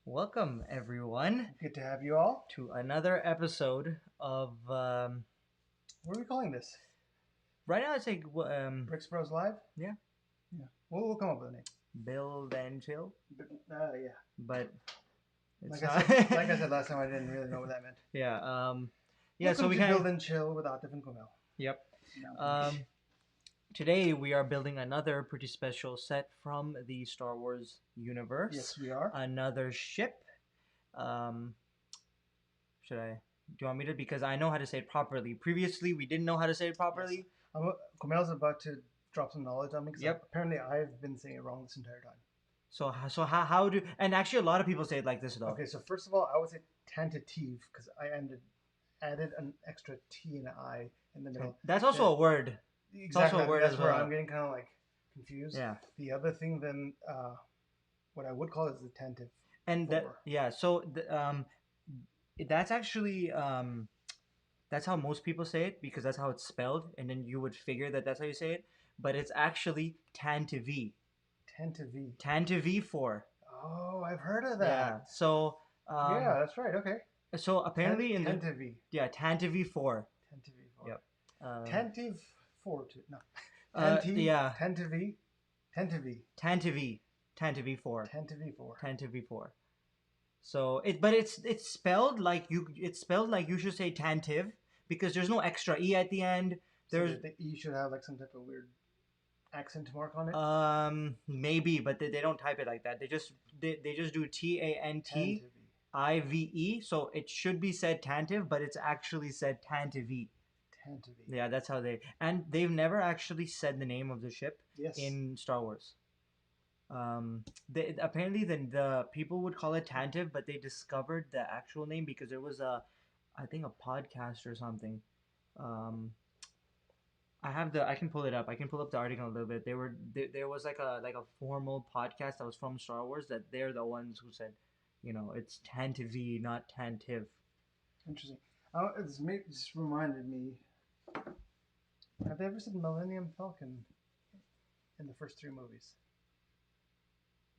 Welcome, everyone, Good to have you all. to another episode of. What are we calling this? Right now, it's like BRKS BROS Live? Yeah. Yeah. We'll come up with a name. Build and Chill, Yeah. but it's Like not. like I said last time, I didn't really know what that meant. Yeah. Yeah. Welcome So we to kind Build and Chill with Atif and Kumail. Yep. Today we are building another pretty special set from the Star Wars universe. Yes, we are. Another ship. Should I? Do you want me to? Because I know how to say it properly. Previously, we didn't know how to say it properly. Yes. Kumail's about to drop some knowledge on me because Yep. Apparently I've been saying it wrong this entire time. So how do? And actually, a lot of people say it like this though. Okay, so first of all, I would say Tantive because I added an extra T and an I in the middle. That's also a word. Exactly. Also a word That's as where well. I'm getting kind of like confused. Yeah. The other thing then, what I would call is the Tantive And IV. So that's actually that's how most people say it because that's how it's spelled, and then you would figure that that's how you say it. But it's actually Tantive V. Tantive. Tantive IV. Oh, I've heard of that. Yeah. So Yeah, that's right. Okay. So apparently Tantive. Tantive IV. Tantive IV. Yep. Tantive IV too. No. Yeah. Tantive. Tantive. Tantive. Tantive IV. Tantive IV. Tantive IV. So it's spelled like you should say Tantive because there's no extra e at the end. There's So the E should have like some type of weird accent mark on it. Maybe, but they don't type it like that. They just do Tantive. So it should be said Tantive, but it's actually said Tantive. Tantive. Yeah, that's how they've never actually said the name of the ship Yes. in Star Wars. Apparently the people would call it Tantive, but they discovered the actual name because there was I think a podcast or something. I can pull it up. I can pull up the article a little bit. There was like a formal podcast that was from Star Wars that they're the ones who said, it's Tantive, not Tantive. Interesting. This reminded me. Have they ever said Millennium Falcon in the first three movies?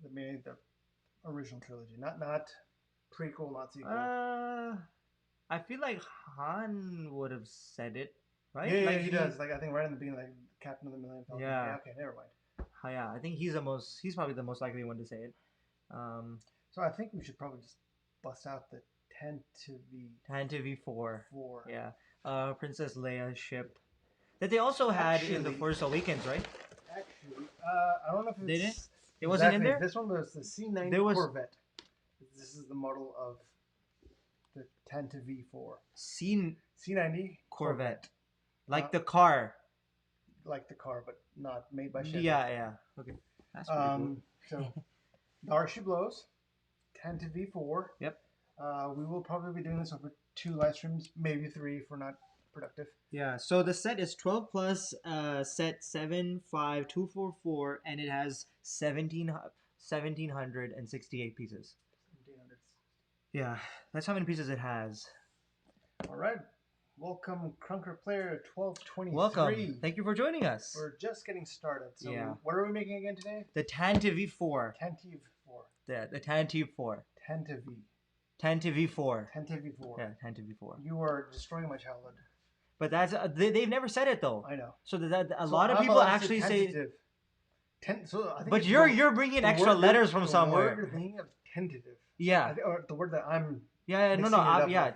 The original trilogy, not prequel, not sequel. I feel like Han would have said it, right? Yeah, like he does. Like I think right in the beginning, like Captain of the Millennium Falcon. Yeah. Okay, never mind. Yeah, I think he's probably the most likely one to say it. So I think we should probably just bust out the Tantive IV. Yeah. Princess Leia's ship that they also had in The Force Awakens, right? Actually, I don't know if it's... It wasn't in there? This one was the C90 Corvette. This is the model of the Tantive IV. C90 Corvette. Like the car. Like the car, but not made by Chevy. Yeah. Okay. That's pretty cool. So, the Archie blows. Tantive IV. Yep. We will probably be doing this over 2 live streams, maybe 3 if we're not productive. Yeah, so the set is 12 plus set 75244, and it has 1,768 pieces. 1,700. Yeah, that's how many pieces it has. All right. Welcome, Crunker Player 1223. Welcome. Thank you for joining us. We're just getting started. So Yeah. What are we making again today? The Tantive IV. Tantive IV. The Tantive IV. Tantive. Tantive IV. Tantive IV. Yeah, Tantive IV. You are destroying my childhood. But that's they've never said it though. I know. So a lot of people actually say. So I think but you're bringing extra letters from somewhere. The word you're thinking of tentative. Yeah. Or the word that I'm. Yeah. No.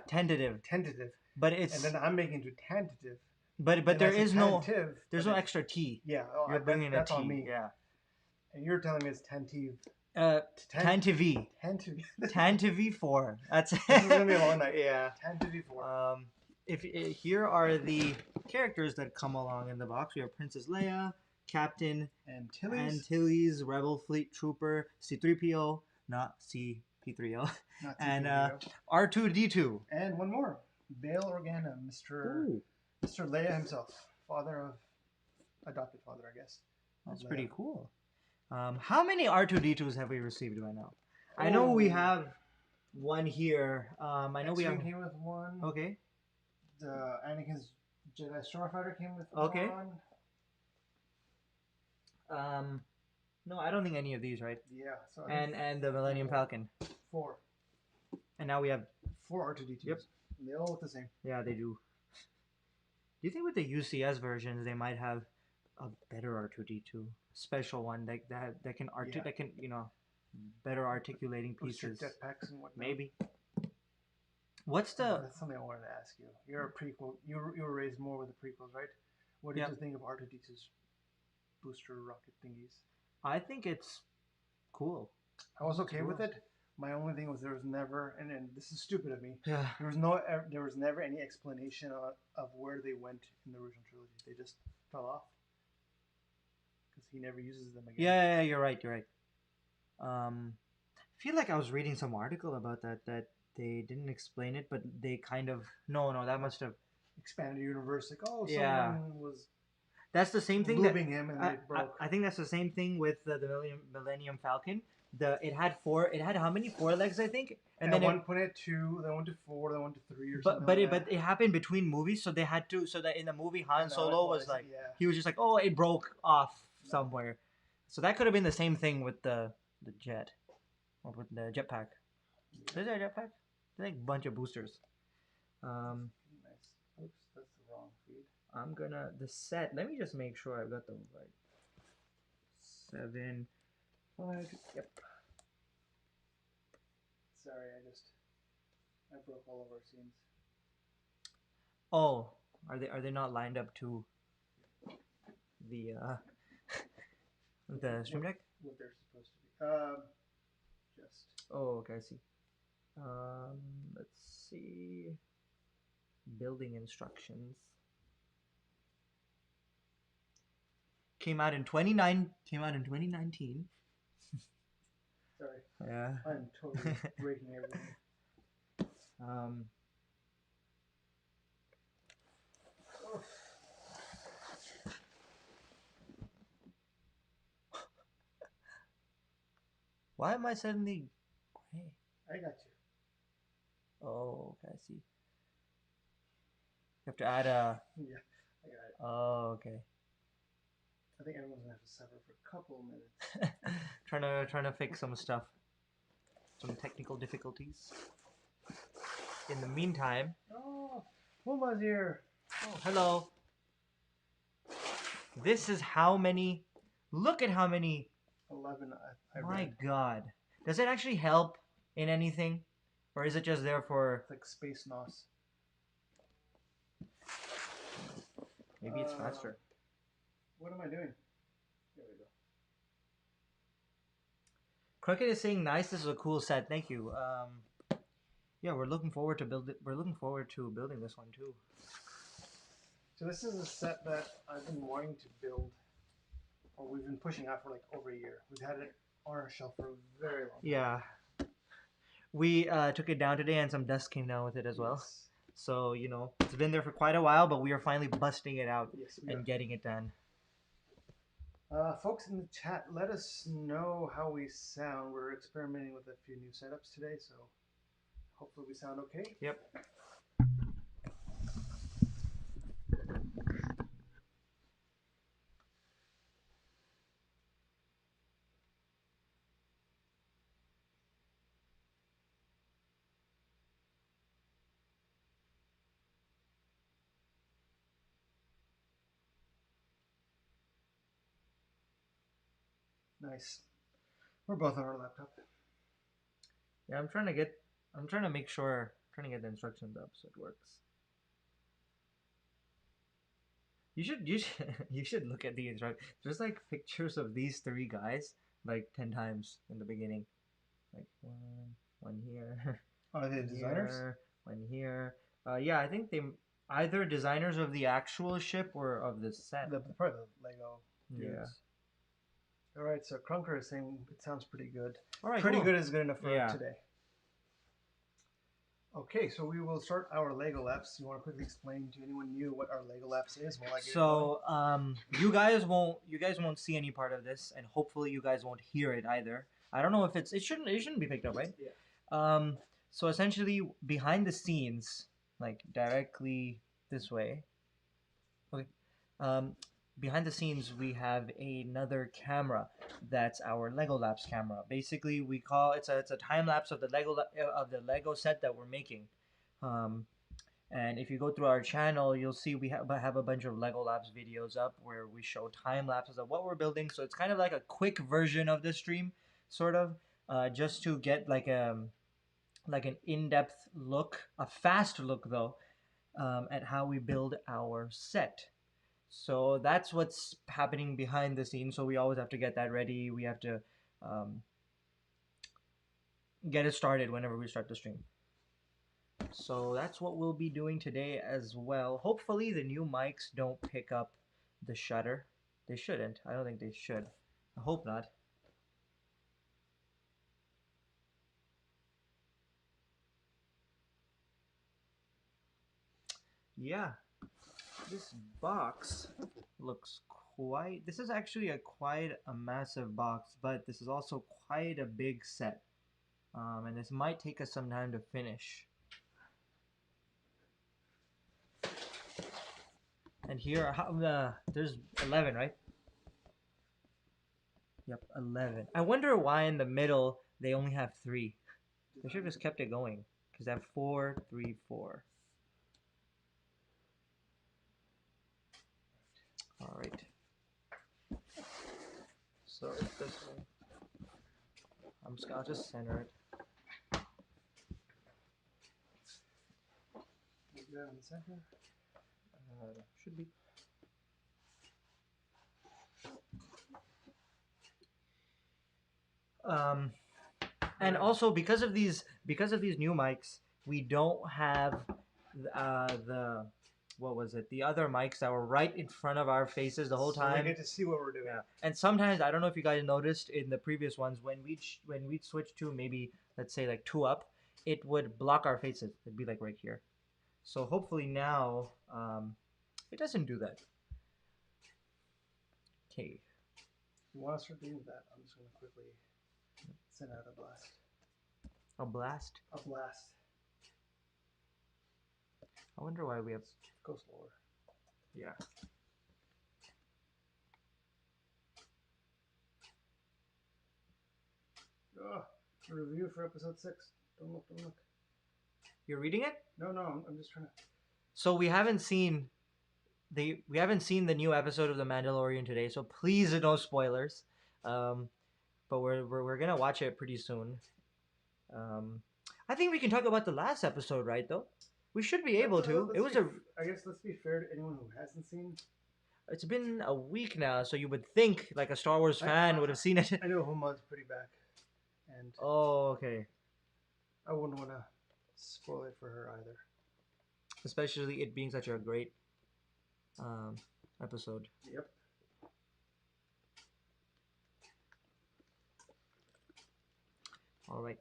Tentative. Tentative. But it's. And then I'm making it tentative. But there is no. Tentative, there's no extra T. Yeah. You're bringing that's a T. On me. Yeah. And you're telling me it's Tantive. Tantive. Tantive. Tantive IV. That's. This is gonna be a long night. Yeah. Tantive IV. Here are the characters that come along in the box. We have Princess Leia, Captain Antilles, Rebel Fleet Trooper, C-3PO, not C-P3O, and R2-D2. And one more, Bail Organa, Mr. Leia himself, adopted father, I guess. That's pretty cool. How many R2-D2s have we received by now? I know we have one here. I know we have. came with one. Okay. The Anakin's Jedi Starfighter came with Okay. one. No, I don't think any of these, right? Yeah. So and the Millennium Falcon. 4. And now we have 4 R2D2s. Yep. And they all look the same. Yeah, they do. Do you think with the UCS versions they might have a better R2D2 special one that can that can better articulating pieces? Jetpacks and whatnot. Maybe. What's the? That's something I wanted to ask you. You're a prequel. You were raised more with the prequels, right? What did you think of R2D2's booster rocket thingies? I think it's cool. I was okay with it. My only thing was there was never, and this is stupid of me. Yeah. There was never any explanation of where they went in the original trilogy. They just fell off because he never uses them again. Yeah, you're right. I feel like I was reading some article about that they didn't explain it, but they kind of no, that must have expanded the universe. Like, someone was. That's the same thing. Looping him and it broke. I think that's the same thing with the Millennium Falcon. It had how many? 4 legs, I think. And then one point at 2, then went to 4, then went to 3 or something. But it happened between movies, so they had to. So that in the movie, Han Solo was like, he was just like, oh, it broke off somewhere. So that could have been the same thing with the jet, or with the jetpack. Is there a jetpack? There's like a bunch of boosters. Nice. Oops, that's the wrong feed. I'm gonna the set. Let me just make sure I've got them right. 7, 5. Yep. Sorry, I broke all of our scenes. Oh, are they not lined up to the the stream deck? What they're supposed to be. Just. Oh, okay, I see. Let's see. Building instructions. Came out in 2019. Sorry. Yeah. I'm totally breaking everything. Why am I suddenly gray? I got you. Oh, okay, I see. You have to add a... Yeah, I got it. Oh, okay. I think everyone's gonna have to suffer for a couple of minutes. trying to fix some stuff. Some technical difficulties. In the meantime... Oh, Puma's here. Oh, hello. This is how many... Look at how many... 11, I My read. God. Does it actually help in anything? Or is it just there for... It's like Space NOS. Maybe it's faster. What am I doing? There we go. Crooked is saying, nice, this is a cool set. Thank you. Yeah, we're looking forward to building this one too. So this is a set that I've been wanting to build, or we've been pushing out for like over a year. We've had it on our shelf for a very long time. Yeah. We took it down today and some dust came down with it as well. Yes. So, it's been there for quite a while, but we are finally busting it out and getting it done. Folks in the chat, let us know how we sound. We're experimenting with a few new setups today, so hopefully we sound okay. Yep. Nice. We're both on our laptop. Yeah, I'm trying to get the instructions up so it works. You should look at the instructions. There's like pictures of these 3 guys like 10 times in the beginning. Like one here. Are they designers? Here, one here. Yeah, I think they either designers of the actual ship or of the set. Part of the Lego dudes. Yeah. All right, so Crunker is saying it sounds pretty good. All right, pretty cool. good is good enough for today. Okay, so we will start our lego-lapse. You want to quickly explain to anyone new what our lego-lapse is? So, you guys won't see any part of this, and hopefully you guys won't hear it either. I don't know if it shouldn't be picked up, right? Yeah. So essentially, behind the scenes, like directly this way. Okay. behind the scenes we have another camera that's our lego-lapse camera. Basically, we call it's a time lapse of the Lego set that we're making. Um, and if you go through our channel, you'll see we have a bunch of lego-lapse videos up where we show time lapses of what we're building. So it's kind of like a quick version of this stream, sort of, just to get like an in-depth look, a fast look though, at how we build our set. So that's what's happening behind the scenes. So we always have to get that ready. We have to get it started whenever we start the stream. So that's what we'll be doing today as well. Hopefully the new mics don't pick up the shutter. They shouldn't. I don't think they should. I hope not. Yeah, this box looks quite, this is actually quite a massive box, but this is also quite a big set. And this might take us some time to finish. And here, there's 11, right? Yep, 11. I wonder why in the middle they only have 3. They should have just kept it going, because they have 4, 3, 4. All right. So it's this way. I'll just center it. Is that in the center? Should be. And also because of these new mics, we don't have the what was it? The other mics that were right in front of our faces the whole time. We get to see what we're doing. Yeah. And sometimes, I don't know if you guys noticed in the previous ones, when we'd switch to maybe, let's say like 2 up, it would block our faces. It'd be like right here. So hopefully now it doesn't do that. Okay. If you want to start doing that, I'm just going to quickly send out a blast. A blast? A blast. I wonder why we have... Go slower. Yeah. Oh, review for episode 6. Don't look. You're reading it? No, I'm just trying to... So we haven't seen the new episode of The Mandalorian today, so please no spoilers. But we're gonna watch it pretty soon. I think we can talk about the last episode, right? Though we should be able to. It was I guess let's be fair to anyone who hasn't seen. It's been a week now, so you would think like a Star Wars fan would have seen it. I know Huma's pretty back, and oh, okay. I wouldn't want to spoil it for her either. Especially it being such a great episode. Yep. All right.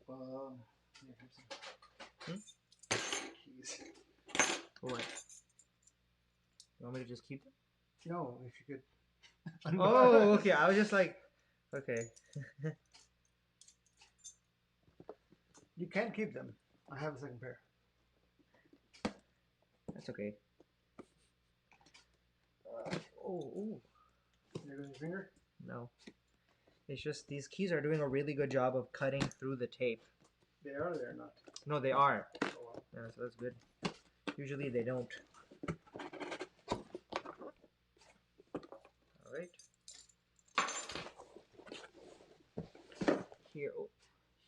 Yeah, here's some keys. What? You want me to just keep them? No, if you could. Oh, okay. I was just like, okay. You can keep them. I have a second pair. That's okay. Oh. There goes your finger? No. It's just these keys are doing a really good job of cutting through the tape. They are, they're not. No, they are. Oh, well. Yeah, so that's good. Usually they don't. Alright.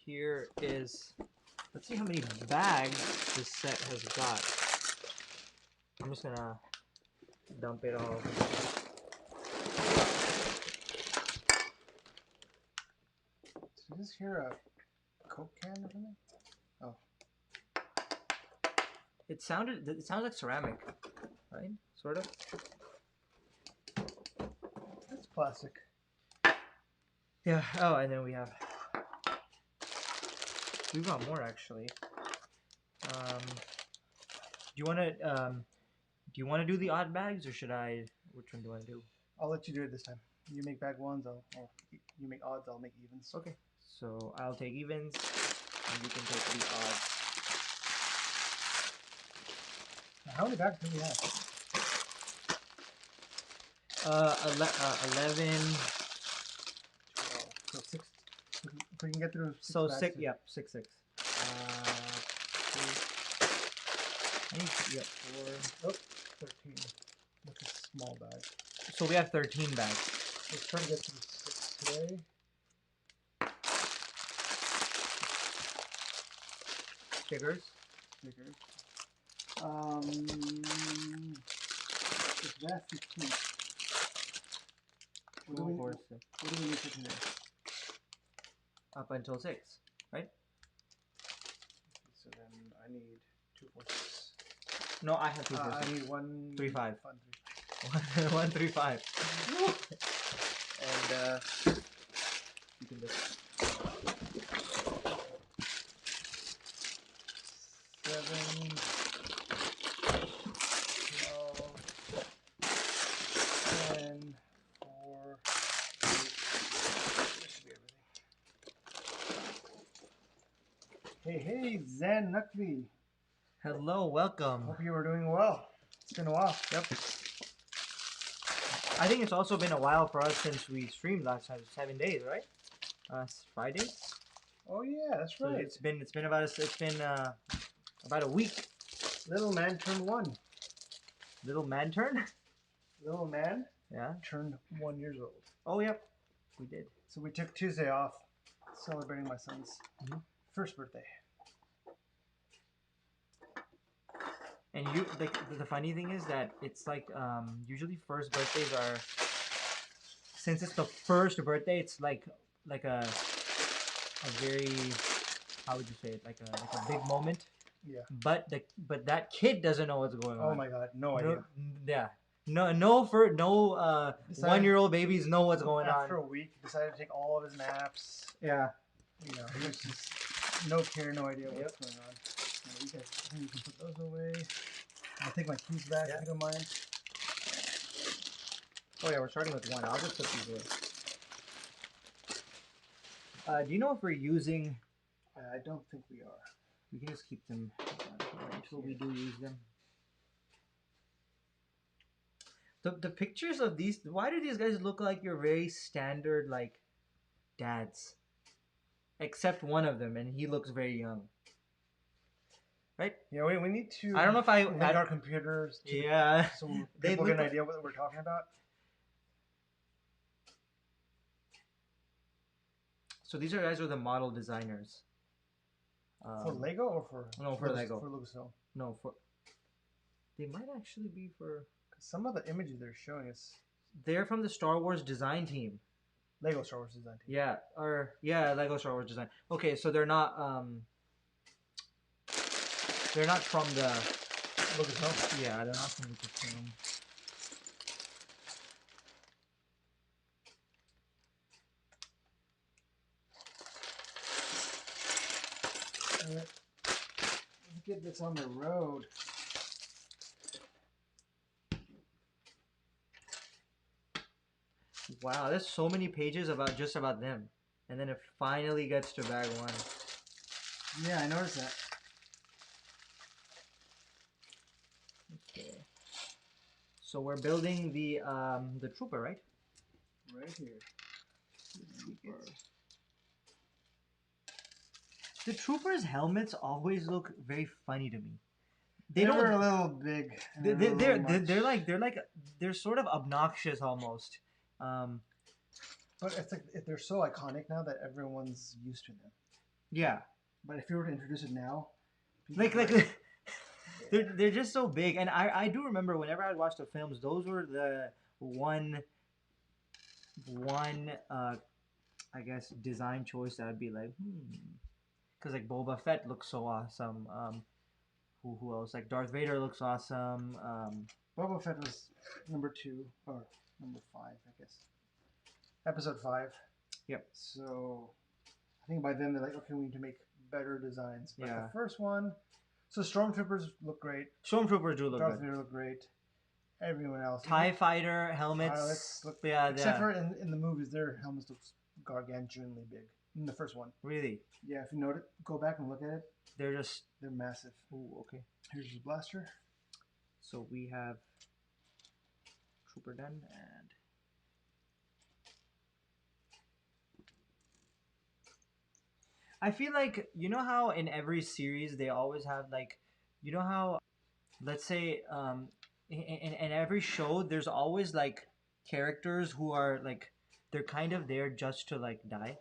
Here is... Let's see how many bags this set has got. I'm just gonna dump it all. Did you just hear a Coke can or something? Oh. It sounds like ceramic, right? Sort of. It's plastic. Yeah. Oh, and then we've got more actually. Do you want to do the odd bags, or should I? Which one do I do? I'll let you do it this time. You make bag ones, you make odds, I'll make evens. Okay. So I'll take evens, and you can take the odds. How many bags do we have? 11. 12. So 6. If we can get through 6 So bags. 6. Yep, 6, 6. 4. Oh, 13. That's a small bag. So we have 13 bags. Let's try to get through 6 today. Stickers. Is that 15? What do we need for today? Up until 6, right? So then I need 2, 4, 6. No, I have 2, 4, 6. I need 1, 3, 5. 1, 3, 5. 1, 3, 5. And you can just 7, 12, 10, 4, 8. That should be everything. Hey, Zen Nakvi. hello, welcome. Hope you are doing well. It's been a while. Yep. I think it's also been a while for us since we streamed last time. 7 days, right? Friday. Oh yeah, that's right. So it's been about a week. Little man turned 1. Little man turn. Little man Yeah. turned 1 year old. Oh yep, we did. So we took Tuesday off, celebrating my son's first birthday. And you the funny thing is that it's like usually first birthdays are, since it's the first birthday, it's like a very, how would you say it, like a big moment. Yeah. But that kid doesn't know what's going on. Oh my God, no idea. Yeah. No 1-year-old babies know what's going on. After a week, decided to take all of his naps. Yeah. You know, he was just no care, no idea what's going on. You can put those away. I'll take my keys back if you don't mind. Oh yeah, we're starting with 1. I'll just put these away. Do you know if we're using? I don't think we are. We can just keep them until we do use them. The pictures of these, why do these guys look like your very standard like dads? Except one of them, and he looks very young. Right? Yeah, we need to. I don't know if I link our computers. So people get an idea what we're talking about. So these guys are the model designers. For Lego or for? No, for Lego. For Lucasfilm. No, for. They might actually be for. Some of the images they're showing us. They're from the Star Wars design team. Lego Star Wars design team. Yeah, Lego Star Wars design. Okay, so they're not from the Lucasfilm. Yeah, they're not from Lucasfilm. Let's get this on the road. Wow, there's so many pages about them, and then it finally gets to bag 1. Yeah, I noticed that. Okay. So we're building the trooper, right? Right here. The troopers' helmets always look very funny to me. They're a little big. They're sort of obnoxious almost. But it's like they're so iconic now that everyone's used to them. Yeah. But if you were to introduce it now, they're just so big, and I do remember whenever I'd watch the films, those were the one I guess design choice that I'd be like, because like Boba Fett looks so awesome. Who else? Like Darth Vader looks awesome. Boba Fett was number 2 or number 5, I guess. Episode 5. Yep. So I think by then they're like, okay, we need to make better designs. But Yeah. the first one, so Stormtroopers look great. Stormtroopers do look Darth good. Vader look great. Everyone else. TIE fighter helmets. Look, yeah, except for in the movies, their helmets look gargantuanly big. In the first one. Really? Yeah, if you notice, go back and look at it. They're massive. Ooh, okay. Here's his blaster. So we have Trooper done, and I feel like, you know how in every series they always have like, you know how, let's say, in every show there's always like characters who are like, they're kind of there just to like die.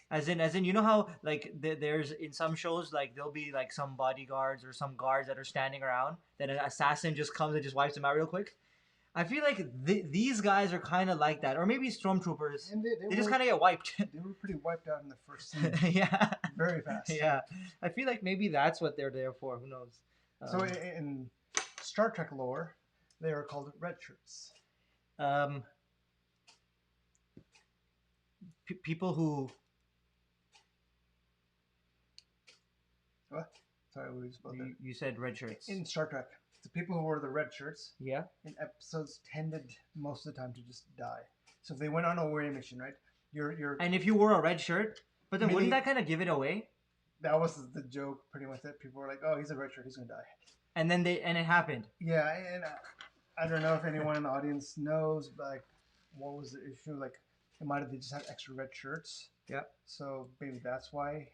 As in, you know how like there's in some shows like there'll be like some bodyguards or some guards that are standing around, then an assassin just comes and just wipes them out real quick. I feel like these guys are kind of like that, or maybe stormtroopers. And they just kind of get wiped. They were pretty wiped out in the first scene. Yeah, very fast. Yeah, I feel like maybe that's what they're there for. Who knows? So in Star Trek lore, they are called red shirts. People who. What? Sorry, we spoke there. You said red shirts. In Star Trek, the people who wore the red shirts, yeah, in episodes tended most of the time to just die. So if they went on a away mission, right? You're and if you wore a red shirt, but then wouldn't that kind of give it away? That was the joke, pretty much. That people were like, "Oh, he's a red shirt, he's gonna die." And then it happened. Yeah, and I don't know if anyone in the audience knows, but like, what was the issue? Like, it might have they just had extra red shirts. Yeah. So maybe that's why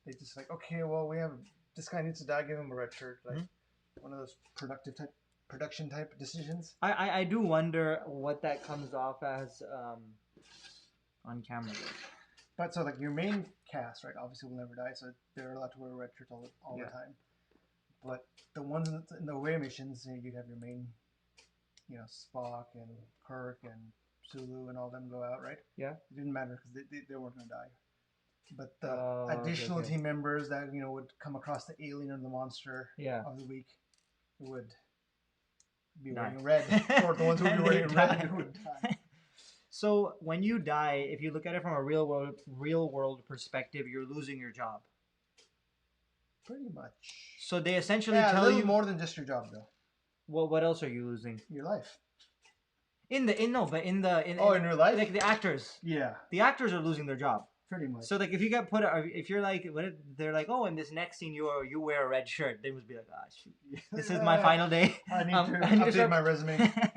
they just like, okay, well, we have this guy needs to die, give him a red shirt, like one of those production type decisions. I do wonder what that comes off as on camera. But so like your main cast, right? Obviously will never die, so they're allowed to wear red shirts all the time. But the ones in the away missions, you'd have your main, Spock and Kirk and Sulu and all them go out, right? Yeah. It didn't matter because they weren't going to die. But the additional team members that would come across the alien or the monster of the week would be wearing red, or the ones who would be wearing red would die. So when you die, if you look at it from a real world perspective, you're losing your job. Pretty much. So they essentially tell you more than just your job, though. Well, what else are you losing? Your life. In real life, like the actors. Yeah. The actors are losing their job. Pretty much. So like if you get put, if you're like, they're like, oh, in this next scene you wear a red shirt, they must be like, ah, shoot, this is my final day. I need to update my resume. Yeah.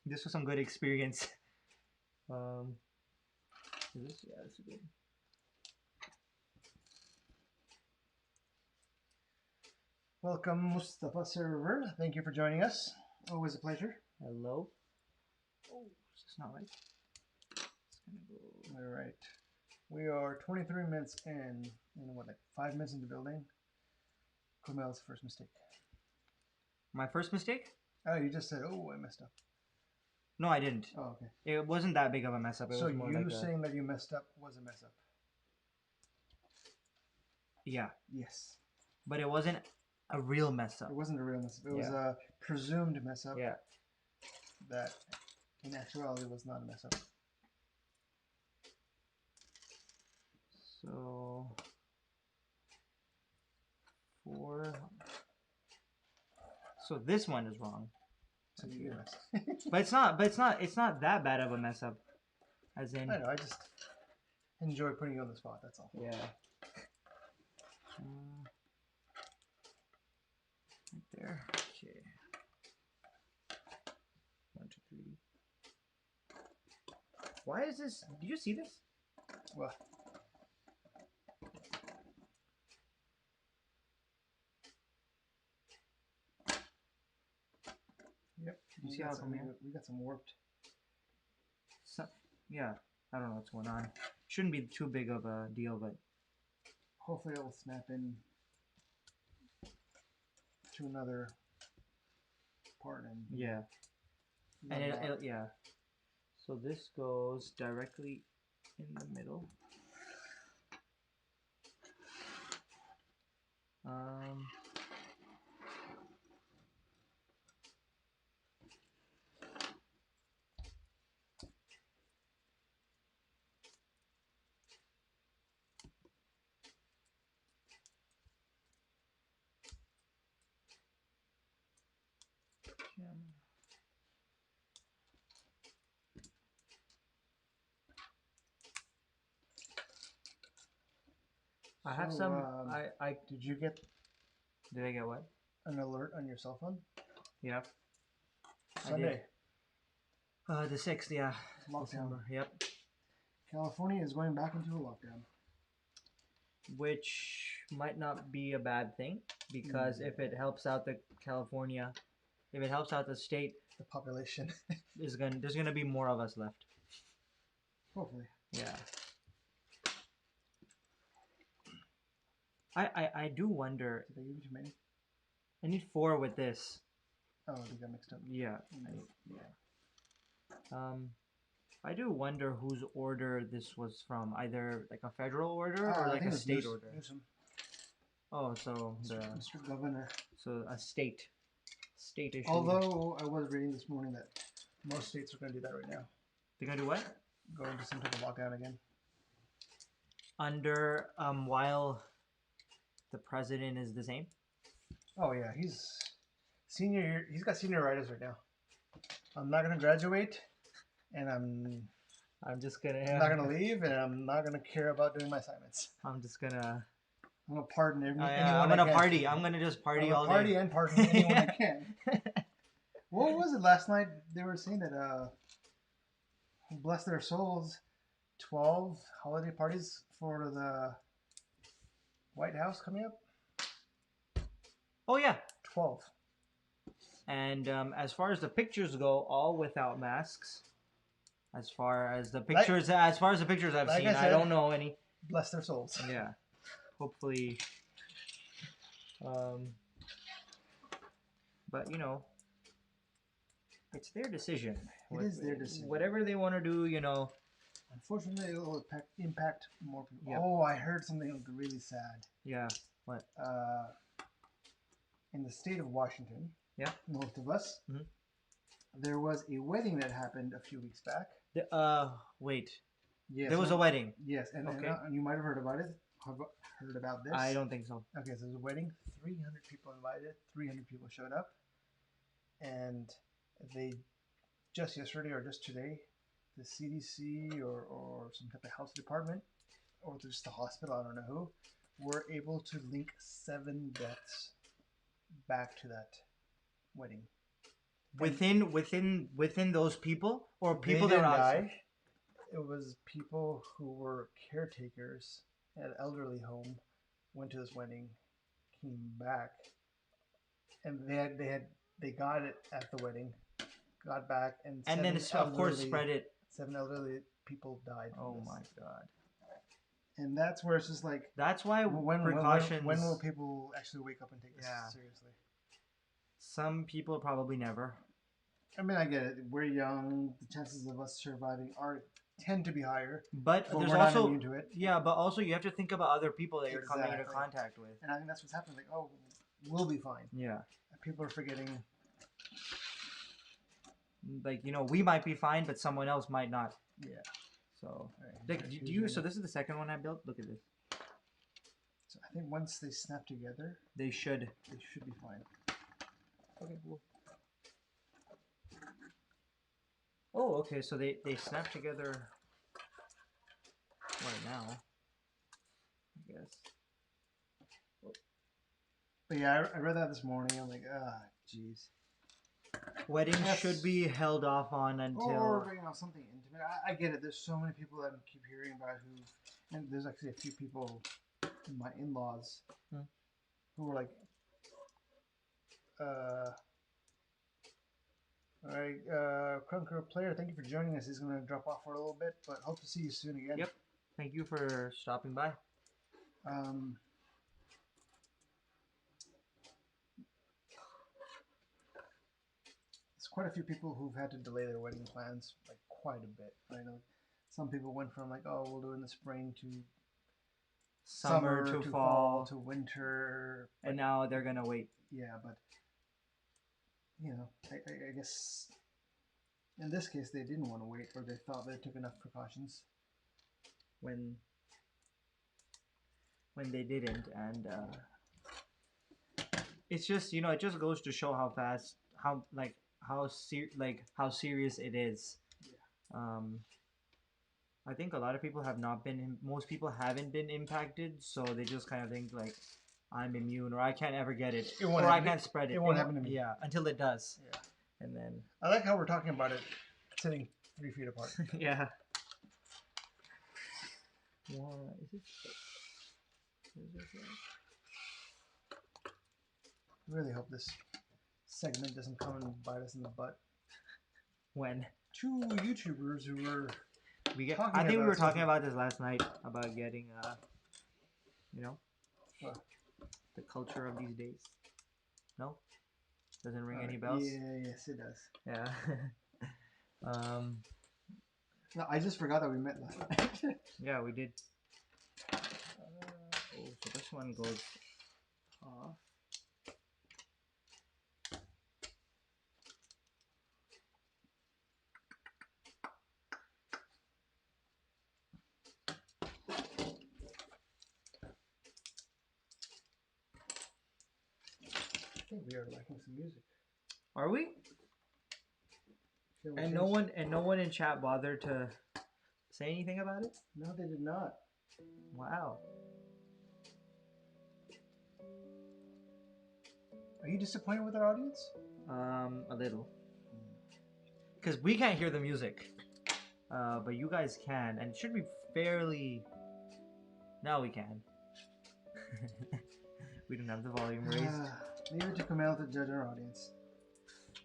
This was some good experience. This is good. Welcome, Mustafa server. Thank you for joining us. Always a pleasure. Hello. Oh, it's not right. All right. We are 23 minutes in, and 5 minutes into building. Kumail's first mistake. My first mistake? Oh, you just said, "Oh, I messed up." No, I didn't. Oh, okay. It wasn't that big of a mess up. It so was more you like saying that you messed up was a mess up? Yeah. Yes. But it wasn't a real mess up. It wasn't a real mess up. It was a presumed mess up. Yeah. That, in actuality, was not a mess up. So 4. So this one is wrong. So you but it's not that bad of a mess up. As in, I know. I just enjoy putting you on the spot. That's all. Yeah. Right there. Okay. 1, 2, 3. Why is this? Do you see this? What? Yep. You see how we got some warped. Yeah, I don't know what's going on. Shouldn't be too big of a deal, but hopefully it will snap in to another part and yeah, and it yeah. So this goes directly in the middle. I have some. Did you get? Did I get what? an alert on your cell phone? Yeah. Sunday. The 6th, yeah. Lockdown. December. Yep. California is going back into a lockdown. Which might not be a bad thing, because if it helps out the California, if it helps out the state, the population there's gonna be more of us left. Hopefully. Yeah. I do wonder. Did they give you too many? I need 4 with this. Oh, they got mixed up. Yeah. I do wonder whose order this was from. Either like a federal order or like a state order. Oh, so the Mr. Governor. So a state issue. Although I was reading this morning that most states are going to do that right now. They're gonna do what? Go into some type of lockdown again. Under while the president is the same. Oh yeah, he's senior. He's got senioritis right now. I'm not gonna graduate, and I'm just gonna. I'm not gonna leave, and I'm not gonna care about doing my assignments. I'm gonna pardon anyone. I'm gonna party. I'm gonna just party all day. Party and pardon anyone I can. What was it last night? They were saying that bless their souls, 12 holiday parties for the White House coming up. Oh yeah, 12. And as far as the pictures go, all without masks. As far as the pictures, I've seen, I don't know any. Bless their souls. Yeah, hopefully. But you know, it's their decision. It is their decision. Whatever they want to do, you know. Unfortunately, it will impact more people. Yep. Oh, I heard something really sad. Yeah. What? In the state of Washington. Yeah. North of us. Mm-hmm. There was a wedding that happened a few weeks back. Wait. Yes. There was a wedding. Yes, and you might have heard about it. Heard about this? I don't think so. Okay, so there's a wedding. 300 people invited. 300 people showed up, and they just yesterday or just today, the CDC or some type of health department, or just the hospital, I don't know who, were able to link 7 deaths back to that wedding. Within those people, or people that didn't die. It was people who were caretakers at an elderly home, went to this wedding, came back, and they got it at the wedding, got back, and then of course spread it. 7 elderly people died. Oh my god! And that's where it's just like, that's why precautions. When will people actually wake up and take this seriously? Some people probably never. I mean, I get it. We're young. The chances of us surviving tend to be higher. But there's we're also not immune to it. Yeah, but also you have to think about other people that you're coming into contact with. And I think that's what's happening. Like, oh, we'll be fine. Yeah. People are forgetting. Like, you know, we might be fine, but someone else might not. Yeah. So, like, so this is the second one I built. Look at this. So I think once they snap together, they should be fine. Okay, cool. Oh, okay, so they snap together right now, I guess. Oh. But yeah, I read that this morning. I'm like, jeez. Weddings should be held off on until... Or, you know, something intimate. I get it. There's so many people that I keep hearing about who... And there's actually a few people, my in-laws, who were like... Alright, Crunker Player, thank you for joining us. He's going to drop off for a little bit, but hope to see you soon again. Yep. Thank you for stopping by. There's quite a few people who've had to delay their wedding plans, like quite a bit. I know some people went from like, oh, we'll do it in the spring to summer to fall to winter. And now they're going to wait. Yeah, but you know, I guess in this case they didn't want to wait, or they thought they took enough precautions when they didn't. And it's just, you know, it just goes to show how fast, how serious it is. Yeah. I think a lot of people have not been, most people haven't been impacted, so they just kind of think like, I'm immune, or I can't ever get it, It won't or I happen. can't spread it. It won't happen to me. Yeah, until it does. Yeah. And then. I like how we're talking about it sitting 3 feet apart. Yeah. What is it? I really hope this segment doesn't come and bite us in the butt. When? 2 YouTubers who were I think we were talking about this last night, about getting, you know, what? The culture of these days. No? Doesn't ring any bells? Yeah, yes it does. Yeah. No, I just forgot that we met last night. Yeah, we did. Oh, so this one goes off. I think we are liking some music. Are we? And no one in chat bothered to say anything about it? No, they did not. Wow. Are you disappointed with our audience? A little. Because we can't hear the music. But you guys can, and it should be fairly... Now we can. We don't have the volume raised. Leave it to Kumail to judge our audience.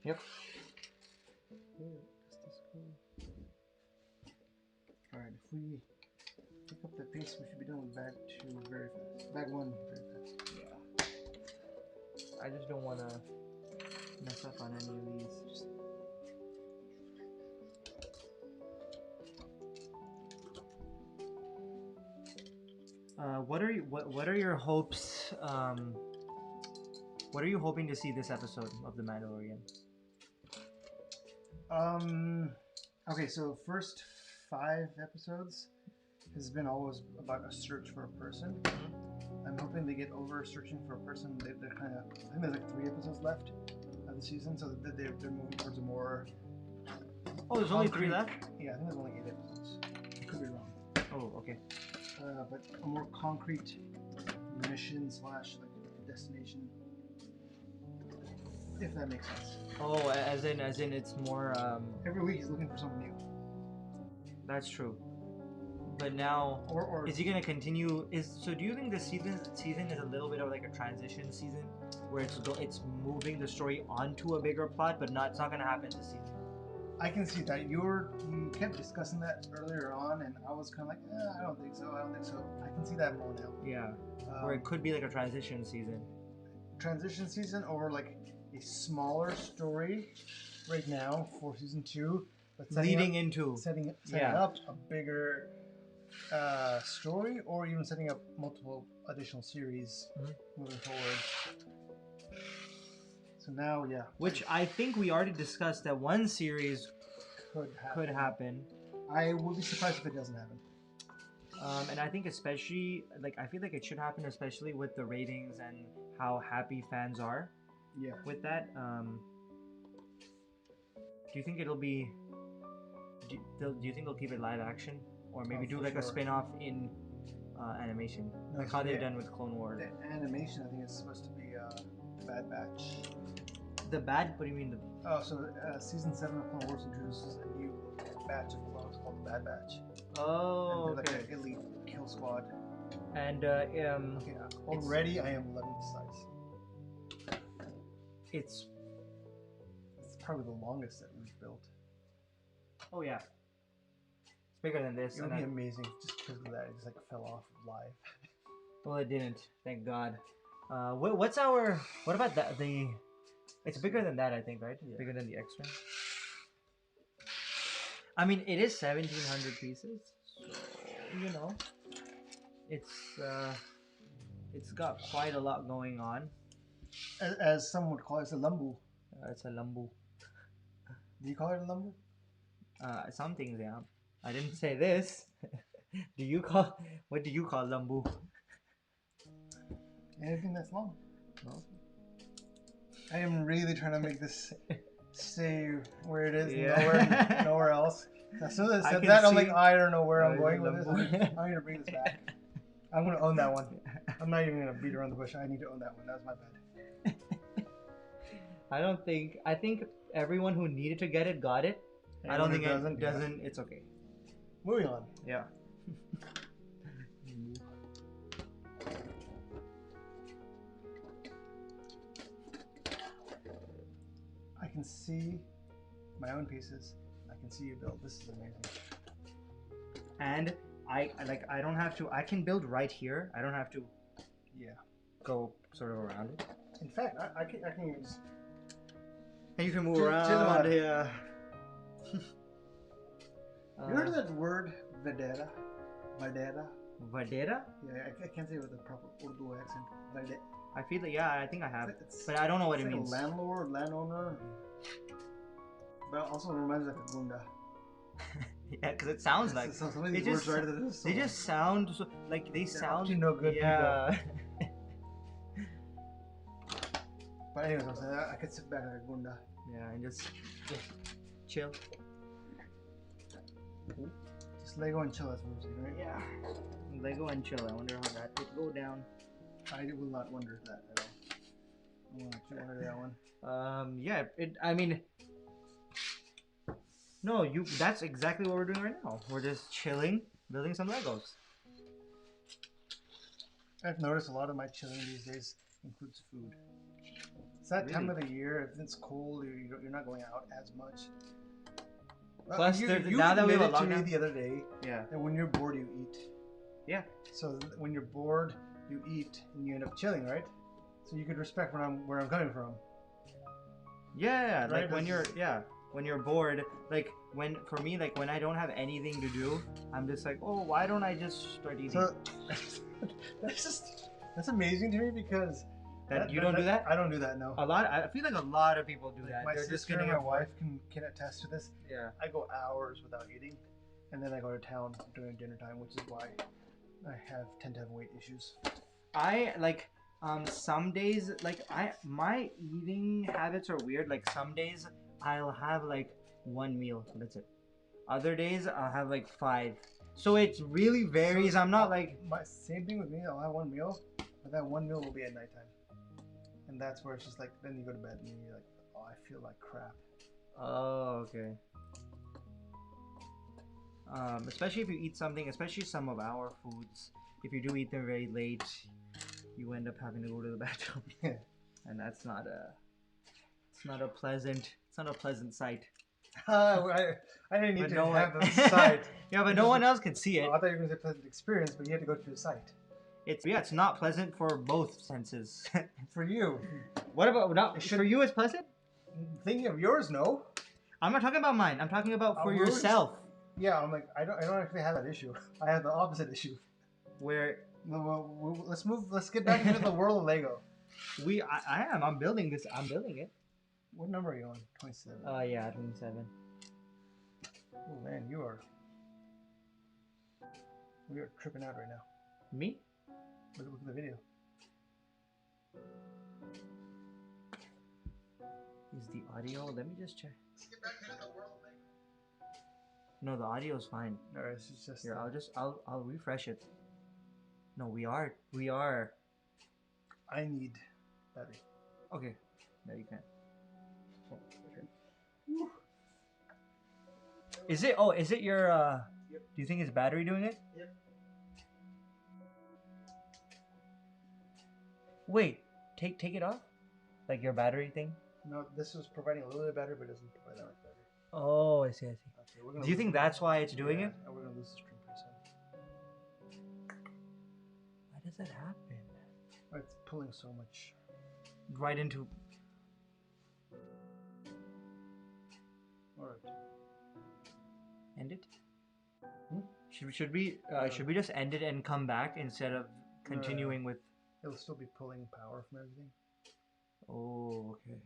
Yep. Alright, if we pick up the pace, we should be done with bag 2 very fast. Bag 1 very fast. Yeah. I just don't want to mess up on any of these. What are your hopes? What are you hoping to see this episode of The Mandalorian? Okay, so first 5 episodes has been always about a search for a person. I'm hoping they get over searching for a person. They're kind of, I think there's like 3 episodes left of the season, so they're moving towards a more. Oh, there's only 3 left? Yeah, I think there's only 8 episodes. I could be wrong. Oh, okay. But a more concrete mission / like destination, if that makes sense. Oh, as in it's more. Every week he's looking for something new. That's true. But now, or is he gonna continue? So do you think this season is a little bit of like a transition season, where it's moving the story onto a bigger plot, but it's not gonna happen this season? I can see that. You kept discussing that earlier on, and I was kind of like, I don't think so. I can see that more now. Yeah, or it could be like a transition season. Transition season, or like a smaller story right now for season 2, but setting up a bigger story, or even setting up multiple additional series moving forward. So now, yeah. Which I think we already discussed that one series could happen. I would be surprised if it doesn't happen. And I think especially, like, I feel like it should happen, especially with the ratings and how happy fans are. Yeah. With that, do you think it'll be? Do you think they'll keep it live action, or maybe do like a spin-off in animation, like how they've done with Clone Wars? The animation, I think, is supposed to be Bad Batch. The bad? What do you mean? So season 7 of Clone Wars introduces a new batch of clones called the Bad Batch. Oh, and they're okay. like an elite kill squad. And already I am loving the size. It's probably the longest that we've built. Oh yeah. It's bigger than this. It would be amazing just because of that. It just like fell off live. Well, it didn't. Thank God. What about the? It's bigger than that, I think, right? Yeah. Bigger than the extra. I mean, it is 1,700 pieces, so you know, it's got quite a lot going on. As some would call it, it's a lumbu. It's a lumbu. Do you call it a lumbu? Some things, yeah. I didn't say this. What do you call lumbu? Anything that's long. No. I am really trying to make this stay where it is, yeah. nowhere else. As soon as I said that, I'm like, I don't know where I'm going with this. I'm going to bring this back. I'm gonna own that one. I'm not even gonna beat around the bush. I need to own that one. That was my bad. I think everyone who needed to get it got it. I don't think it doesn't. Yeah. It's okay. Moving on. Yeah. I can see my own pieces. I can see you build. This is amazing. And I don't have to. I can build right here. I don't have to. Yeah. Go sort of around it. In fact, I can use. And you can move around here. You heard of that word, Vadera? Vadera? Vadera? Yeah, I can't say it with a proper Urdu accent. Vadera. I feel like, yeah, I think I have. But I don't know what it means. Landlord, landowner. But also it reminds me of like a gunda. Yeah, because it sounds like. They just sound so, like they sound. You know good yeah. But anyways, I could sit back like a gunda. Yeah, and just chill. Just Lego and chill, that's what I'm saying, right? Yeah. Lego and chill. I wonder how that would go down. I will not wonder that at all. I won't actually wonder that one. Yeah. I mean. No, that's exactly what we're doing right now. We're just chilling, building some Legos. I've noticed a lot of my chilling these days includes food. It's that time of the year. If it's cold, you're not going out as much. Plus, you now that we have a admitted to me lockdown, the other day, yeah, that when you're bored, you eat. Yeah. So when you're bored, you eat, and you end up chilling, right? So you could respect where I'm coming from. Yeah, right? Like when you're bored, like for me, like when I don't have anything to do, I'm just like, oh, why don't I just start eating? So that's amazing to me because you don't do that. I don't do that. No. I feel like a lot of people do that. My They're sister just getting and my wife can attest to this. Yeah. I go hours without eating, and then I go to town during dinner time, which is why I tend to have weight issues. I like some days my eating habits are weird. Like some days I'll have like one meal, that's it. Other days I'll have like 5. So it really varies. So I'm not like my same thing with me. I'll have one meal, but that one meal will be at nighttime, and that's where it's just like then you go to bed and you're like, oh, I feel like crap. Oh, okay. Especially if you eat something, especially some of our foods, if you do eat them very late, you end up having to go to the bathroom. And that's not a pleasant sight. I didn't need to have the sight. Yeah, but no one else can see it. I thought you were going to say pleasant experience, but you had to go to the site. It's not pleasant for both senses. For you. What about for you? It's pleasant. Thinking of yours, no. I'm not talking about mine. I'm talking about for yourself. Yeah, I'm like I don't actually have that issue. I have the opposite issue. Where let's get back into the world of Lego. I'm building this. I'm building it. What number are you on? 27. Yeah, 27. Oh man, we are tripping out right now. Me? Look at the video. Is the audio? Let me just check. No, the audio is fine. Alright, it's just here. I'll refresh it. No, we are. I need battery. Okay, no, you can. Oh, is it? Oh, is it your? Yep. Do you think it's battery doing it? Yep. Wait, take it off, like your battery thing. No, this was providing a little bit of battery, but it doesn't provide that much battery. Oh, I see. Okay, do you think that's why it's doing it? We're gonna lose the stream pretty soon. Why does that happen? It's pulling so much. Right into. All right. End it. Should we just end it and come back instead of continuing with? It'll still be pulling power from everything. Oh, okay.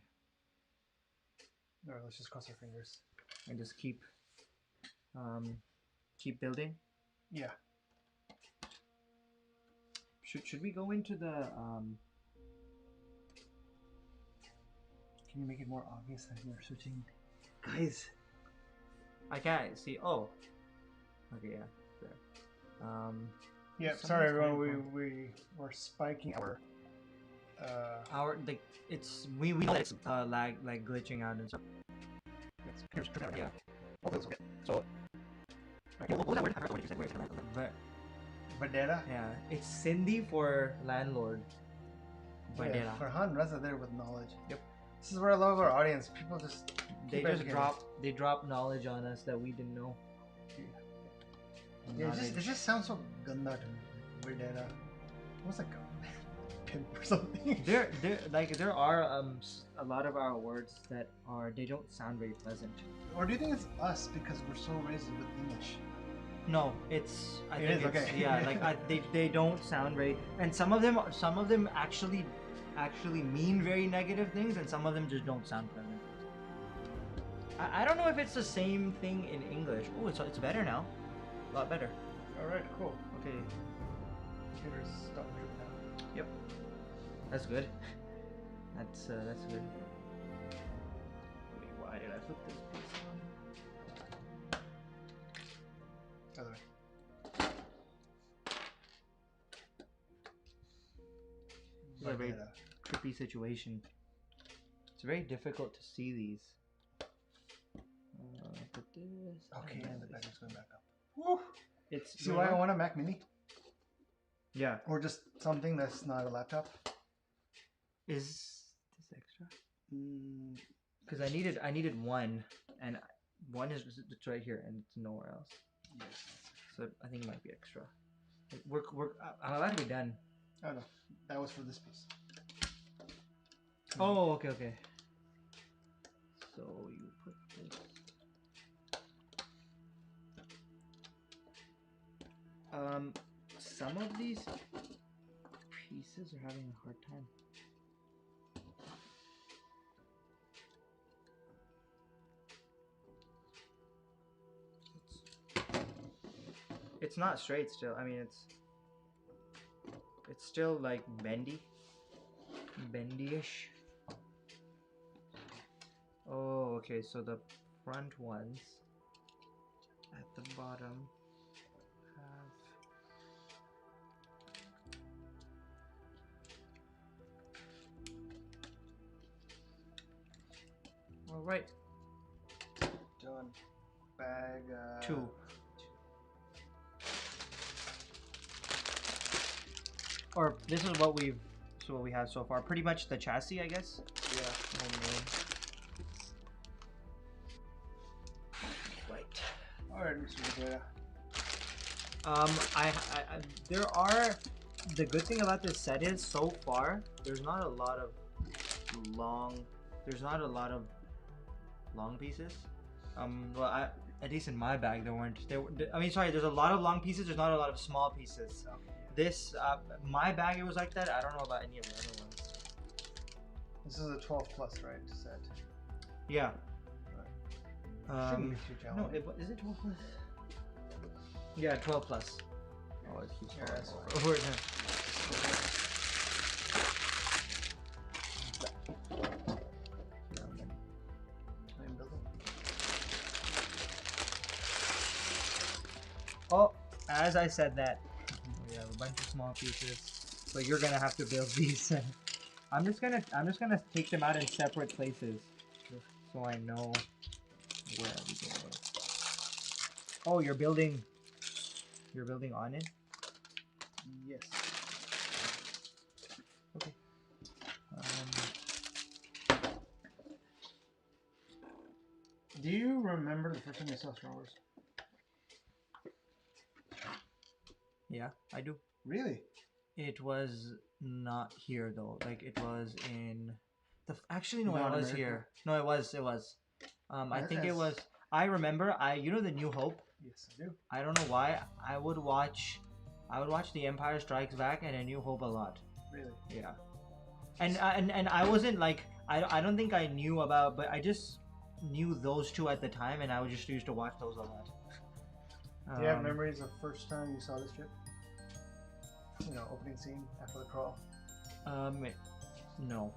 All right, let's just cross our fingers and just keep building. Yeah. Should we go into the Can you make it more obvious that you're switching? Guys, I can't see. Oh, okay, yeah, there. Yeah, sorry everyone. We were spiking our. We know that it's like glitching out and stuff. Yeah. So. What was that word? I forgot what you said. Vadera? Yeah, it's Cindy for landlord. Vadera. Yeah, Farhan Raza there with knowledge. Yep. This is where I love our audience. People just drop knowledge on us that we didn't know. Yeah, it just sounds so ganda to me. Vadera. What's like a pimp or something? There are a lot of our words that they don't sound very pleasant. Or do you think it's us because we're so raised with English? No, it's okay. Yeah, like they don't sound very, and some of them actually mean very negative things, and some of them just don't sound pleasant. I don't know if it's the same thing in English. Oh, it's better now, a lot better. All right, cool. Okay. Computers stop now. Yep. That's good. That's good. Wait, why did I flip this piece on? Other way. This is a very trippy situation. It's very difficult to see these. Put this. Okay, and the battery's going back up. Woo! See why I want a Mac Mini? Yeah. Or just something that's not a laptop. Is this extra? Because I needed one, and one is it's right here, and it's nowhere else. Yes. So I think it might be extra. I'm about to be done. Oh no, that was for this piece. Oh, okay. So you put this. Some of these pieces are having a hard time. It's not straight still. I mean, it's still like bendy-ish. Oh, okay. So the front ones at the bottom have. All right. Done. Bag. 2. Or this is what we have so far. Pretty much the chassis, I guess. Yeah. Right. All right, Mr. Vidya. There are. The good thing about this set is so far there's not a lot of long pieces. Well, at least in my bag there weren't. There's a lot of long pieces. There's not a lot of small pieces. Okay. This, my bag, it was like that. I don't know about any of the other ones. This is a 12 plus, right? Set. Yeah. Right. Shouldn't be too challenging. No, is it 12 plus? Yeah, 12 plus. Oh, it keeps falling over. Oh, as I said that. We have a bunch of small pieces, so you're gonna have to build these. I'm just gonna take them out in separate places, so I know where everything is. Oh, you're building on it? Yes. Okay. Do you remember the first time you saw Star Wars? Yeah, I do. Really? It was not here though. Like it was in the. Actually, no, it was America? here. No, it was. I think it was. I remember. You know the New Hope. Yes, I do. I don't know why. I would watch The Empire Strikes Back and A New Hope a lot. Really? Yeah. And I wasn't like I don't think I knew about, but I just knew those two at the time, and I was just used to watch those a lot. Do you have memories of first time you saw this ship? You know, opening scene after the crawl. No.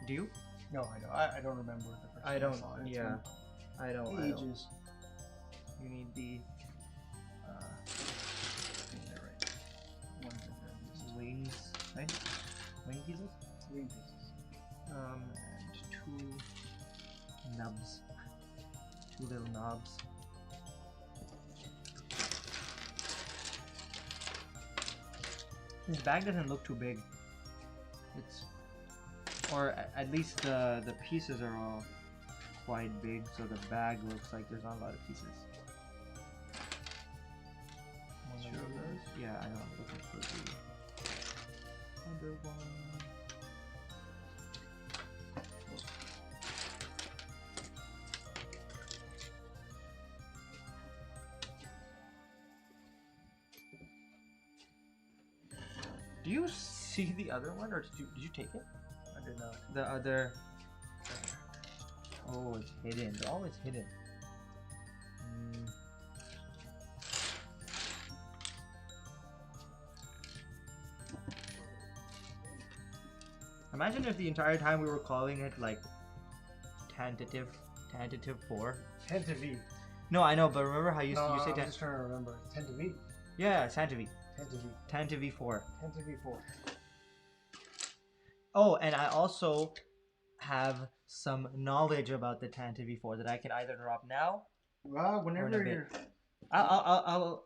Do you? No, I don't. I don't remember the first time I saw it. Yeah, I don't. Ages. You need the. knobs. Two little knobs. This bag doesn't look too big. It's, or at least the pieces are all quite big, so the bag looks like there's not a lot of pieces. Two of those? Yeah, I know. I'm looking for the other one. Do you see the other one, or did you take it? I did not. The other. Oh, it's hidden. They're always hidden. Imagine if the entire time we were calling it like Tantive IV. Tantive V. No, I know, but remember how you say I'm just trying to remember. Tantive V. Yeah, Tantive. Tantive IV. Tantive IV. Oh, and I also have some knowledge about the Tantive IV that I can either drop now. Well, whenever you're. I'll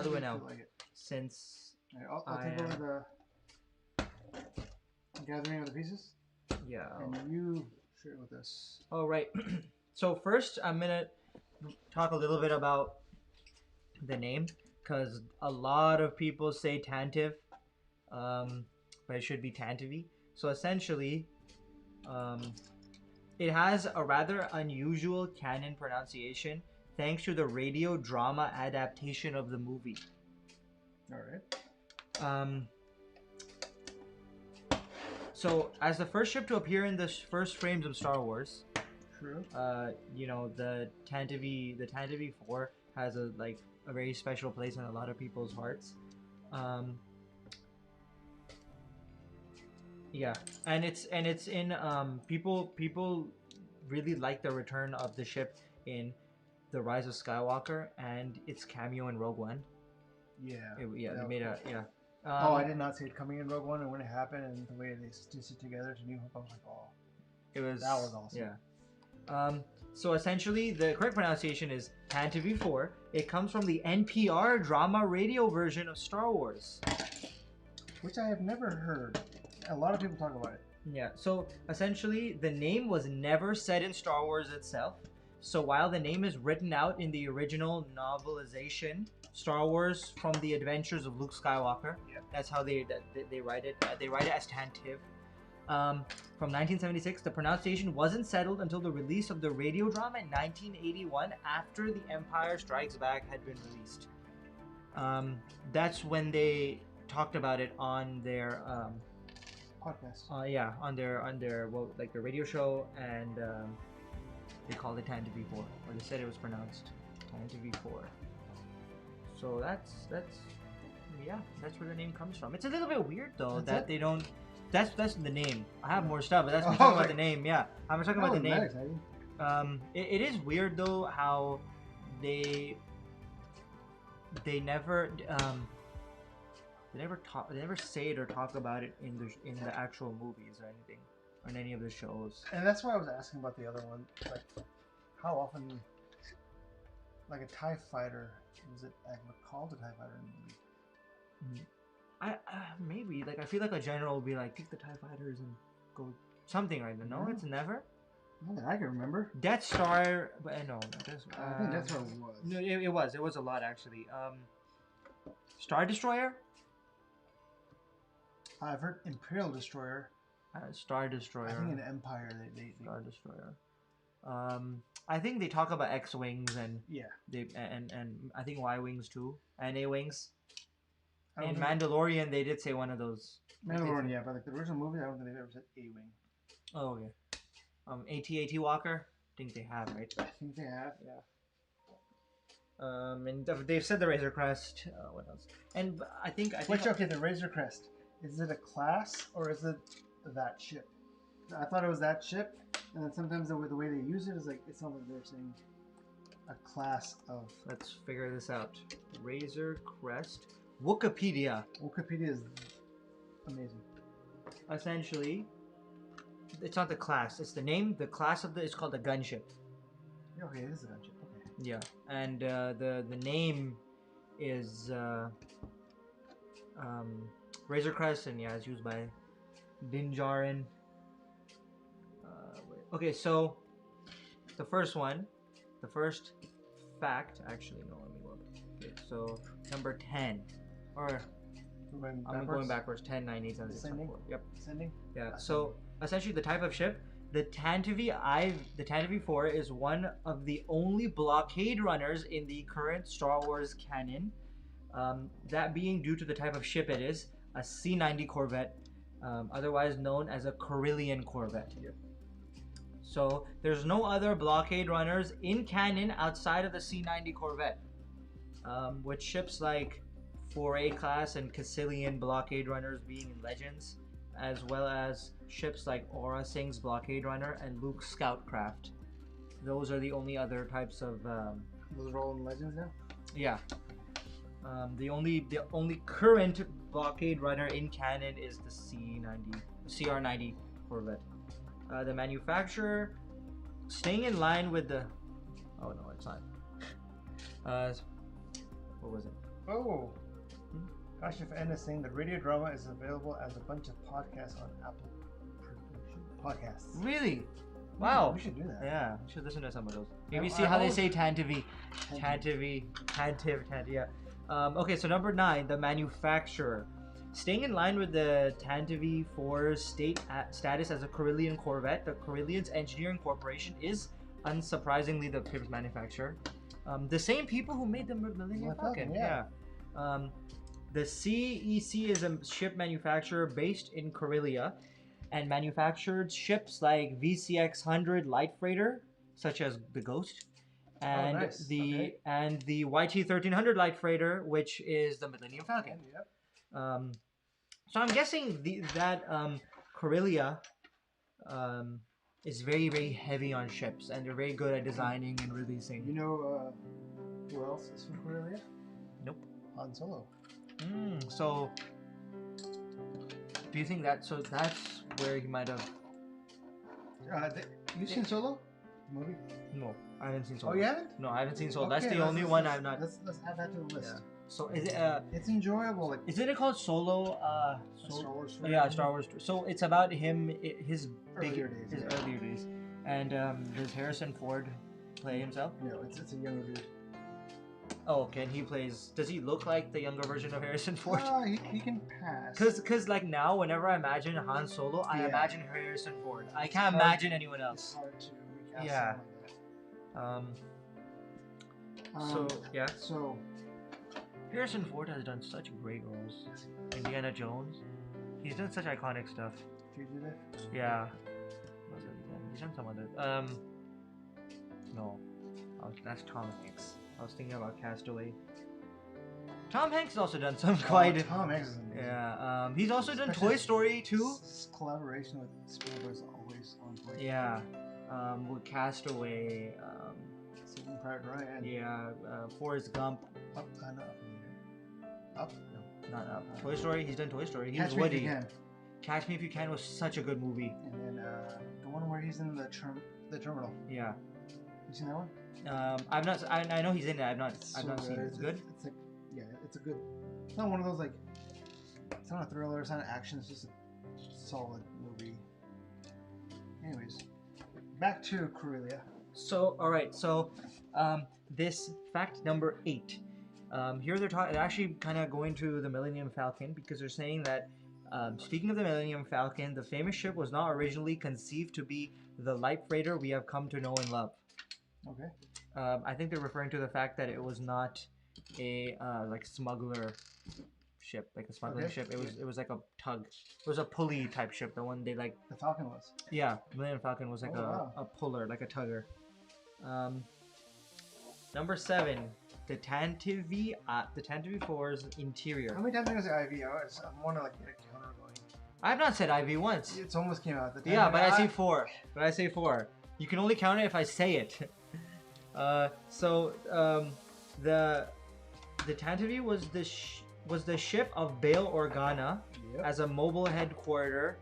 do it now. Like it. Since I'll take over the gathering of the pieces. Yeah. And you share it with us. Oh, right. So first, I'm gonna talk a little bit about the name, because a lot of people say Tantive, but it should be Tantive. So essentially, it has a rather unusual canon pronunciation thanks to the radio drama adaptation of the movie. All right. So as the first ship to appear in the first frames of Star Wars, true. You know, the Tantive IV has a very special place in a lot of people's hearts. Yeah, and it's in people really like the return of the ship in The Rise of Skywalker and its cameo in Rogue One. Yeah. They made a I did not see it coming in Rogue One, and when it happened and the way they stitched it together to New Hope, I was like, that was awesome. Yeah. So essentially, the correct pronunciation is Tantive IV. It comes from the NPR drama radio version of Star Wars, which I have never heard. A lot of people talk about it. Yeah. So essentially, the name was never said in Star Wars itself. So while the name is written out in the original novelization, Star Wars from the Adventures of Luke Skywalker, that's how they write it. They write it as Tantive. From 1976, the pronunciation wasn't settled until the release of the radio drama in 1981, after The Empire Strikes Back had been released. That's when they talked about it on their podcast. On their the radio show, and they called it Tantive IV, or they said it was pronounced Tantive IV. So that's where the name comes from. It's a little bit weird though they don't. That's the name. I have more stuff, but that's talking about the name. Yeah, I'm talking about the name. Exciting. It is weird though how they never say it or talk about it in the actual movies or anything, or in any of the shows. And that's why I was asking about the other one, like how often, like a TIE fighter, was it called a TIE fighter in the movie? I maybe I feel like a general will be like, take the TIE fighters and go something like that. No, it's never. Not that I can remember. Death Star, but no, I think that's what it was. No, it was a lot actually. Star Destroyer. I've heard Imperial Destroyer. Star Destroyer. I think in Empire they Star Destroyer. I think they talk about X-wings and and I think Y-wings too, and A-wings. In Mandalorian, they did say one of those. Mandalorian, yeah, but like the original movie, I don't think they've ever said A-wing. Oh, okay. AT-AT Walker? I think they have, right? I think they have. Yeah. And they've said the Razor Crest. What else? And I think. Okay, the Razor Crest. Is it a class or is it that ship? I thought it was that ship, and then sometimes the way they use it is like it's not like they're saying a class of. Let's figure this out. Razor Crest. Wikipedia is amazing. Essentially, it's not the class. It's the name. The class of it's called a gunship. Okay, this is a gunship. Okay. Yeah, and the name is Razor Crest, and yeah, it's used by Dinjarin. Okay, so the first fact, actually, no, let me look. Okay, so number 10, or I'm going backwards. 10, 9, 8, 7, 6, 5, 4. Yep. Ascending? Yeah. So essentially, the type of ship, the Tantive IV is one of the only blockade runners in the current Star Wars canon. That being due to the type of ship it is, a C-90 corvette, otherwise known as a Corellian corvette. Yep. So there's no other blockade runners in canon outside of the C-90 corvette, with ships like 4A class and Cassilian blockade runners being in Legends, as well as ships like Aura Singh's blockade runner and Luke's scout craft. Those are the only other types of. Those are all in Legends now. Yeah. The only current blockade runner in canon is the CR90 corvette. The manufacturer, staying in line with the. Oh no, it's not. What was it? Oh. Gosh, if anything, the radio drama is available as a bunch of podcasts on Apple Podcasts. Really? Wow. We should do that. Yeah, we should listen to some of those. Maybe see how they say Tantive. Yeah. Okay, so number 9, the manufacturer. Staying in line with the Tantive IV's status as a Corellian corvette, the Corellians Engineering Corporation is, unsurprisingly, the ship's manufacturer. The same people who made the Millennium Falcon. Yeah. The CEC is a ship manufacturer based in Corellia and manufactured ships like VCX-100 light freighter, such as the Ghost, and the YT-1300 light freighter, which is the Millennium Falcon. Yep. So I'm guessing that Corellia is very, very heavy on ships, and they're very good at designing and releasing. You know who else is from Corellia? Nope. Han Solo. So do you think that's where he might have? You seen Solo? The movie? No, I haven't seen Solo. Oh, you haven't? No, I haven't seen Solo. Okay, that's the only one I've not. Let's add that to the list. Yeah. So is it? It's enjoyable. Like, isn't it called Solo? Star Wars. Yeah, Star Wars. So it's about him, his Earlier days, and does Harrison Ford play himself? No, it's a younger dude. Oh, okay. And he plays. Does he look like the younger version of Harrison Ford? He can pass. Cause like now, whenever I imagine Han Solo, I imagine Harrison Ford. I can't imagine anyone else. It's hard to recast like that. So Harrison Ford has done such great roles. Indiana Jones. He's done such iconic stuff. Fugitive? Yeah. He's done some other. No. That's Tom Hanks. I was thinking about Castaway. Tom Hanks has also done some quite. Tom Hanks is amazing. Yeah. He's also done Toy Story too. His collaboration with Spielberg is always on point. Yeah. With Castaway. Saving Private Ryan. Yeah. Forrest Gump. Up? No, not Up. Toy Story. He's done Toy Story. He was Catch Me If Woody. You Can. Catch Me If You Can was such a good movie. And then the one where he's in the terminal. Yeah. You seen that one? I've not. I know he's in it. I've not seen it. It's good. It's like, yeah, it's a good. It's not one of those like. It's not a thriller. It's not an action. It's just a solid movie. Anyways, back to Corellia. So all right. So, this fact number 8. Here they're actually kind of going to the Millennium Falcon because they're saying that. Speaking of the Millennium Falcon, the famous ship was not originally conceived to be the light freighter we have come to know and love. Okay. I think they're referring to the fact that it was not a like smuggler ship, like a smuggling ship. It was like a tug. It was a pulley type ship. The one they like. The Falcon was. Yeah, Millennium Falcon was like a puller, like a tugger. Number 7, the Tantive IV's interior. How many times did I say IV? I want to like get a counter going. I've not said IV once. It's almost came out. Yeah, but I say 4. You can only count it if I say it. The Tantive was the ship of Bail Organa as a mobile headquarter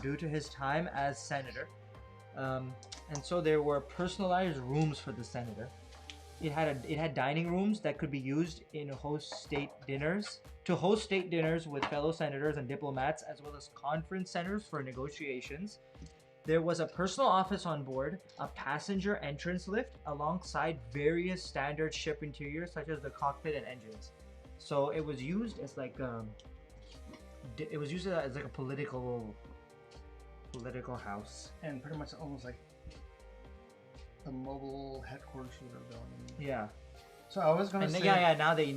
due to his time as senator. And so there were personalized rooms for the senator. It had dining rooms that could be used in to host state dinners with fellow senators and diplomats, as well as conference centers for negotiations. There was a personal office on board, a passenger entrance lift, alongside various standard ship interiors such as the cockpit and engines. So it was used as like a political house, and pretty much almost like the mobile headquarters for the building. Yeah. So I was gonna say. Now they.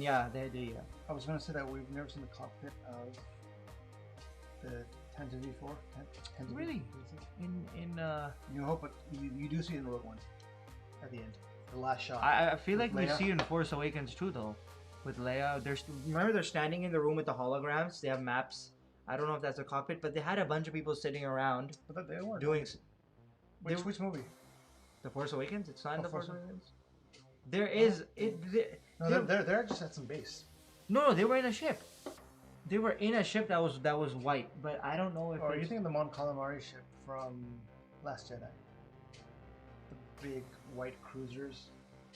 I was gonna say that we've never seen the cockpit of the Tantive IV. Really? In New Hope, but you do see it in Rogue One at the end, the last shot. I feel like we see it in Force Awakens too, though, with Leia. Remember they're standing in the room with the holograms. They have maps. I don't know if that's a cockpit, but they had a bunch of people sitting around. But they were doing. Which movie? The Force Awakens. It's not in the Force Awakens. There is it. They're just at some base. No, they were in a ship. They were in a ship that was white, but I don't know if. Or are you thinking the Mon Calamari ship from Last Jedi? The big white cruisers,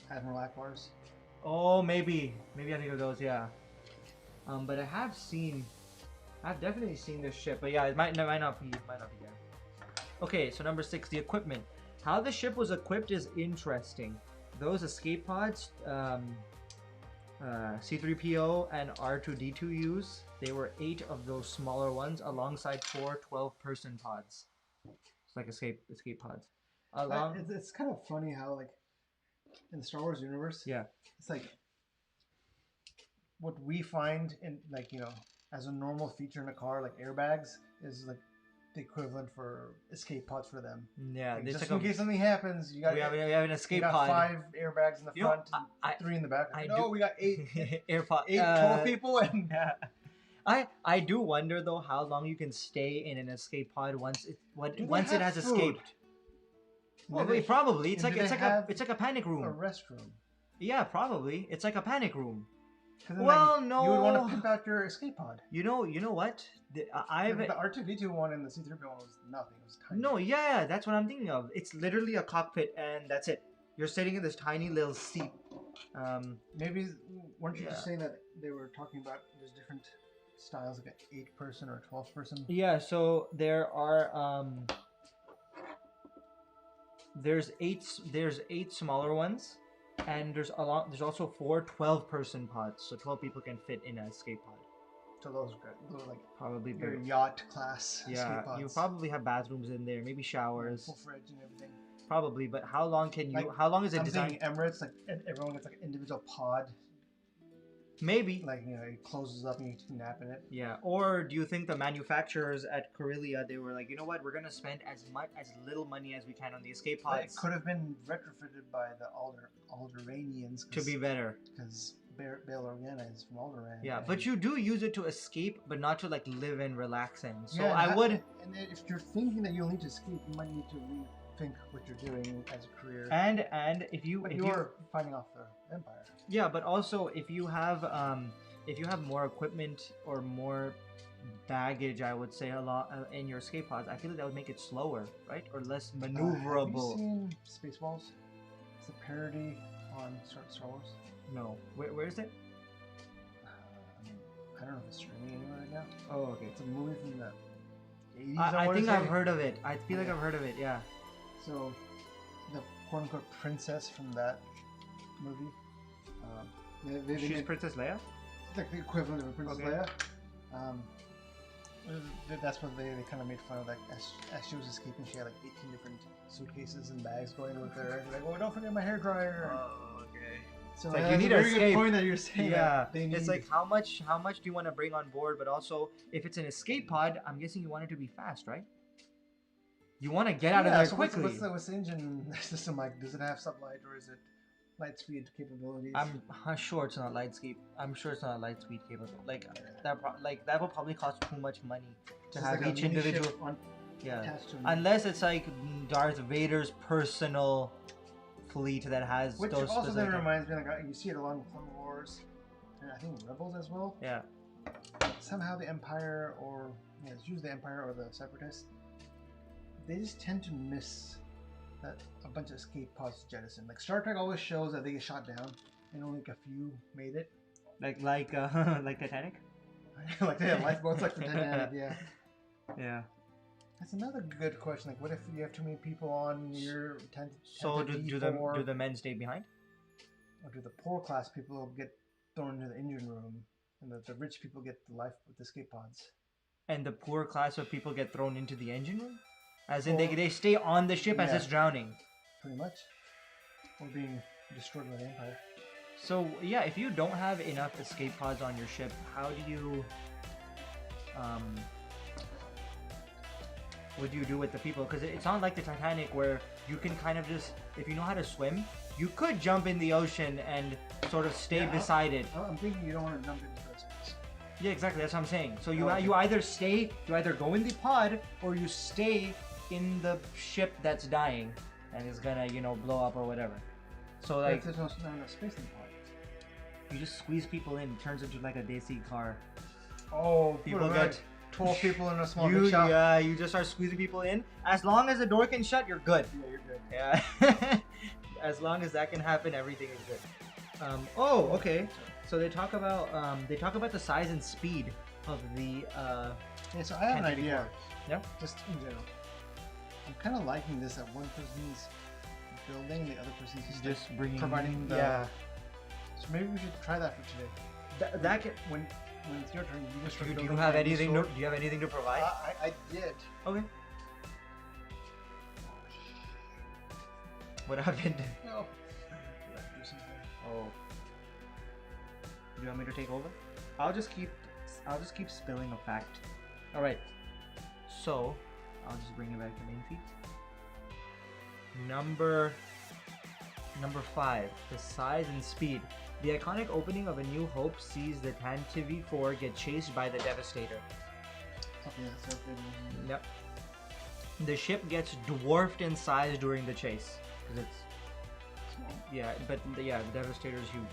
Admiral Akbar's. Oh, maybe I think of those. Yeah. But I've definitely seen this ship, but yeah, it might not be there. Okay, so number 6, the equipment. How the ship was equipped is interesting. Those escape pods, C-3PO and R2-D2 use, they were 8 of those smaller ones alongside 4 12-person pods. It's like escape pods. It's kind of funny how, like, in the Star Wars universe, it's like what we find in, like, you know, as a normal feature in a car, like airbags, is like the equivalent for escape pods for them. Yeah, like, just in case something happens, we have an escape pod. 5 airbags in the front, and 3 in the back. We got 8 AirPod, 8 total people, and I do wonder though how long you can stay in an escape pod once it has escaped. Well, probably it's like a panic room. A restroom. Yeah, probably it's like a panic room. Well, no. You would want to pimp out your escape pod. You know what? The R2-D2 one and the C-3PO one was nothing. It was tiny. No, yeah, that's what I'm thinking of. It's literally a cockpit, and that's it. You're sitting in this tiny little seat. Maybe weren't you just saying that they were talking about there's different styles, like an 8-person or a 12-person? Yeah. So there are there's 8 smaller ones. And there's also 4 12-person pods, so 12 people can fit in an escape pod. So those are good. Those are like probably your yacht class escape pods. You probably have bathrooms in there, maybe showers, full fridge and everything. Probably, but how long is it designed? Emirates, like everyone gets like an individual pod. Maybe. Like, you know, it closes up and you can nap in it. Yeah. Or do you think the manufacturers at Corellia, they were like, you know what, we're gonna spend as little money as we can on the escape pods. It could have been retrofitted by the Alderaanians to be better. Because Bail Organa is from Alderaan. Yeah, but you do use it to escape, but not to like live and relax in. So And if you're thinking that you'll need to escape, you might need to rethink what you're doing as a career. And if you're fighting off the Empire. Yeah, but also if you have more equipment or more baggage, I would say a lot in your escape pods, I feel like that would make it slower, right, or less maneuverable. Have you seen Spaceballs? It's a parody on Star Wars. No, where is it? I don't know if it's streaming anywhere right now. Oh, okay. It's a movie from the 80s. I think I've heard of it. I feel like I've heard of it. Yeah. So, the quote-unquote princess from that movie. She's Princess Leia? It's like the equivalent of a Princess Leia. That's what they kind of made fun of. Like, as she was escaping, she had like 18 different suitcases and bags going with her. Like, oh, don't forget my hairdryer. Oh, okay. So like, you need a very good point that you're saying. Yeah, it's like how much do you want to bring on board? But also, if it's an escape pod, I'm guessing you want it to be fast, right? You want to get out of there quickly. What's the engine system like? Does it have sublight or is it light speed capabilities? I'm sure it's not light speed. I'm sure it's not light speed capable. That will probably cost too much money to have each individual. Unless it's like Darth Vader's personal fleet that has which those. Which also then reminds me, like you see it along with Clone Wars, and I think Rebels as well. Yeah. Somehow the Empire, or it's usually the Empire or the Separatists, they just tend to miss that a bunch of escape pods jettisoned. Like Star Trek always shows that they get shot down, and only like a few made it. Like Titanic. Like they have lifeboats, like the Titanic. Yeah. Yeah. That's another good question. Like, what if you have too many people on your tent? So do the men stay behind? Or do the poor class people get thrown into the engine room, and the rich people get the escape pods? And the poor class of people get thrown into the engine room? As in they stay on the ship as it's drowning? Pretty much. Or being destroyed by the Empire. So, yeah, if you don't have enough escape pods on your ship, how do you... what do you do with the people? Because it's not like the Titanic where you can kind of just... If you know how to swim, you could jump in the ocean and sort of stay beside it. I'm thinking you don't want to jump into the space. Yeah, exactly. That's what I'm saying. So you either go in the pod or you stay in the ship that's dying and is gonna blow up or whatever. So like, there's not enough space in the pod. You just squeeze people in. It turns into like a Desi car. Oh, people get 12 people in a small shop. Yeah, you just start squeezing people in. As long as the door can shut, you're good. Yeah, you're good. Yeah. As long as that can happen, everything is good. Oh, okay. So they talk about the size and speed of the. Yeah, so I have an idea. Yeah. Just in general, I'm kind of liking this. That one person's building, the other person's just bringing providing the. Yeah. So maybe we should try that for today. That can, when it's your turn, you just. Do you have anything? Do you have anything to provide? I did. Okay. What happened? No. Oh. Do you want me to take over? I'll just keep spilling a fact. All right. So, I'll just bring it back to main feed. Number 5, the size and speed. The iconic opening of A New Hope sees the Tantive IV get chased by the Devastator. Yep. The ship gets dwarfed in size during the chase. Because it's small. Yeah, but yeah, the Devastator is huge.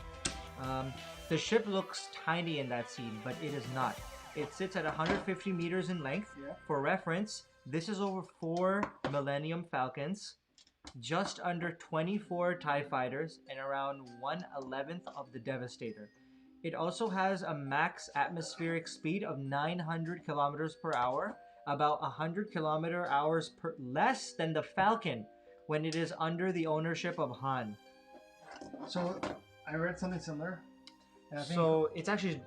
The ship looks tiny in that scene, but it is not. It sits at 150 meters in length. Yeah. For reference, this is over 4 Millennium Falcons, just under 24 TIE Fighters, and around 1/11th of the Devastator. It also has a max atmospheric speed of 900 kilometers per hour, about 100 kilometer-hours less than the Falcon when it is under the ownership of Han. So, I read something similar. And I think so it's actually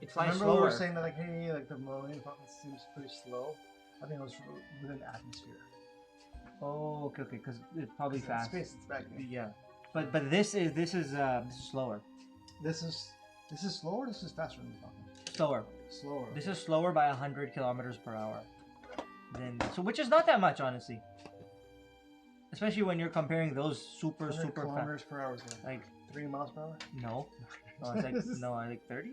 it flies remember slower. we were saying that like, hey, like the Millennium Falcon seems pretty slow. I think it was within the atmosphere. Oh, okay, because it's probably fast. Space, it's back there. Yeah, but this is slower. This is slower. This is faster than the Falcon. Slower. Slower. This is slower by 100 kilometers per hour. Which is not that much, honestly. Especially when you're comparing those super kilometers fast. Per hour is like 3 miles per hour. No, it's like I think 30,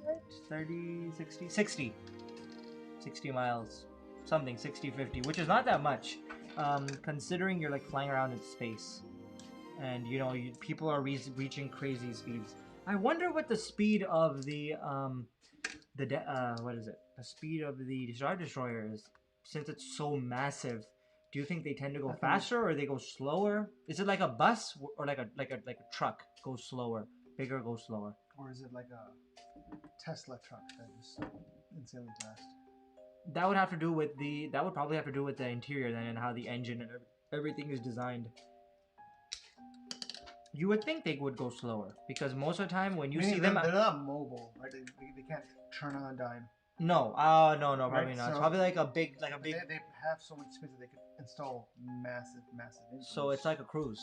right? 30, 60 miles, something 60, 50, which is not that much, considering you're like flying around in space, and people are reaching crazy speeds. I wonder what the speed of the speed of the Star Destroyer is, since it's so massive. Do you think they tend to go faster or they go slower? Is it like a bus or like a truck goes slower, bigger goes slower? Or is it like a Tesla truck that is insanely fast? That would probably have to do with the interior then, and how the engine and everything is designed. You would think they would go slower, because most of the time when you see them, they're not mobile, right? They can't turn on a dime. No, no, probably right? not. So it's probably like a big. They have so much space that they could install massive engines. So it's like a cruise.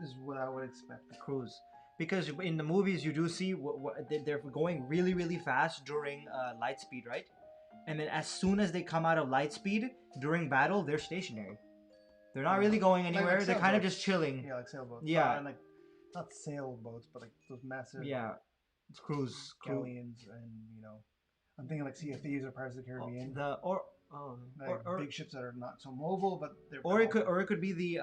Is what I would expect. A cruise, because in the movies you do see they're going really, really fast during light speed, right? And then as soon as they come out of light speed during battle, they're stationary. They're not really going anywhere. Like they're kind of just chilling. Yeah, like sailboats. Yeah, and like not sailboats, but like those massive. Yeah, it's cruise galleons, and I'm thinking like Sea of Thieves or Pirates of the Caribbean. Big ships that are not so mobile, but they're. Or it could be the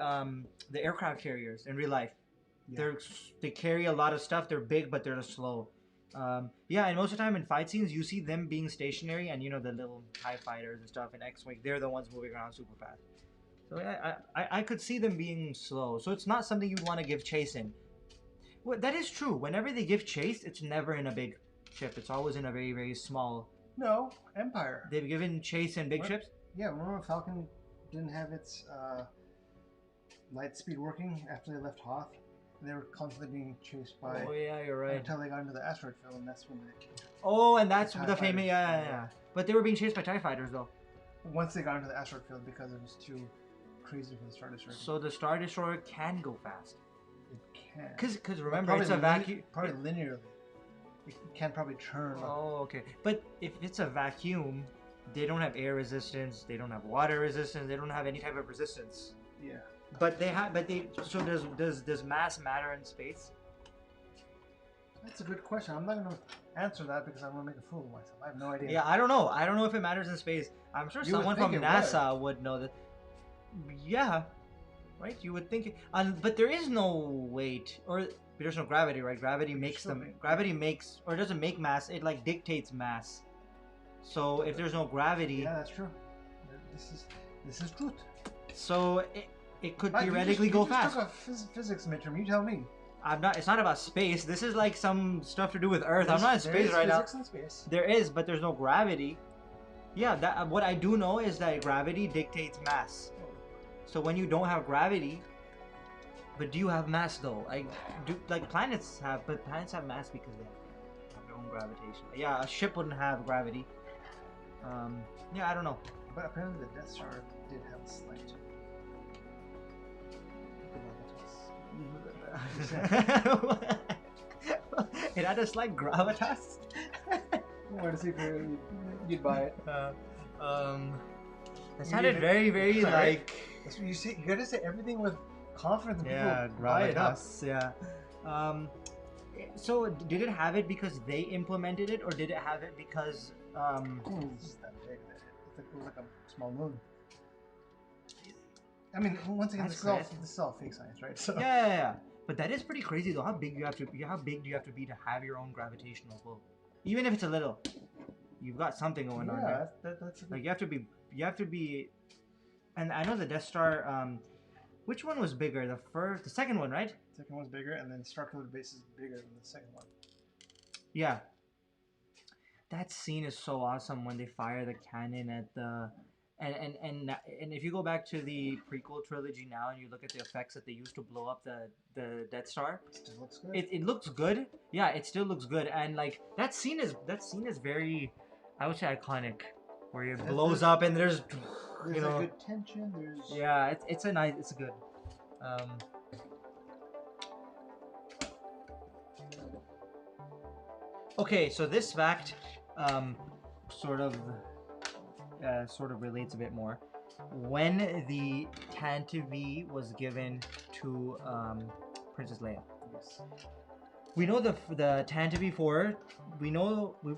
aircraft carriers in real life. Yeah. They carry a lot of stuff. They're big, but they're slow. And most of the time in fight scenes, you see them being stationary, and the little TIE fighters and stuff in X-Wing, they're the ones moving around super fast. So I could see them being slow. So it's not something you want to give chase in. Well, that is true. Whenever they give chase, it's never in a big ship. It's always in a very, very small. No, Empire. They've given chase in big ships? Yeah, remember Falcon didn't have its light speed working after they left Hoth? They were constantly being chased by... Oh, yeah, you're right. Until they got into the asteroid field, and that's when they... Oh, and that's the famous... Yeah. But they were being chased by TIE fighters, though. Once they got into the asteroid field, because it was too crazy for the Star Destroyer. So the Star Destroyer can go fast. It can. Because remember, it's a vacuum... Probably linearly. It can probably turn. Oh, okay. But if it's a vacuum, they don't have air resistance, they don't have water resistance, they don't have any type of resistance. Yeah. But they have. So does mass matter in space? That's a good question. I'm not going to answer that because I'm going to make a fool of myself. I have no idea. Yeah, I don't know. I don't know if it matters in space. I'm sure someone from NASA would know that. Yeah, right. You would think. But there is no weight, or there's no gravity, right? Gravity makes them. Gravity makes, or doesn't make mass. It like dictates mass. So if there's no gravity. Yeah, that's true. This is truth. So it could theoretically go fast. You just took a physics midterm. You tell me. I'm not. It's not about space. This is like some stuff to do with Earth. I'm not in space right now. There is physics in space. There is, but there's no gravity. Yeah, that what I do know is that gravity dictates mass. So when you don't have gravity, but do you have mass though? Like planets have, but planets have mass because they have their own gravitation. Yeah, a ship wouldn't have gravity. Yeah, I don't know. But apparently the Death Star did have a slight. It had a slight gravitas. I wanted to see if you'd buy it. That sounded very, very like. You see, you gotta say everything with confidence. Yeah, gravitas. Yeah. So did it have it because they implemented it, or did it have it because? It's just that big. It was like a small moon. I mean, once again, this is all fake science, right? So. Yeah. But that is pretty crazy, though. How big do you have to be to have your own gravitational pull? Even if it's a little, you've got something going on there. That's like you have to be. And I know the Death Star. Which one was bigger? The second one, right? The second one's bigger, and then Starkiller Base is bigger than the second one. Yeah. That scene is so awesome when they fire the cannon at the. And if you go back to the prequel trilogy now and you look at the effects that they used to blow up the Death Star, it still looks good. It looks good. Yeah, it still looks good. And like that scene is very, I would say, iconic, where it blows up and there's a good tension. Yeah, it's good. Okay, so this fact, sort of relates a bit more. When the Tantive IV was given to Princess Leia, yes. We know the Tantive IV.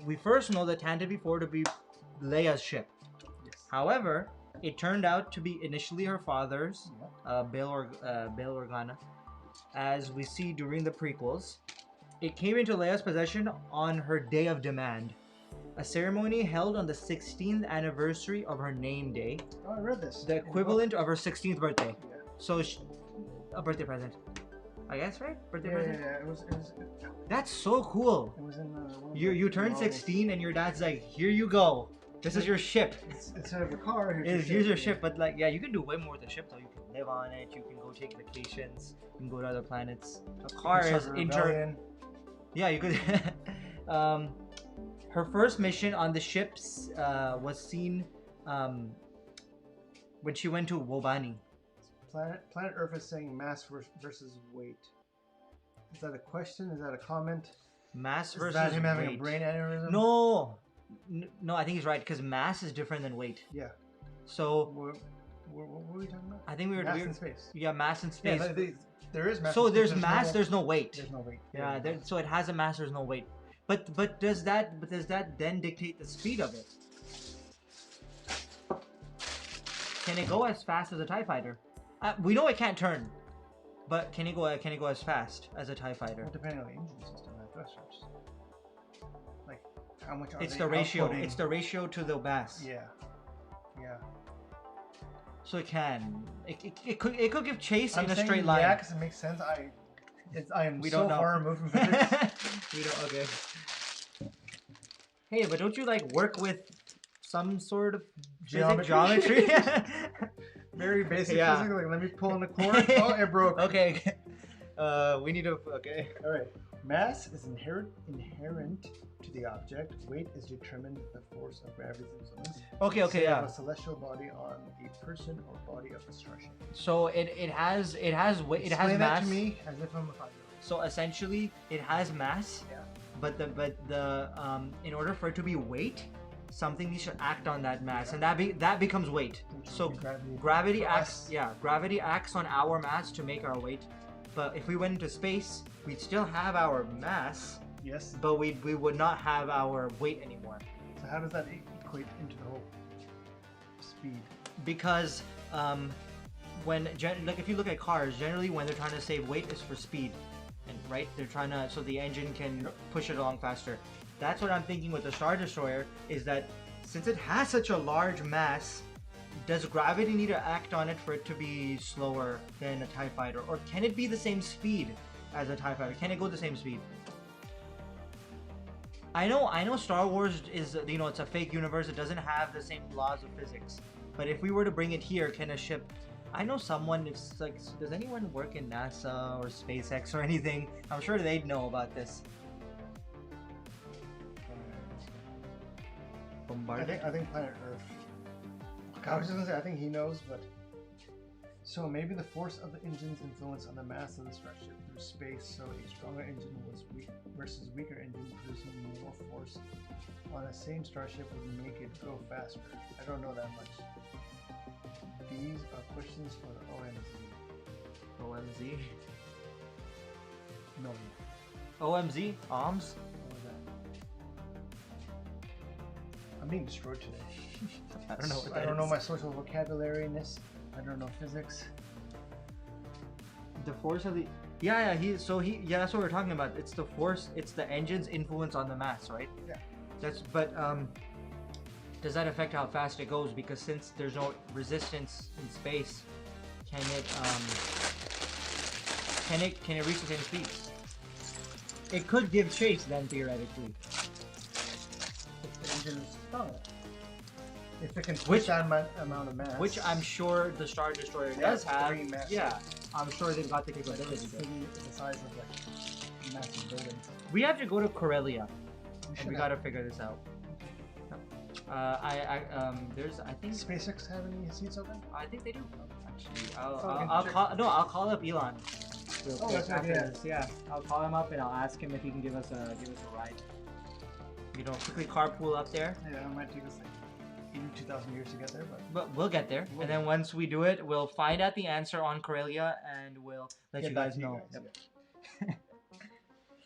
We first know the Tantive IV to be Leia's ship. Yes. However, it turned out to be initially her father's, Bail Organa, as we see during the prequels. It came into Leia's possession on her day of demand. A ceremony held on the 16th anniversary of her name day. Oh, I read this. The equivalent of her 16th birthday. Yeah. So, a birthday present. I guess, right? Birthday present? Yeah, it was... That's so cool. It was in you turn 16 and your dad's like, here you go. This is your ship. Instead of a car, here's your ship. But like, yeah, you can do way more with the ship though. You can live on it. You can go take vacations. You can go to other planets. A car is Yeah, you could... her first mission on the ships was seen when she went to Wobani. Planet Earth is saying mass versus weight. Is that a question? Is that a comment? Mass versus weight. Is that him having a brain aneurysm? No, I think he's right because mass is different than weight. Yeah. So. What were we talking about? I think we were mass in space. Yeah, mass in space. Yeah, there is mass. So there's mass. There's no weight. There's no weight. Yeah. So it has a mass. There's no weight. But does that then dictate the speed of it? Can it go as fast as a TIE fighter? We know it can't turn, but can it go as fast as a TIE fighter? Well, depending on the engine system and thrusters. Like how much are it's the ratio. Outputting? It's the ratio to the mass. Yeah. So it can. It could give chase I'm in a saying straight line. Yeah, because it makes sense. I am We so don't know. far removed from physics. We don't. Okay. Hey, but don't you like work with some sort of geometry? Very basic Yeah. physics. Like, let me pull on the cord. Oh, it broke. Okay. We need to. Okay. All right. Mass is inherent to the object. Weight is determined by the force of gravity's influence. Okay. Say Yeah. of a celestial body on a person or body of the starship. So it has weight. It has mass. Explain that to me as if I'm a 5-year-old. So essentially, it has mass. Yeah. But the in order for it to be weight, something needs to act on that mass, and that becomes weight. So gravity acts. Yeah, gravity acts on our mass to make our weight. But if we went into space, we'd still have our mass. Yes. But we would not have our weight anymore. So how does that equate into the whole speed? Because if you look at cars, generally when they're trying to save weight, it's for speed. And right, they're trying to so the engine can push it along faster. That's what I'm thinking with the Star Destroyer, is that since it has such a large mass, does gravity need to act on it for it to be slower than a TIE fighter, or can it be the same speed as a TIE fighter? Can it go the same speed? I know Star Wars is, it's a fake universe. It doesn't have the same laws of physics. But if we were to bring it here, can a ship? I know someone. It's like, does anyone work in NASA or SpaceX or anything? I'm sure they'd know about this. Bombarded. I think planet Earth. I was just gonna say, I think he knows, but so maybe the force of the engine's influence on the mass of the starship through space. So a stronger engine was weak versus weaker engine producing more force on the same starship would make it go faster. I don't know that much. These are questions for the OMZ. OMZ. No. OMZ. OMS. What was that? I'm being destroyed today. I don't know what that I don't is. know my social vocabulary-ness. I don't know physics. The force of the yeah that's what we're talking about. It's the force. It's the engine's influence on the mass, right? Yeah. Does that affect how fast it goes? Because since there's no resistance in space, can it reach the same speed? It could give chase then, theoretically. If the engine is strong. If it can push that amount of mass. Which I'm sure the Star Destroyer does have. Mass. Yeah, I'm sure they've got the capability. It's the size of like massive buildings. We have to go to Corellia. We gotta figure this out. There's, I think SpaceX have any seats open? I think they do. Actually, I'll call up Elon. Real quick That's after right. this. Yeah, I'll call him up and I'll ask him if he can give us a ride. Quickly carpool up there. Yeah, it might take us like 82,000 years to get there, but we'll get there. And then once we do it, we'll find out the answer on Corellia and we'll let you guys know. Yep.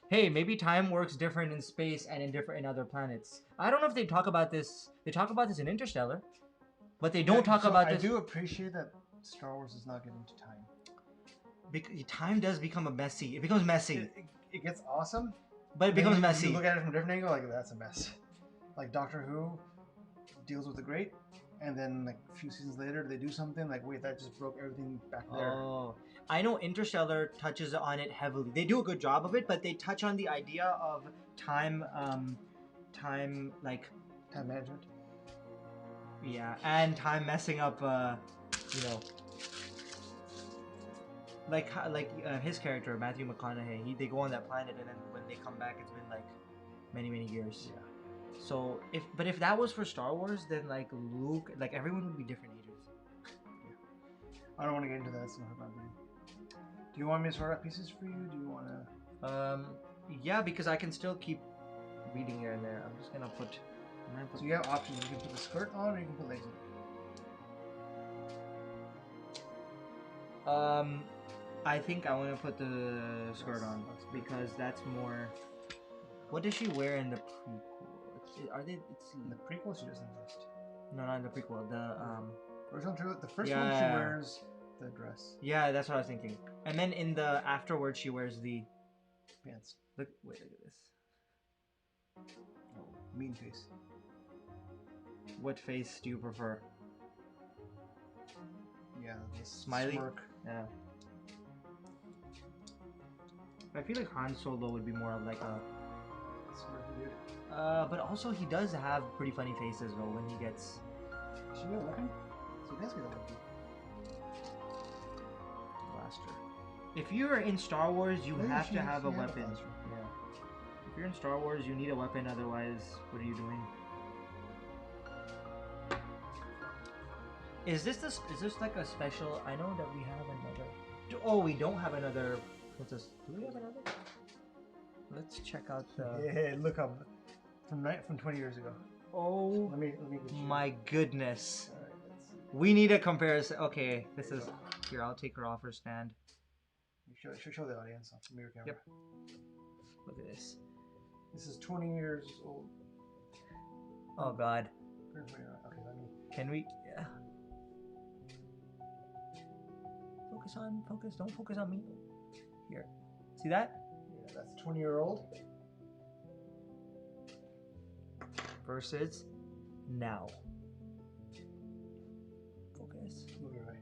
Hey, maybe time works different in space and in other planets. I don't know if they talk about this. They talk about this in Interstellar, but they don't talk about this. I do appreciate that Star Wars is not getting into time. Because time does become messy. It becomes messy. It gets awesome, but it becomes messy. You look at it from a different angle, like that's a mess. Like Doctor Who deals with the Great, and then like a few seasons later they do something like, wait, that just broke everything back there. Oh, I know Interstellar touches on it heavily. They do a good job of it, but they touch on the idea of time management. Yeah, and time messing up, his character Matthew McConaughey. They go on that planet, and then when they come back, it's been like many years. Yeah. So if that was for Star Wars, then like Luke, like everyone would be different ages. Yeah. I don't want to get into that. It's not about me. Do you want me to sort out pieces for you? Do you want to? Yeah, because I can still keep reading here and there. I'm just gonna put. So you have options. You can put the skirt on, or you can put legs on. I think I want to put the skirt on because that's more. What does she wear in the prequel? Are they? It's in the prequel. She doesn't exist. No, not in the prequel. The original trilogy. The first one, she wears the dress. Yeah, that's what I was thinking. And then in the afterwards, she wears the pants. Look at this. Oh, mean face. What face do you prefer? Yeah, the Smiley. smirk. Yeah. I feel like Han Solo would be more of like a Smirky dude. but also he does have pretty funny faces though when he gets Should we get a weapon? So he does get a weapon. blaster. If you're in Star Wars, you Maybe have she- to have she a had a weapon. blaster. Yeah. If you're in Star Wars, you need a weapon. Otherwise, what are you doing? Is this like a special? I know that we have another. Oh, we don't have another. Princess. Do we have another? Let's check out the. Yeah, look up from 20 years ago. Oh Let me get you. my goodness. All right, let's see. We need a comparison. Okay, this is here. I'll take her off her stand. Show the audience on the mirror camera. Yep. Look at this. This is 20 years old. Oh God. Okay, let me. Can we? Yeah. Focus. Don't focus on me. Here. See that? Yeah, that's 20-year-old. Versus now. Focus. Move your way.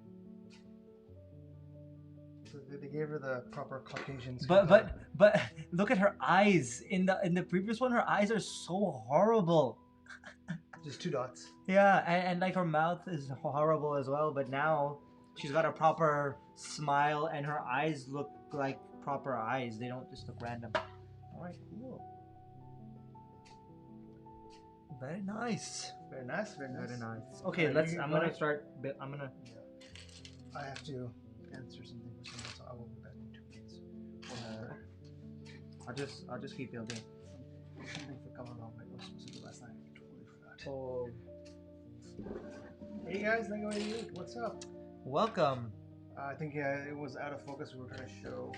So they gave her the proper Caucasian skin But look at her eyes. In the previous one, her eyes are so horrible. Just 2 dots. Yeah, and like her mouth is horrible as well. But now she's got a proper smile, and her eyes look like proper eyes. They don't just look random. All right, cool. Very nice. Very nice. Very nice. Very nice. Okay, Alright, let's. you I'm go gonna ahead. start. I have to answer something for someone, so I will be back in 2 minutes. I'll just keep building. Something for coming on. I was supposed to do last night. I totally forgot. Oh. Hey guys, Lego-lapse, what's up? Welcome. I think it was out of focus. We were trying to show.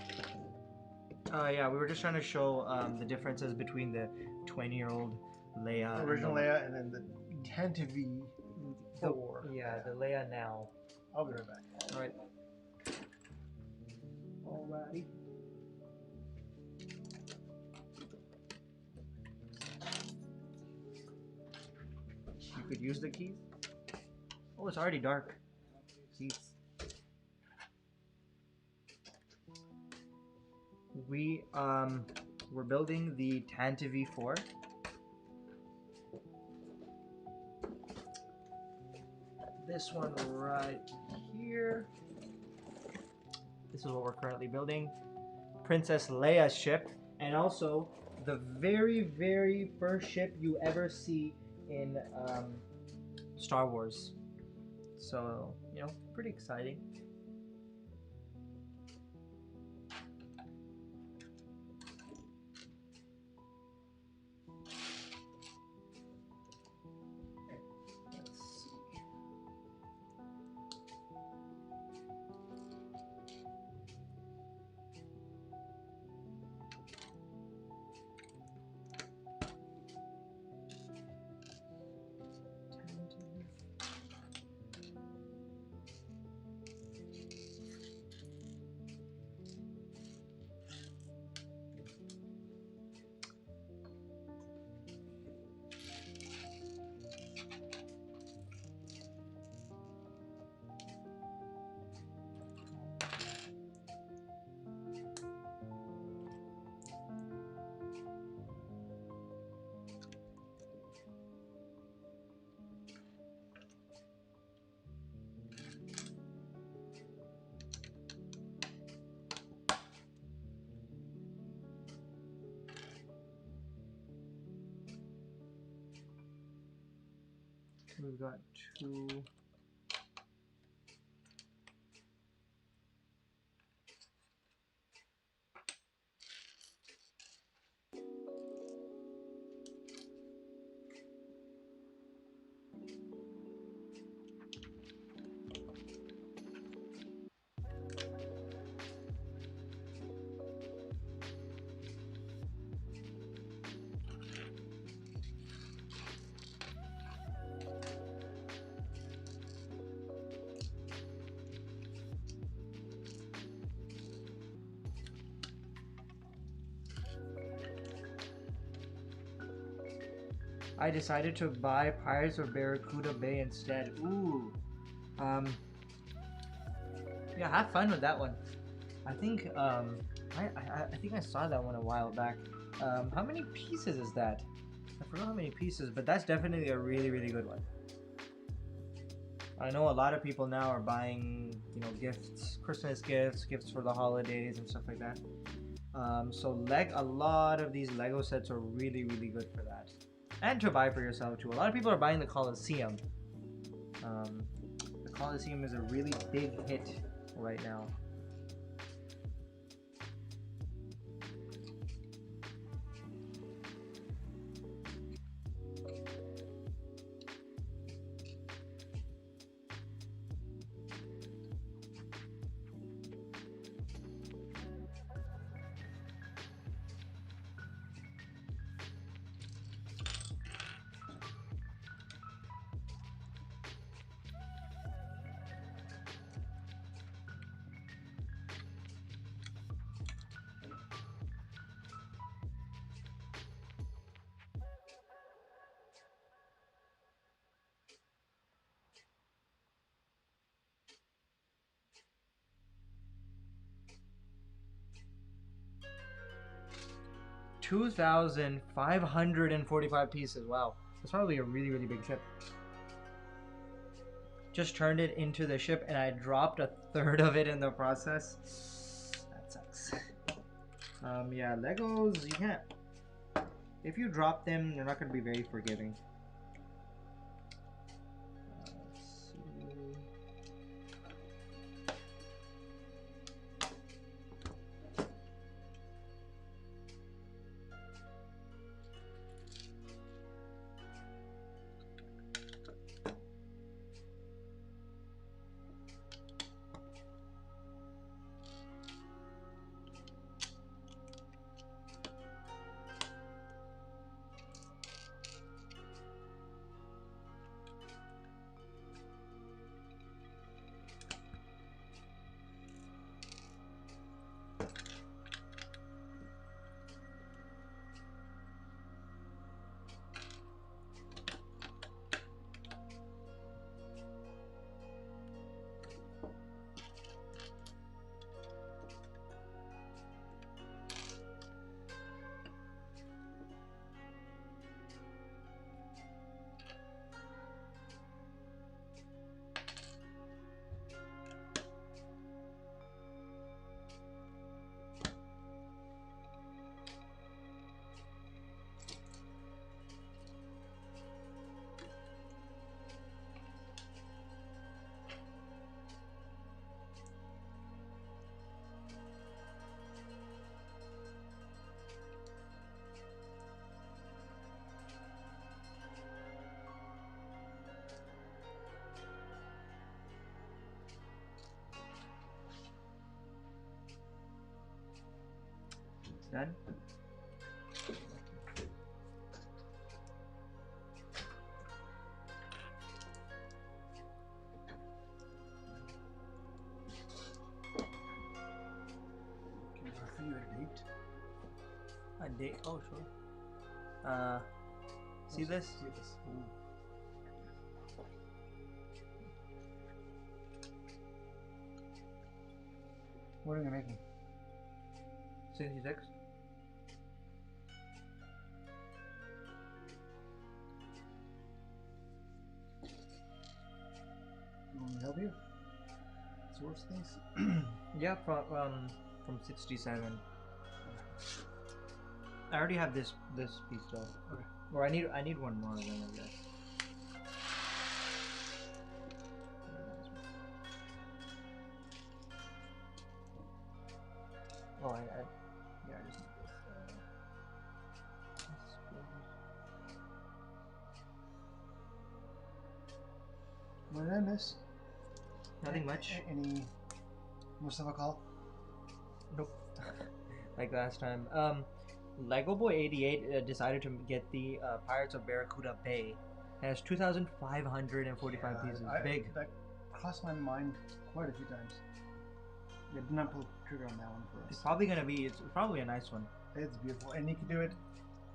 Yeah, we were just trying to show the differences between the 20-year-old Leia. Original and Leia and then the Tantive IV. Yeah, the Leia now. I'll be right back. All right. Alrighty. You could use the keys. Oh, it's already dark. Jeez. We're building the Tantive IV. This one right here. This is what we're currently building. Princess Leia's ship, and also the very, very first ship you ever see in Star Wars. So, you know, pretty exciting. Let's see. We've got two. I decided to buy Pirates of Barracuda Bay instead. Ooh. Yeah, have fun with that one. I think I think I saw that one a while back. How many pieces is that? I forgot how many pieces, but that's definitely a really, really good one. I know a lot of people now are buying, you know, gifts, Christmas gifts, gifts for the holidays and stuff like that. So a lot of these Lego sets are really, really good for that. And to buy for yourself too. A lot of people are buying the Colosseum. The Colosseum is a really big hit right now. $2,545 pieces. Wow, that's probably a really, really big ship. Just turned it into the ship and I dropped a third of it in the process. That sucks. Yeah, Legos, you can't. If you drop them, they're not going to be very forgiving. Let's see. 10. Can I offer you a date? A date? Oh, sure. See this? See this. Ooh. What are you making? 66. You want me to help you? Source things? Yeah, from 67. I already have this piece though. Okay. Or I need one more then I guess. Oh, yeah, I just need this. What did I miss? Nothing much. Any more stuff I call? Nope. Like last time. Lego Boy 88 decided to get the Pirates of Barracuda Bay. It has 2,545 pieces. Big. That crossed my mind quite a few times. I did not pull the trigger on that one for us. It's probably gonna be. It's probably a nice one. It's beautiful, and you can do it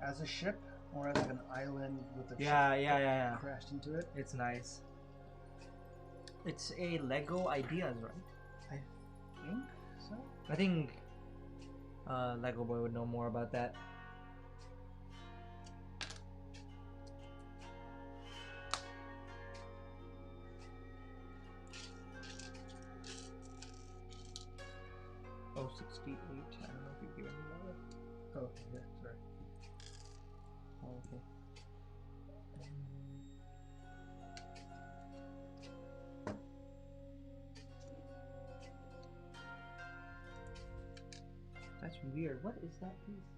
as a ship or as like an island with a Yeah. crashed into it. It's nice. It's a Lego Ideas, right? I think so. I think Lego Boy would know more about that. Oh, 68. I don't know if you've given me that. Oh, yeah, sorry. Oh, okay. That's weird. What is that piece?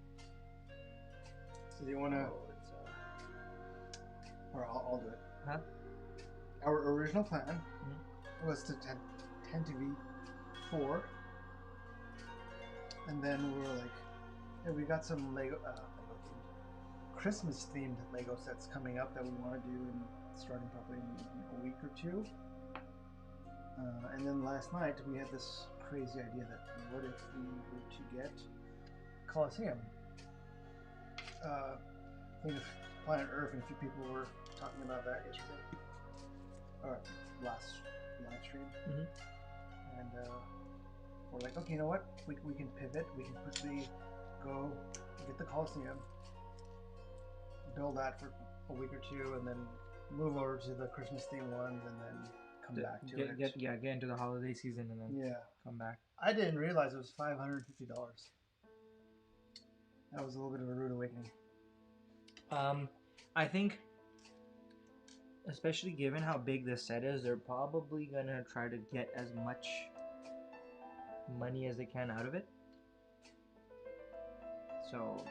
So do you want to... Oh, it's Or I'll do it. Huh? Our original plan was to Tantive IV, and then we were like, hey, we got some Christmas themed Lego sets coming up that we want to do and starting probably in a week or two. And then last night we had this crazy idea that what if we were to get Colosseum? I think Planet Earth and a few people were talking about that yesterday, or last stream, and we're like, okay, you know what? We can pivot. We can quickly go get the Colosseum, build that for a week or two, and then move over to the Christmas themed ones, and then come back to it. Get into the holiday season and then come back. I didn't realize it was $550. That was a little bit of a rude awakening. I think, especially given how big this set is, they're probably gonna try to get as much money as they can out of it. So,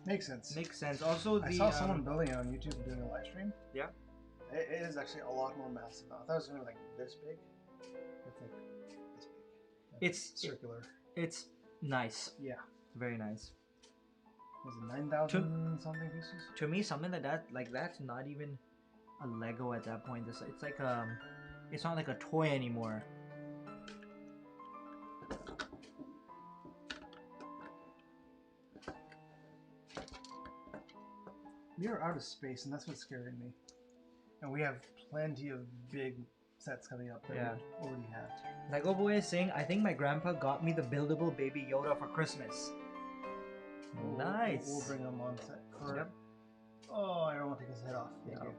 makes sense. Makes sense. Also, I saw someone building it on YouTube and doing a live stream. Yeah. It is actually a lot more massive now. I thought it was gonna be like this big. It's like this big. It's circular. It's nice. Yeah. Very nice. Was it 9,000 something pieces? To me, something that's not even a Lego at that point. It's like it's not like a toy anymore. We are out of space, and that's what's scaring me. And we have plenty of big sets coming up that we already have. Lego Boy is saying, I think my grandpa got me the buildable Baby Yoda for Christmas. Nice. We'll bring him on set. Yep. Oh, I don't want to take his head off. Thank you.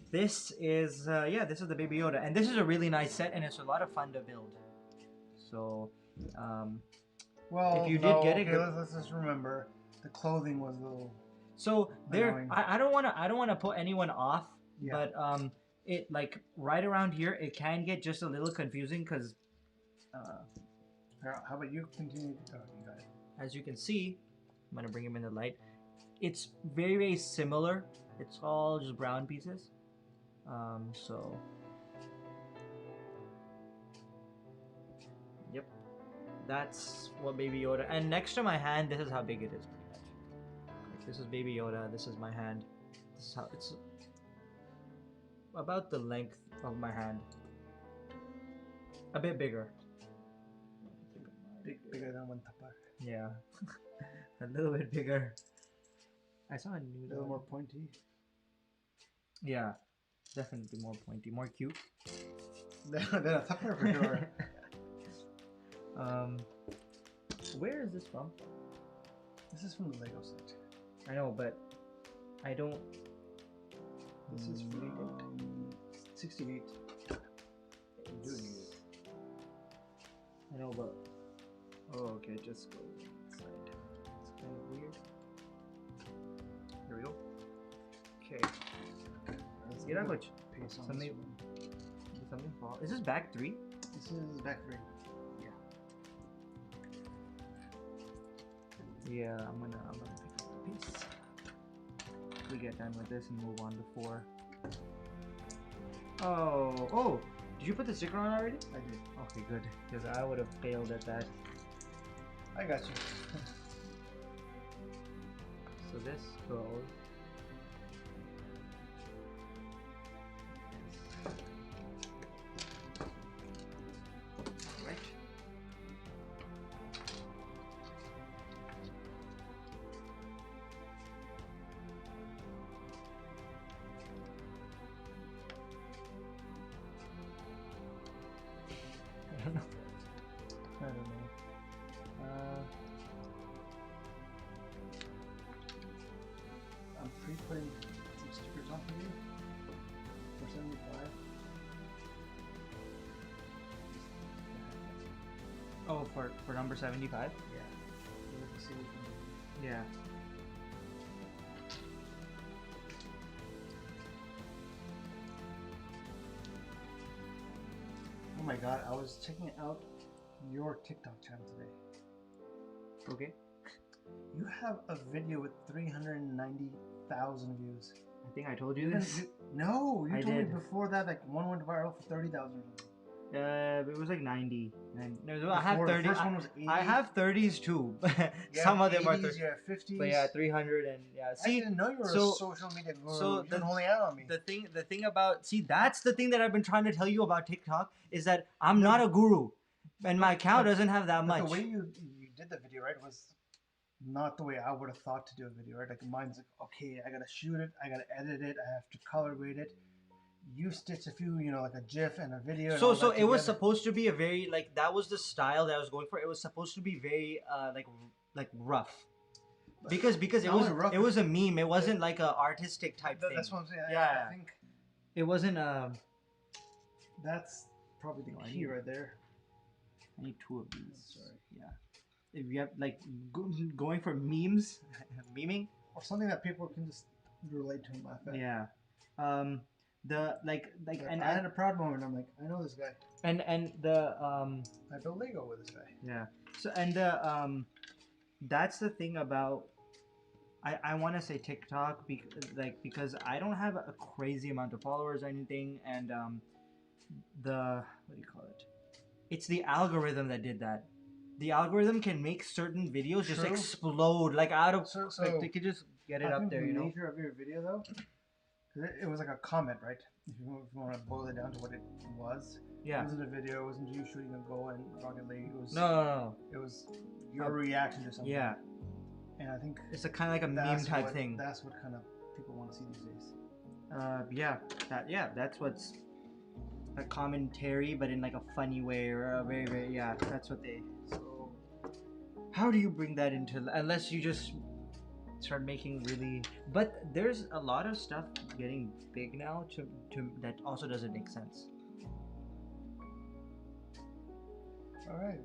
This is this is the Baby Yoda, and this is a really nice set, and it's a lot of fun to build. So, well, if you did get it, let's just remember the clothing was a little. So there, I don't want to put anyone off, but it like right around here, it can get just a little confusing because. How about you continue? Oh, you got it. As you can see, I'm gonna bring him in the light. It's very, very similar. It's all just brown pieces. So. Yep. That's what Baby Yoda. And next to my hand, this is how big it is, pretty much. Like, this is Baby Yoda. This is my hand. This is how it's about the length of my hand. A bit bigger. Bigger than one tapa. Yeah, a little bit bigger. I saw a new. A little more pointy. Yeah, definitely more pointy, more cute. Than a tupper for sure. Where is this from? This is from the Lego set. I know, but I don't. This is from 68. I know, but. Oh, okay, just go inside. It's kind of weird. Here we go. Okay. Let's get out. Something fall. Is this back 3? This is back 3. Yeah, I'm gonna pick up the piece. We get done with this and move on to 4. Oh! Did you put the sticker on already? I did. Okay, good. Because I would have failed at that. I got you. So this goes. Right. for number 75. Yeah. Let's see what we can do. Yeah. Oh my god, I was checking out your TikTok channel today. Okay. You have a video with 390,000 views. I think I told you this. No, you I told did. me before that like one went viral for 30,000 or something. It was like 90. No, I Before, have 30. The first one was 80. I have 30s too. You Some have of them are 80s, you have 50s. But yeah, 300 and yeah. I See, didn't know you were so- a social media guru. so You've been holding out on me. the thing about that's the thing that I've been trying to tell you about TikTok is that I'm not a guru, and my account doesn't have that But much. the way you did the video, right, was not the way I would have thought to do a video, right? Like mine's like, okay, I gotta shoot it, I gotta edit it, I have to color grade it. You stitch a few, you know, like a GIF and a video. And So all so that it was together. supposed to be a very like that was the style that I was going for. It was supposed to be very like rough. Because it was a meme. It wasn't like a artistic type thing. That's what I'm saying. Yeah. I think It wasn't that's probably the key right there. I need two of these. Oh, sorry. Yeah. If you have like going for memes, memeing. Or something that people can just relate to and laugh at. Yeah. The like and I had a proud moment. I'm like, I know this guy. and the I built Lego with this guy. yeah. So and the that's the thing about I want to say TikTok because I don't have a crazy amount of followers or anything, and the what do you call it? It's the algorithm that did that. The algorithm can make certain videos just True. explode like out of So like they could just get it I up think there, the you know. nature of your video though, 'cause it was like a comment, right? If you want to boil it down to what it was. Yeah. It wasn't a video. It wasn't you shooting a goal and Rocket League. It was No. It was your reaction to something. Yeah. And I think It's a kind of like a meme type thing. That's what kind of people want to see these days. That's what's a commentary, but in like a funny way or a very that's what they. So, how do you bring that into unless you just start making really? But there's a lot of stuff getting big now to that also doesn't make sense. All right.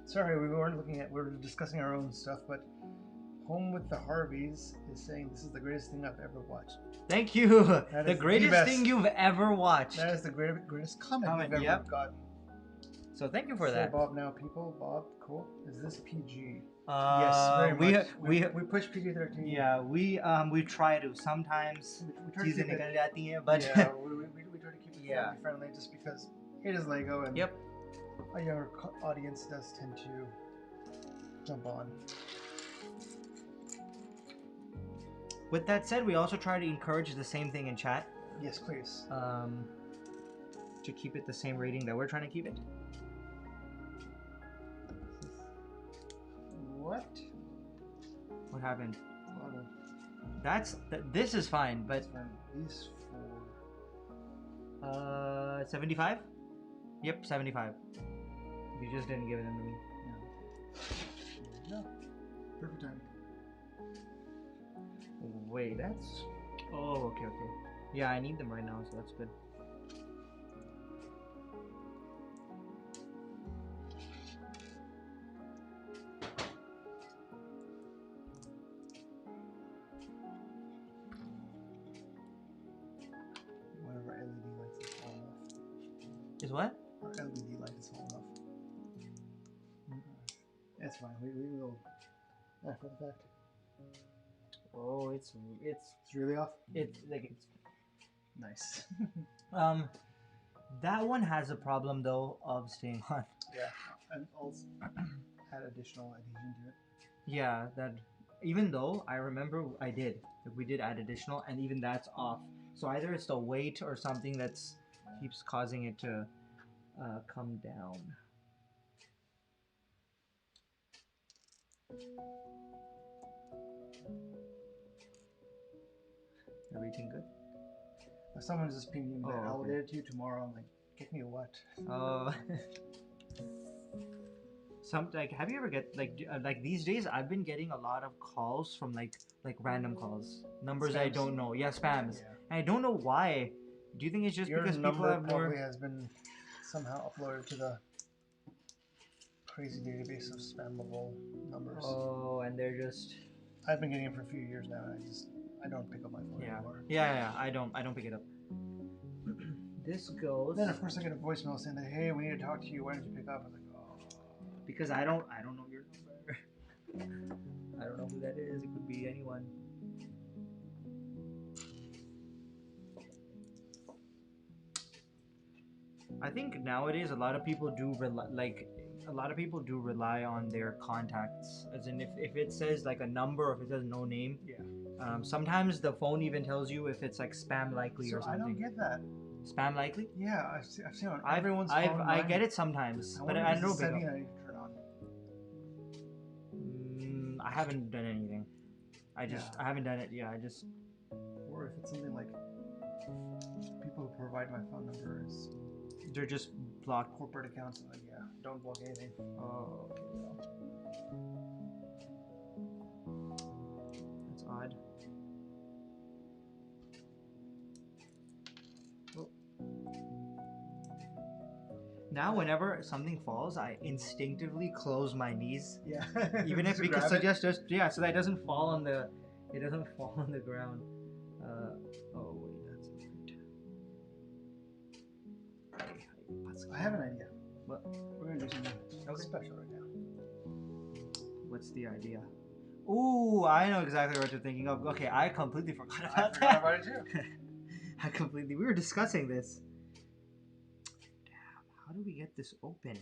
Sorry, we were discussing our own stuff, but Home with the Harveys is saying this is the greatest thing I've ever watched. Thank you. That The is greatest best. thing you've ever watched. That is the greatest comment you've Yep. ever gotten. So thank you for Say that. Bob now, people. Bob, cool. Is this PG? Yes, Yes, very much. we We push PG-13. yeah we try to sometimes. We try to keep it. But Yeah, we try to keep it Yeah. family friendly just because it is Lego and Yep. a younger audience does tend to jump on. With that said, we also try to encourage the same thing in chat. Yes, please. To keep it the same rating that we're trying to keep it. What? What happened? Well, This is fine, but that's fine. These four. 75? Yep, 75. You just didn't give them to me. Yeah. Perfect time. Wait, that's... Oh, okay. Yeah, I need them right now, so that's good. Whatever LED lights is falling off. Is what? Our LED light is falling off. It's fine. We will. After the fact. Oh, it's It's really off. it's Nice. that one has a problem though of staying on. Yeah. And also add additional adhesion to it. Yeah, that even though I remember we did add additional, and even that's off. So either it's the weight or something that's keeps causing it to come down. Everything good? If someone's just pinging me that I'll okay. get it to you tomorrow, I'm like, get me a what? Oh. Have you ever get like these days I've been getting a lot of calls from like random calls, numbers I Spams. don't know. Yeah, spams. Yeah. And I don't know why. Do you think it's just Your because people number have probably more? has been somehow uploaded to the crazy database of spammable numbers. Oh, and they're just. I've been getting it for a few years now, and I don't pick up my phone anymore. Yeah. I don't pick it up. This goes. Then of course I get a voicemail saying that, hey, we need to talk to you. Why didn't you pick up? I'm like, oh. Because I don't know your number. I don't know who that is. It could be anyone. I think nowadays a lot of people do rely on their contacts. As in, if it says like a number or if it says no name. Yeah. Sometimes the phone even tells you if it's like spam likely or something. I don't get that. Spam likely? Yeah, I've seen it on everyone's phone. I get it sometimes, but I don't know. Setting I need to turn on. I haven't done anything. I haven't done it. Yeah, Or if it's something like people who provide my phone numbers, they're just blocked corporate accounts. Like, yeah, don't block anything. Oh, okay. That's odd. Now, whenever something falls, I instinctively close my knees. Yeah. Even if because so that it doesn't fall on the ground. Oh wait, that's not. I have an idea. What? We're gonna do something special right now. What's the idea? Ooh, I know exactly what you're thinking of. Okay, I completely forgot about I forgot about it too. We were discussing this. How do we get this open?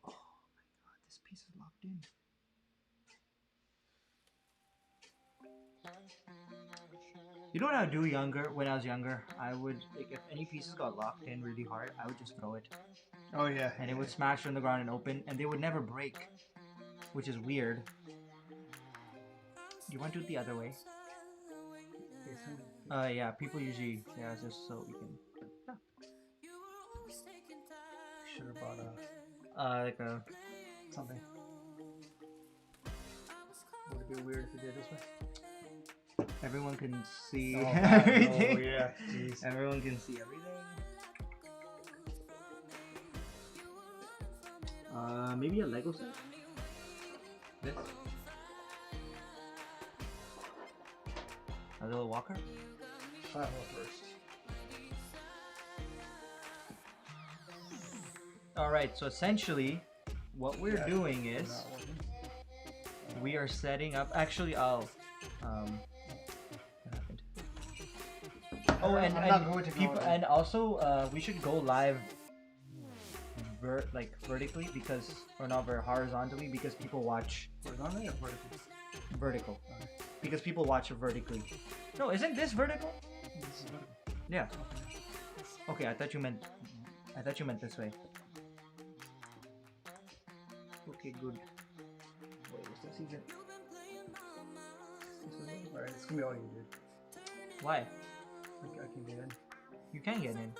Oh my god, this piece is locked in. You know what I would do when I was younger? I would, like, if any pieces got locked in really hard, I would just throw it. Oh yeah. And it would smash on the ground and open, and they would never break, which is weird. You want to do it the other way? Yeah, people usually, it's just so we can. Should have bought like a something. Would it be weird if we did it this way? Everyone can see everything. Oh yeah, jeez. Everyone can see everything. Maybe a Lego set. This. A little walker. Platform first. Alright, so essentially, what we're doing is we are setting up. Actually, what happened? Oh, and people, and also we should go live, vertically because, or not very horizontally because people watch. Horizontally or vertically? Vertical. Okay. Because people watch vertically. No, isn't this vertical? This is vertical. Yeah. Okay, I thought you meant this way. Okay, good. Wait, is this even? Alright, it's gonna be all you, dude. Why? I can get in. You can get in.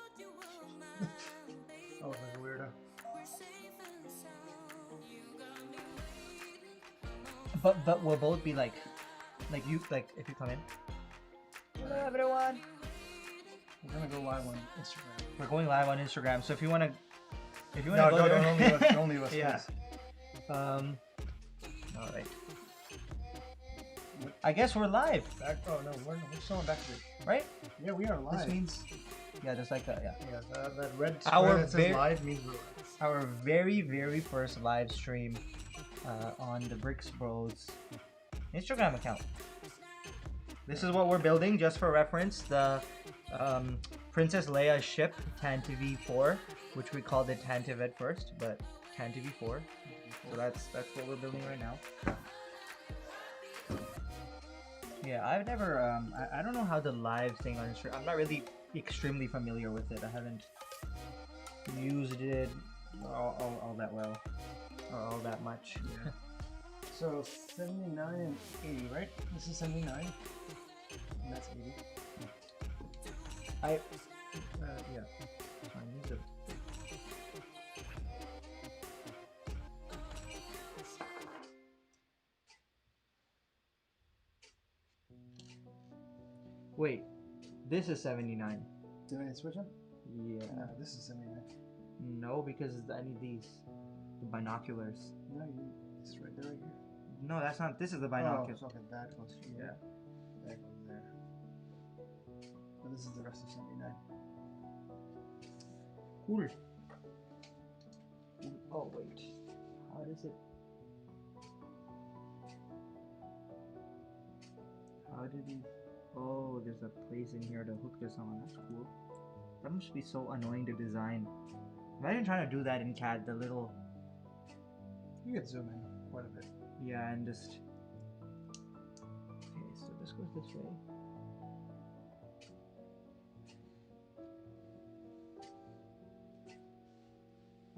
Oh, like a weirdo. But we'll both be like if you come in. Hello everyone. We're gonna go live on Instagram. We're going live on Instagram, so if you wanna go there, don't leave us. Yeah. All right. I guess we're live. Oh no, we're still on backstage. Right? Yeah, we are live. This means, there's like a Yeah, that red square that says live means we're live. Our very first live stream on the BRKS BROS Instagram account. This is what we're building, just for reference. The Princess Leia ship, Tantive IV, which we called it Tantive at first, but Tantive IV. So that's what we're building right now. Yeah, I've never I don't know how the live thing on Instagram. I'm not really extremely familiar with it. I haven't used it all that well or all that much. Yeah. So 79 and 80, right? This is 79 and that's 80. Yeah. Wait, this is 79. Do I need to switch them? Yeah. No, this is 79. No, because I need these. The binoculars. No, it's right there, right here. No, that's not. This is the binoculars. Oh, okay, that goes here. Yeah. That goes there. But this is the rest of 79. Cool. Oh wait, how does it? How did he? Oh, there's a place in here to hook this on. That's cool. That must be so annoying to design. Imagine trying to do that in CAD. The little. You could zoom in quite a bit. Yeah, and just. Okay, so this goes this way.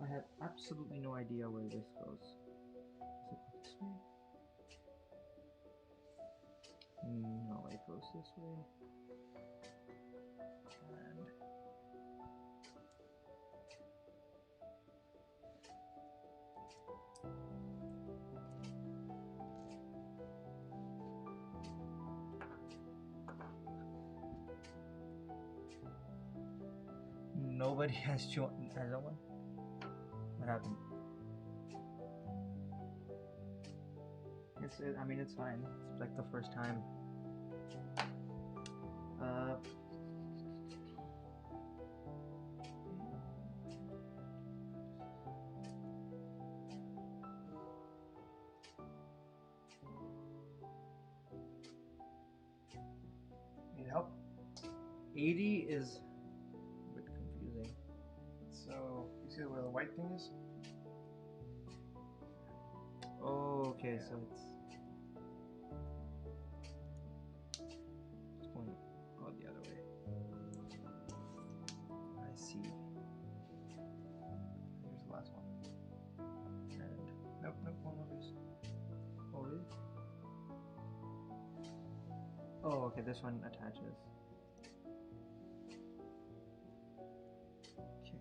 I have absolutely no idea where this goes. Does it go this way? No, it goes this way. And nobody has joined. Has no one? What happened? I mean, it's fine. It's like the first time. Need help? 80 is a bit confusing. So, you see where the white thing is? Oh, okay, so it's going the other way. I see. Here's the last one. And Nope, one of these. oh, really? Oh, okay, this one attaches. Okay.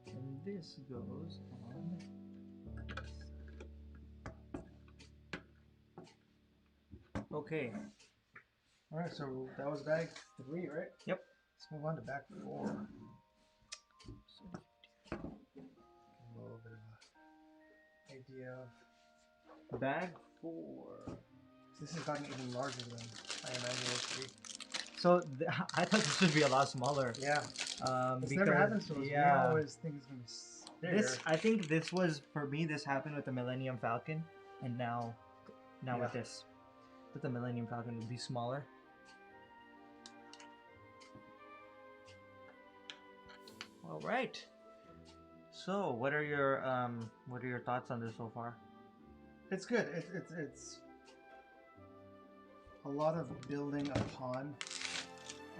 And this goes on this. Okay. Alright, so that was bag 3, right? Yep. Let's move on to bag 4. A little bit of an idea of Bag 4. this has gotten even larger than I imagined it would be. So I thought this would be a lot smaller. Yeah. This because, never happens to us. yeah. We always think it's going to be bigger. I think this was, for me, this happened with the Millennium Falcon, and now with this. That the Millennium Falcon would be smaller. All right. So, what are your thoughts on this so far? It's good. It's a lot of building upon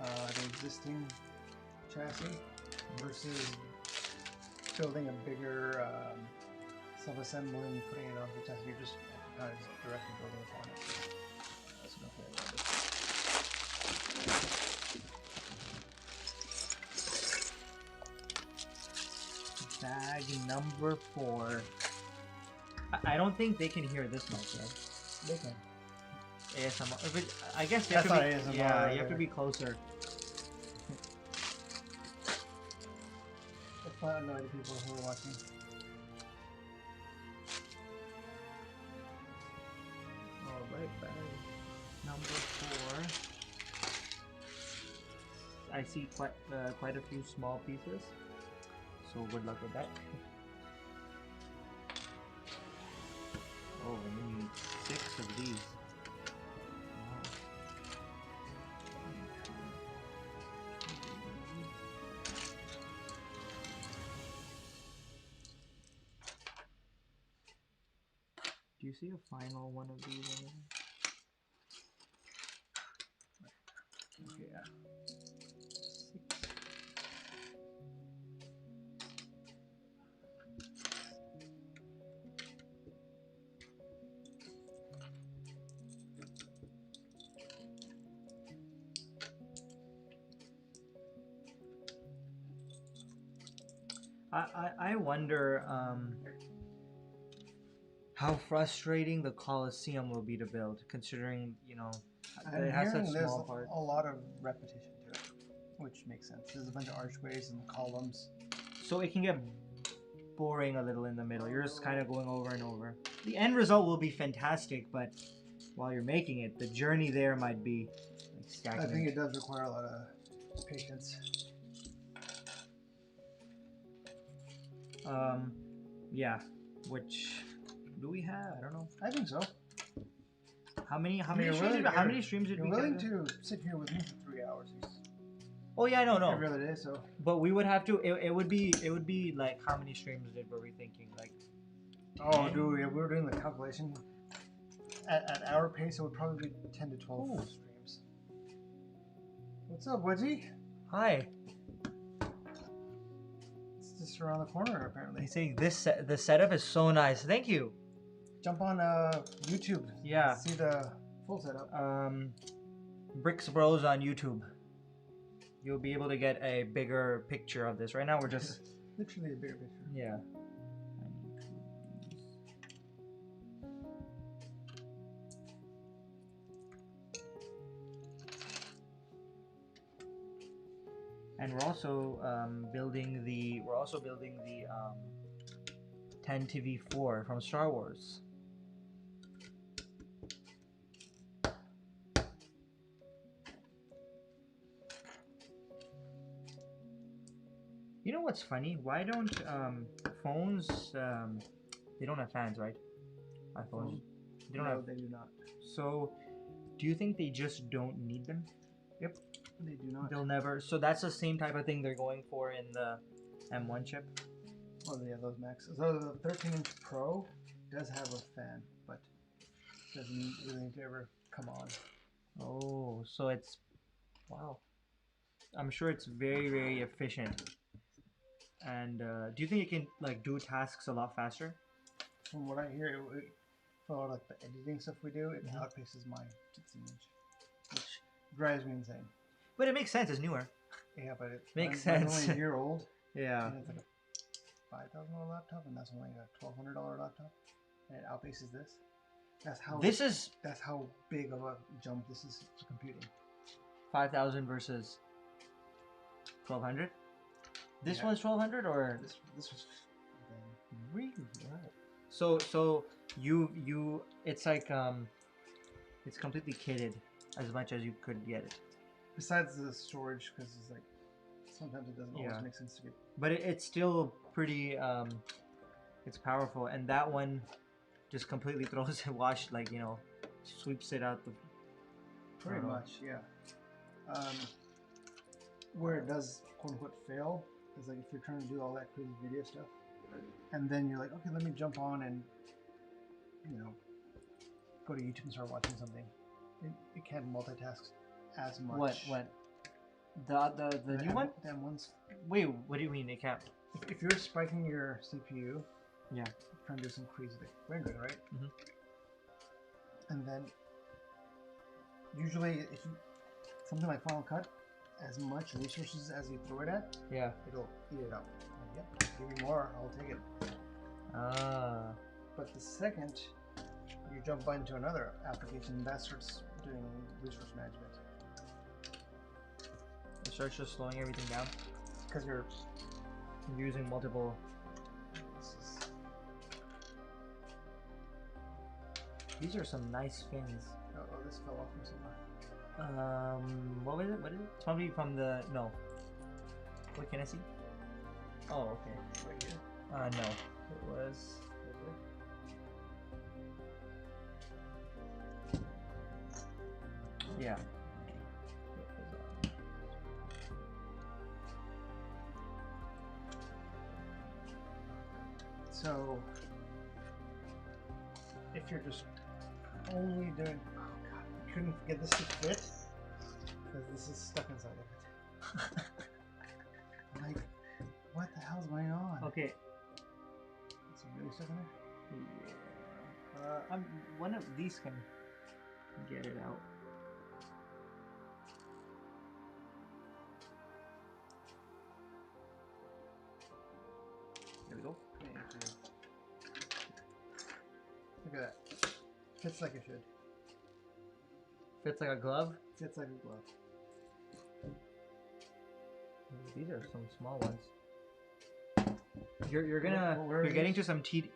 the existing chassis versus building a bigger sub-assembly, putting it onto the chassis. You're just kind of directly building upon it. That's no fair about it. Bag number 4. I don't think they can hear this much, right? They can. ASMR. I guess you have That's to be, not ASMR. yeah, you have to be closer. Let's not annoy the people who are watching. Alright, bag number 4. I see quite a few small pieces. So good luck with that. Oh, and we need 6 of these. Do you see a final one of these? Okay, yeah. 6. I wonder how frustrating the Colosseum will be to build, considering, you know, it has such small parts. A lot of repetition to it. which makes sense. There's a bunch of archways and columns. So it can get boring a little in the middle. You're just kind of going over and over. The end result will be fantastic, but while you're making it, the journey there might be like stagnant. I think it does require a lot of patience. Yeah. Which do we have? I don't know. I think so. How many streams did we You're willing to sit here with me for 3 hours. Oh yeah, no. Every other day, so. But we would have to. It would be like how many streams were we thinking? Like. Oh, dude, yeah, we were doing the calculation. At our pace, it would probably be 10 to 12 streams. What's up, Wedgie? Hi. It's just around the corner, apparently. He's saying the setup is so nice. Thank you. Jump on YouTube. Yeah. See the full setup. BRKS BROS on YouTube. You'll be able to get a bigger picture of this. Right now, we're just literally a bigger picture. Yeah. And we're also building the Tantive IV from Star Wars. You know what's funny? Why don't phones? They don't have fans, right? iPhones. They don't have. They do not. So, do you think they just don't need them? Yep. They do not. They'll never. So that's the same type of thing they're going for in the M1 chip. Oh yeah, those Max. So the 13-inch Pro does have a fan, but doesn't really need to ever come on. Oh, so it's wow. I'm sure it's very, very efficient. And do you think it can like do tasks a lot faster? From what I hear, for all like the editing stuff we do, it outpaces my 16-inch, which drives me insane. But it makes sense. It's newer. Yeah, but it makes sense. It's only a year old. Yeah. And it's like a $5,000 laptop, and that's only a $1,200 laptop, and it outpaces this. That's how big of a jump this is for computing. 5,000 versus 1,200. This one's 1,200, or this was really wow. So you it's like it's completely kitted as much as you could get it. Besides the storage, because it's like sometimes it doesn't always make sense to get. But it's still pretty it's powerful, and that one just completely throws it, sweeps it out the. Pretty much, yeah. Where it does quote unquote fail is like if you're trying to do all that crazy video stuff, and then you're like, okay, let me jump on and go to YouTube and start watching something. It can't multitask as much. What? The new one? That one's. Wait, what do you mean it can't? If you're spiking your CPU, yeah, trying to do some crazy rendering, right? Mm-hmm. And then usually, if you something like Final Cut, as much resources as you throw it at, yeah, it'll eat it up. Like, yep, give me more, I'll take it. Ah. But the second you jump into another application, that starts doing resource management. It starts just slowing everything down because you're using multiple. These are some nice fins. Oh, this fell off from somewhere. What was it? What is it? It's probably from the no. What can I see? Oh, okay. Right here. No. It was. Yeah. So, if you're just only doing, oh god, I couldn't get this to fit because this is stuck inside of it. I'm like, what the hell's going on? Okay. Is it really stuck in there? Yeah. One of these can get it out. There we go. Look at that. Fits like it should. Fits like a glove? Fits like a glove. These are some small ones. You're getting to some TD.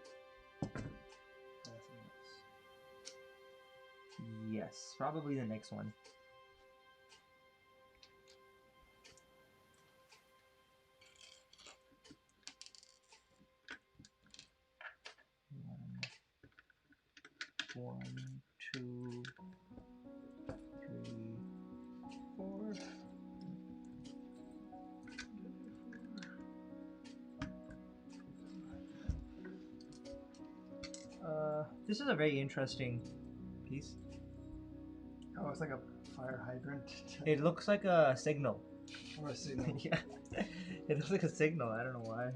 Yes, probably the next one. One, two, three, four. This is a very interesting piece. Oh, it's like a fire hydrant. It looks like a signal. Or a signal. Yeah, it looks like a signal. I don't know why.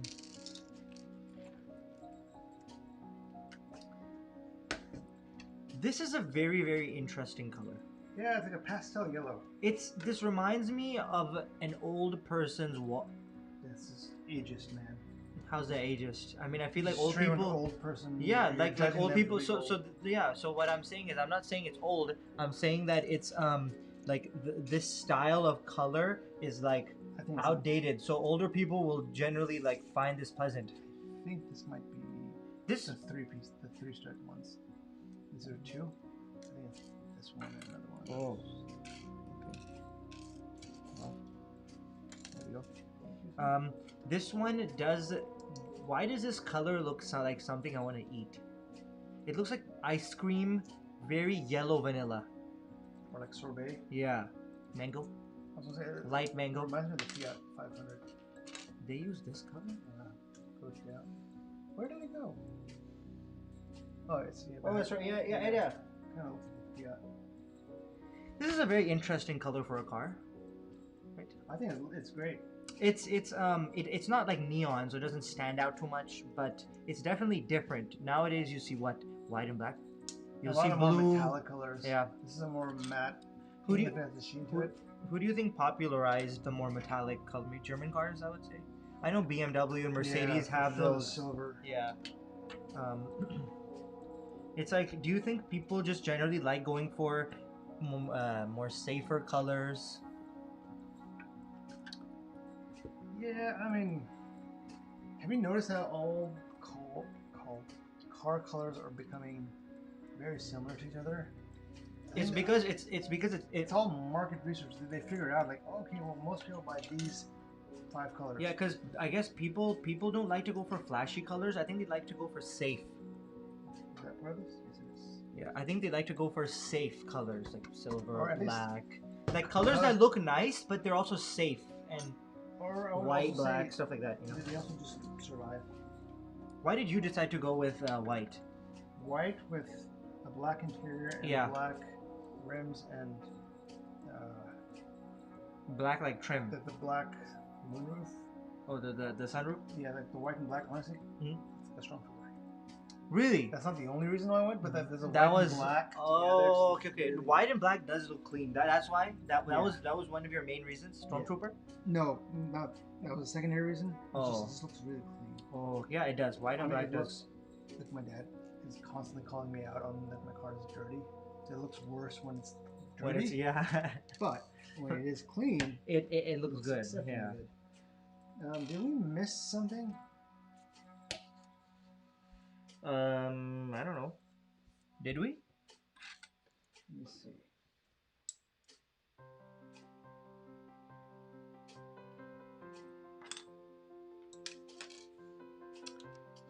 This is a very, very interesting color. Yeah, it's like a pastel yellow. This reminds me of an old person's This is ageist, man. How's that ageist? I mean, I feel like old people. Old person. Yeah, like old people. So what I'm saying is, I'm not saying it's old. I'm saying that it's like this style of color is like outdated. So older people will generally like find this pleasant. I think this might be this the three striped ones. Is there two? I think it's this one and another one. Oh. Okay. Well, there we go. This one does. Why does this color look like something I want to eat? It looks like ice cream, very yellow vanilla. Or like sorbet. Yeah. Mango. I was gonna say light mango. It reminds me of the Fiat 500. They use this color? Yeah. Coach, yeah. Where did it go? Oh, it's yeah. Oh, that's right. Yeah. Kind of looks like Fiat. This is a very interesting color for a car. Right? I think it's great. It's not like neon, so it doesn't stand out too much, but it's definitely different. Nowadays, you see what? White and black. You'll see blue. More metallic colors. Yeah. This is a more matte. Who do you think popularized the more metallic color? German cars, I would say. I know BMW and Mercedes have those silver. Yeah. It's like, do you think people just generally like going for more safer colors? Yeah, I mean, have you noticed how all car colors are becoming very similar to each other? It's because it's all market research. They figure out like, okay, well, most people buy these 5 colors. Yeah, because I guess people don't like to go for flashy colors. I think they like to go for safe. Is that where this is? Yeah, I think they like to go for safe colors like silver, or black, like colors that look nice, but they're also safe and. Or white, black, stuff like that. You know? They also just survive. Why did you decide to go with white? White with a black interior and black rims and black like trim. The black moonroof. Oh, the sunroof. Yeah, like the white and black. Honestly, that's strong color. Really? That's not the only reason why I went, but there's a that white was and black. Oh, okay. White and black does look clean. That's why. That was one of your main reasons. Stormtrooper. No, not that was a secondary reason. Oh, it just looks really clean. Oh, yeah, it does. White and black does. Like my dad is constantly calling me out on that my car is dirty. So it looks worse when it's dirty. But when it is clean, it looks good. Yeah. Good. Did we miss something? I don't know. Did we? Let me see.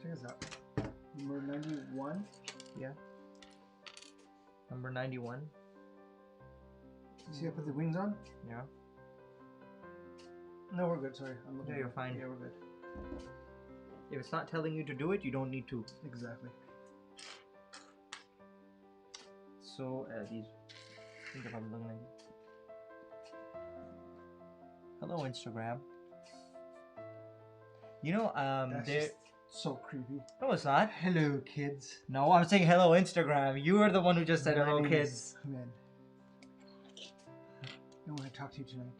Check this out. Number 91. Yeah. Number 91. You see I put the wings on? Yeah. No, we're good. Sorry. I'm looking. Yeah, you're fine. Yeah, we're good. If it's not telling you to do it, you don't need to. Exactly. So, these. Think if I'm looking at it. Hello, Instagram. You know, That's so creepy. No, it's not. Hello, kids. No, I'm saying hello, Instagram. You are the one who just said hello, kids. Man. I want to talk to you tonight.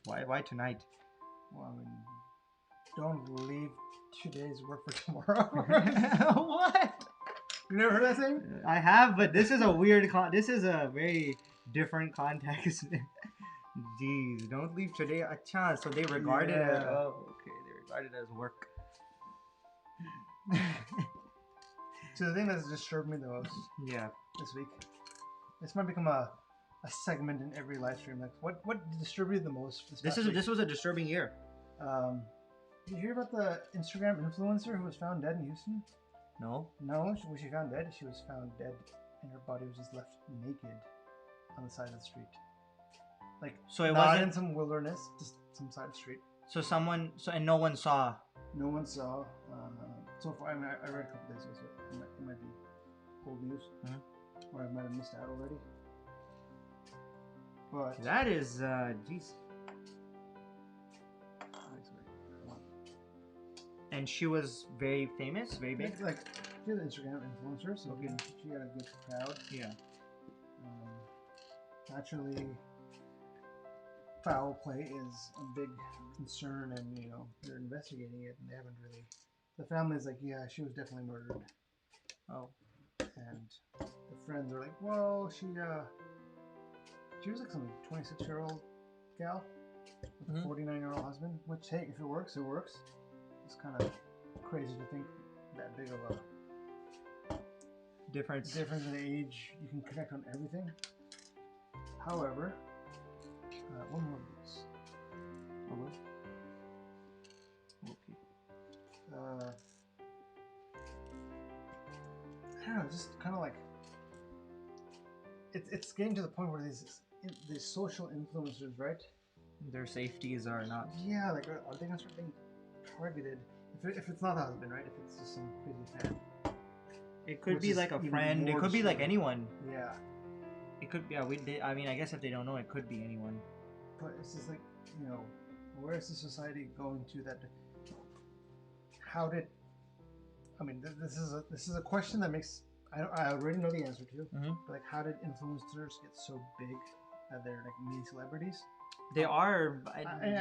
Why tonight? Well, I mean, don't leave today's work for tomorrow. What? You never heard that saying? I have, but this is a weird this is a very different context. Jeez, don't leave today. Acha, so they regarded it as, oh, okay, they regarded it as work. So the thing that's disturbed me the most, this week, this might become a segment in every live stream. Like, what disturbed you the most? This was a disturbing year. Did you hear about the Instagram influencer who was found dead in Houston? No. No, was she found dead? She was found dead, and her body was just left naked on the side of the street. Like, so it not wasn't in some wilderness, just some side street. So someone, and no one saw. No one saw. So far, I mean, I read a couple days ago, so it might be old news, or I might have missed out already. But that is, jeez. And she was very famous, very big. Like, she's an Instagram influencer, so she had a good crowd. Yeah. Naturally, foul play is a big concern, and they're investigating it, and they haven't really. The family's like, yeah, she was definitely murdered. Oh. And the friends are like, well, she was like some 26-year-old gal with a 49-year-old husband. Which, hey, if it works, it works. It's kind of crazy to think that big of a difference in age. You can connect on everything. However, one more of these. Okay. I don't know, just kind of like it's getting to the point where these social influencers, right? Their safeties are not. Yeah, like are they gonna start being targeted? If it's not the husband, right? If it's just some crazy fan. It could be like a friend. It could be like anyone. Yeah. It could be. Yeah, I mean, I guess if they don't know, it could be anyone. But it's just like, where is the society going to that? How did? I mean, this is a question that makes I already know the answer to. But like, how did influencers get so big that they're like mini celebrities? They are,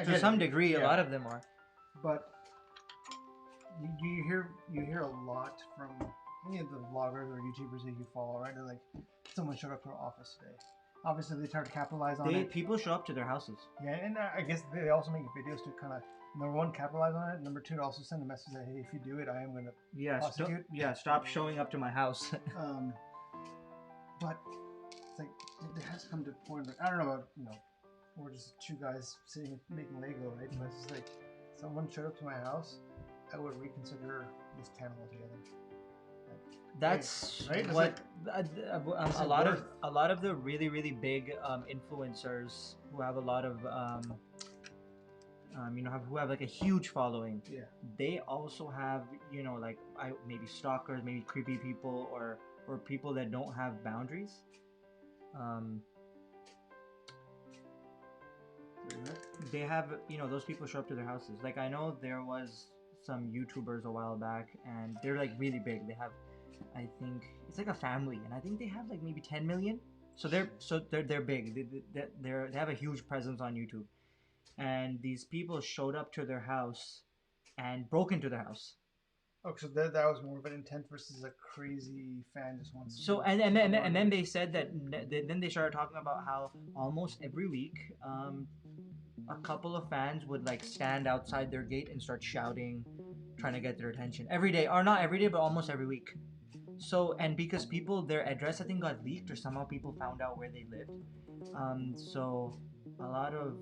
to some degree. A lot of them are. But you hear a lot from any of the vloggers or YouTubers that you follow, right? They're like, someone showed up to our office today. Obviously, they try to capitalize on it. People show up to their houses. Yeah, and I guess they also make videos to kind of, number one, capitalize on it. Number two, to also send a message that, hey, if you do it, I am going to prosecute. Stop showing up to my house. But it's like, it has come to a point where, I don't know about, we're just two guys sitting making Lego, right? But it's just like, someone showed up to my house, I would reconsider this channel altogether. That's right? What a lot of the really big influencers who have a lot of who have like a huge following. Yeah. They also have like maybe stalkers, maybe creepy people, or people that don't have boundaries. They have those people show up to their houses. Like I know there was some YouTubers a while back, and they're like really big. They have, I think it's like a family, and I think they have like maybe 10 million. So they're big. They have a huge presence on YouTube, and these people showed up to their house and broke into their house. Oh, so that was more of an intent versus a crazy fan just wants to. So and then they said that then they started talking about how almost every week, a couple of fans would like stand outside their gate and start shouting, trying to get their attention every day, or not every day, but almost every week. So, and because their address I think got leaked, or somehow people found out where they lived. So a lot of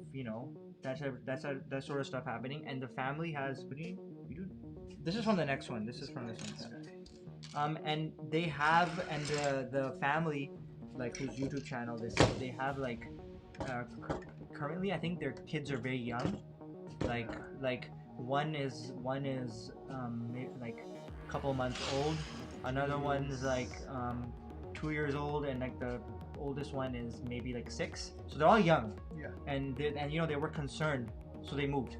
that sort of stuff happening, and the family has. What do you do? This is from the next one. This is from this one. And they have, and the family, like whose YouTube channel they have like. Currently, I think their kids are very young. Like one is like a couple months old. Another one's like 2 years old, and like the oldest one is maybe like 6. So they're all young. Yeah. And they were concerned, so they moved.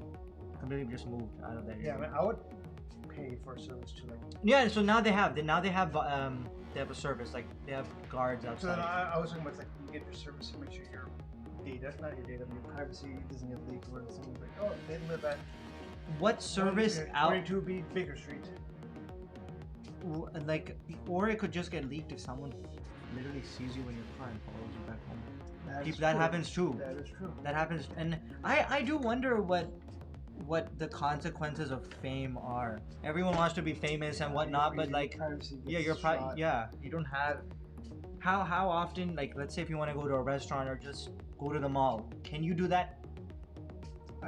Completely just moved out of that area. Yeah, I mean, I would pay for a service to like. Yeah. So now they have a service, like they have guards outside. So then I was talking about like you get your service to make sure your data, not your data, but your privacy doesn't get leaked, or someone's like, oh, they live at what service 42B Baker Street. Like, or it could just get leaked if someone literally sees you in your car and follows you back home. That happens too. That is true. That happens, and I do wonder what the consequences of fame are. Everyone wants to be famous and whatnot, but like, yeah, you don't have. How often, like, let's say if you want to go to a restaurant or just go to the mall, can you do that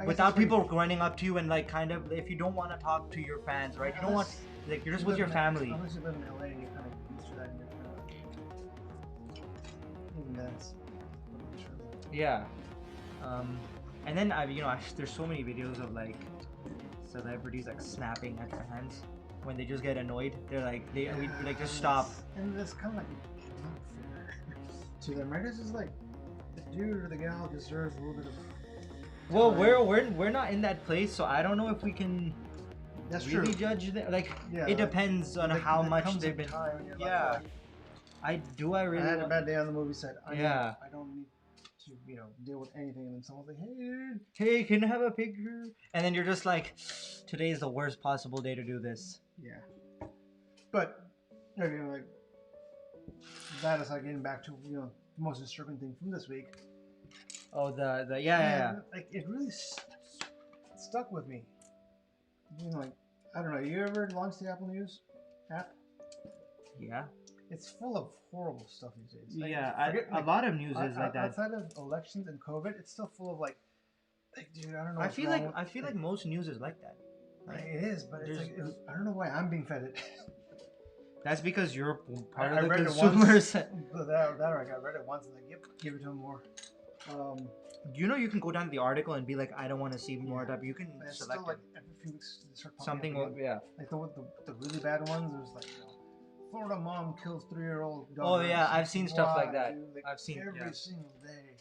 without people running up to you and like kind of, if you don't want to talk to your fans, right? You don't want, like, you're just with your family. Unless you live in LA, you kind of used to that. Even that's. Yeah. And then there's so many videos of like celebrities like snapping at fans when they just get annoyed. They're like just stop. And it's kind of like not fair to them, right? It's just like the dude or the gal deserves a little bit of. Well, we're not in that place, so I don't know if we can really judge them. Like, it depends on how much they've been. Yeah. I really. I had a bad day on the movie set. I don't need to, deal with anything, and then someone's like, "Hey, dude, hey, can I have a picture?" And then you're just like, "Today is the worst possible day to do this." Yeah. But like that is like getting back to the most disturbing thing from this week. Oh, Like it really stuck with me. Like, I don't know. You ever launched the Apple News app? Yeah. It's full of horrible stuff these days. Like, a lot of news is like that. Outside of elections and COVID, it's still full of like dude, I don't know. I feel like most news is like that. Like, it is, but it's like I don't know why I'm being fed it. That's because you're part of the consumers. That I read it once and like, yep, give it to them more. You can go down to the article and be like, I don't want to see more of. You can select still, like, every few weeks start something. Like the really bad ones. There's like Florida mom kills 3-year-old daughter. Oh yeah, I've seen stuff like that. Dude, like, I've seen every single day.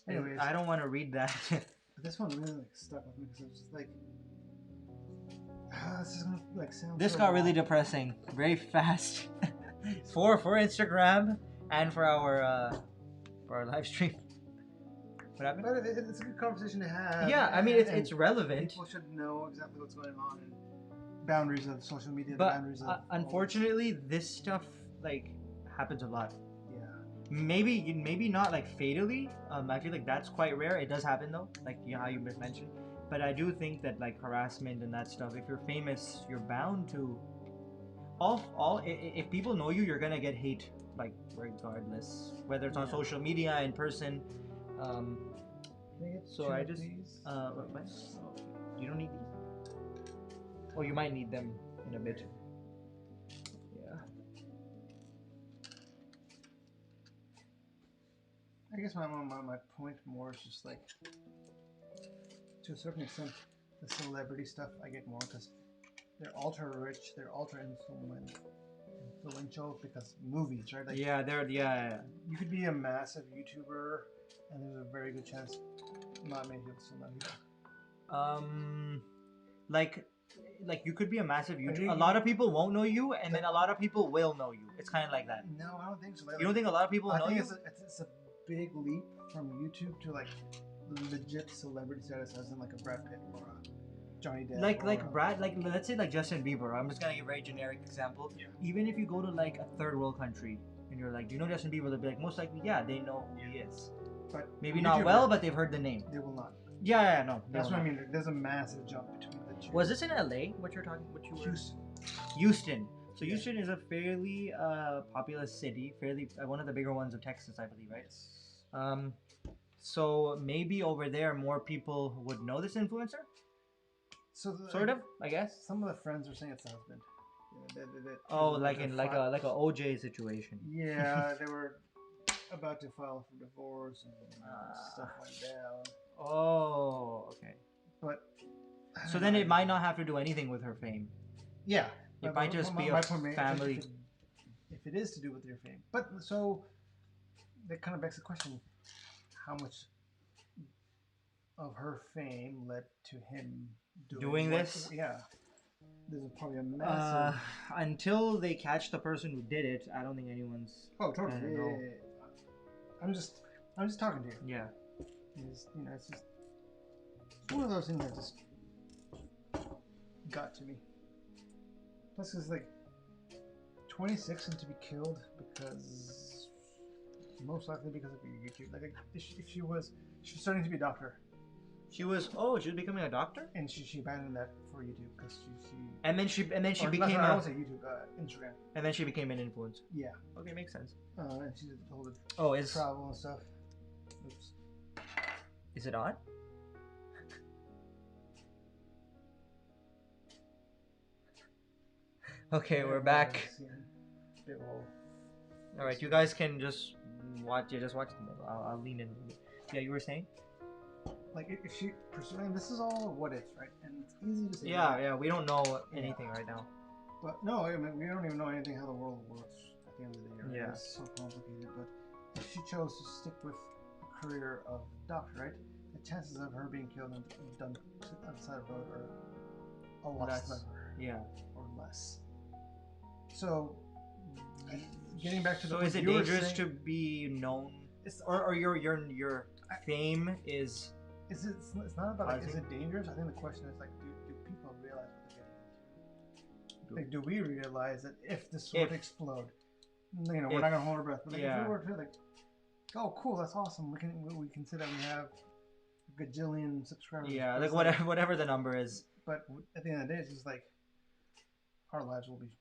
Anyways, I don't want to read that. But this one really like stuck with me because it was just like, this is gonna like sound. This got really depressing very fast for Instagram and for our live stream. What happened? But it's a good conversation to have. Yeah, I mean it's relevant. People should know exactly what's going on and boundaries of social media. But boundaries of unfortunately, this stuff like happens a lot. Yeah. Maybe not like fatally. I feel like that's quite rare. It does happen though, like how you mentioned. But I do think that like harassment and that stuff. If you're famous, you're bound to. If people know you, you're gonna get hate, like regardless, whether it's on social media, in person. So I just what? You don't need these. Oh, you might need them in a bit. Yeah. I guess my point more is just like, to a certain extent, the celebrity stuff I get more because they're ultra rich, they're ultra influential because movies, right? Like, yeah. You could be a massive YouTuber, and there's a very good chance not many people still know you. Like you could be a massive YouTuber. A lot of people won't know you, and then a lot of people will know you. It's kind of like that. No, I don't think so. Like, you don't think a lot of people know you? It's a big leap from YouTube to like legit celebrity status, as in like a Brad Pitt or a Johnny Depp. Like let's say like Justin Bieber. I'm just gonna give a very generic example. Yeah. Even if you go to like a third world country and you're like, do you know Justin Bieber? They'll be like, most likely, yeah, they know who he is. But maybe not well, but they've heard the name. They will not. Yeah, no. That's what I mean. There's a massive jump between the two. Was this in LA? What you were? Houston. So Houston is a fairly populous city, fairly one of the bigger ones of Texas, I believe, right? So maybe over there more people would know this influencer. So sort of, I guess. Some of the friends are saying it's the husband. Like a OJ situation. Yeah, they were about to file for divorce and stuff went down. Oh, okay. But so then it might not have to do anything with her fame. Yeah, it might just be a family. If it is to do with your fame, but so that kind of begs the question: how much of her fame led to him doing this? Yeah, there's probably a massive. Until they catch the person who did it, I don't think anyone's. Oh, totally. Yeah. I'm just talking to you. Yeah. It's just one of those things that just got to me. Plus, it's like 26 and to be killed because Most likely because of your YouTube. Like if she was starting to be a doctor. She was becoming a doctor, and she abandoned that for YouTube because she and then she became I don't say YouTube, Instagram, and then she became an influencer. Yeah. Okay, makes sense. And she did all the travel and stuff. Oops. Is it on? Okay, we're back. All right, you guys can just watch. Yeah, just watch the middle. I'll lean in. Yeah, you were saying? Like if she pursuing this is all what ifs, right? And it's easy to say. Yeah, we don't know anything right now. But no, I mean we don't even know anything how the world works at the end of the day. Right? Yeah, it's so complicated. But if she chose to stick with a career of doctor, right? The chances of her being killed and done outside of the road are a lot less. Yeah, or less. So, getting back to the is it dangerous to be known, or your fame is? It's not about like, is it dangerous? I think the question is like, do people realize what they're getting into? Like, do we realize that if this were to explode, we're not gonna hold our breath. But like, if we were to like, oh, cool, that's awesome. We can say that we have a gajillion subscribers. Yeah, like whatever the number is. But at the end of the day, it's just like our lives will be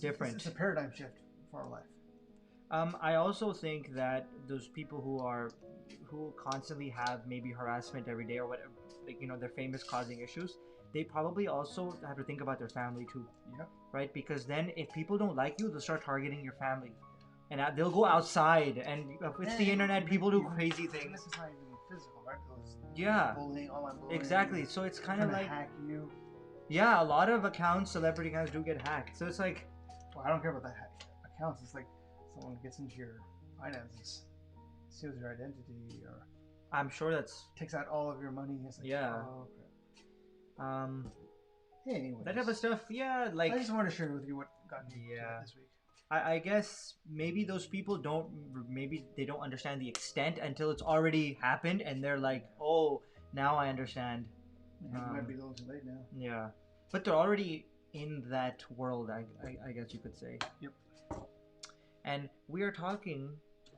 different. It's a paradigm shift for our life. I also think that those people who constantly have maybe harassment every day or whatever, like their fame is causing issues. They probably also have to think about their family too. Yeah. Right, because then if people don't like you, they'll start targeting your family, and they'll go outside. And it's the internet. People do crazy things. This is not even physical, right? Bullying, online bullying. Exactly. So it's kind of like hack you. Yeah, a lot of accounts, celebrity accounts, do get hacked. So it's like, well, I don't care about the accounts. It's like someone gets into your finances, steals your identity, or I'm sure that's takes out all of your money. It's like, yeah. Oh, okay. Anyways, that type of stuff. Yeah, like I just want to share with you what got me this week. I guess maybe those people don't understand the extent until it's already happened, and they're like, oh, now I understand. It might be a little too late now. Yeah, but they're already in that world, I guess you could say. Yep. And we are talking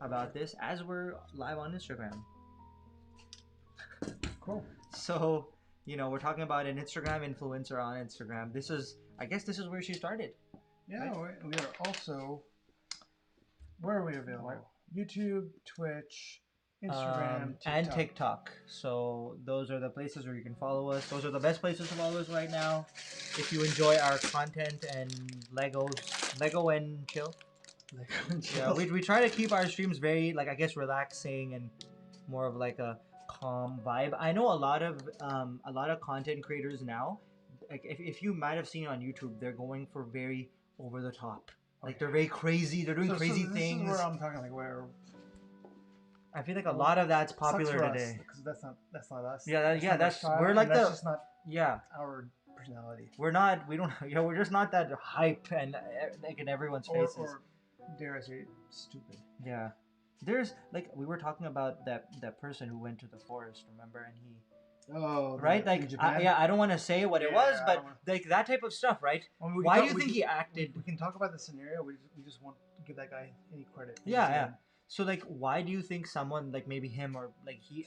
about this as we're live on Instagram. Cool. So, we're talking about an Instagram influencer on Instagram. I guess this is where she started. Yeah, right? We are also... Where are we available? YouTube, Twitch, Instagram, TikTok. And TikTok. So those are the places where you can follow us. Those are the best places to follow us right now. If you enjoy our content and Lego and chill. Yeah, we try to keep our streams very relaxing and more of like a calm vibe. I know a lot of content creators now. Like if you might have seen on YouTube, they're going for very over the top. Like they're very crazy. They're doing crazy things. This is where I'm talking like where. I feel like a lot of that's popular today. Because that's not us. Yeah, that's we're like that's just not our personality. We're just not that hype and like in everyone's faces. Or dare I say, stupid. Yeah, there's like we were talking about that person who went to the forest, remember, and he. Oh, right, like I don't want to say what it was, but like that type of stuff, right? Why do you think he acted? We can talk about the scenario. We just want to give that guy any credit. Yeah. So like, why do you think someone like maybe him or like he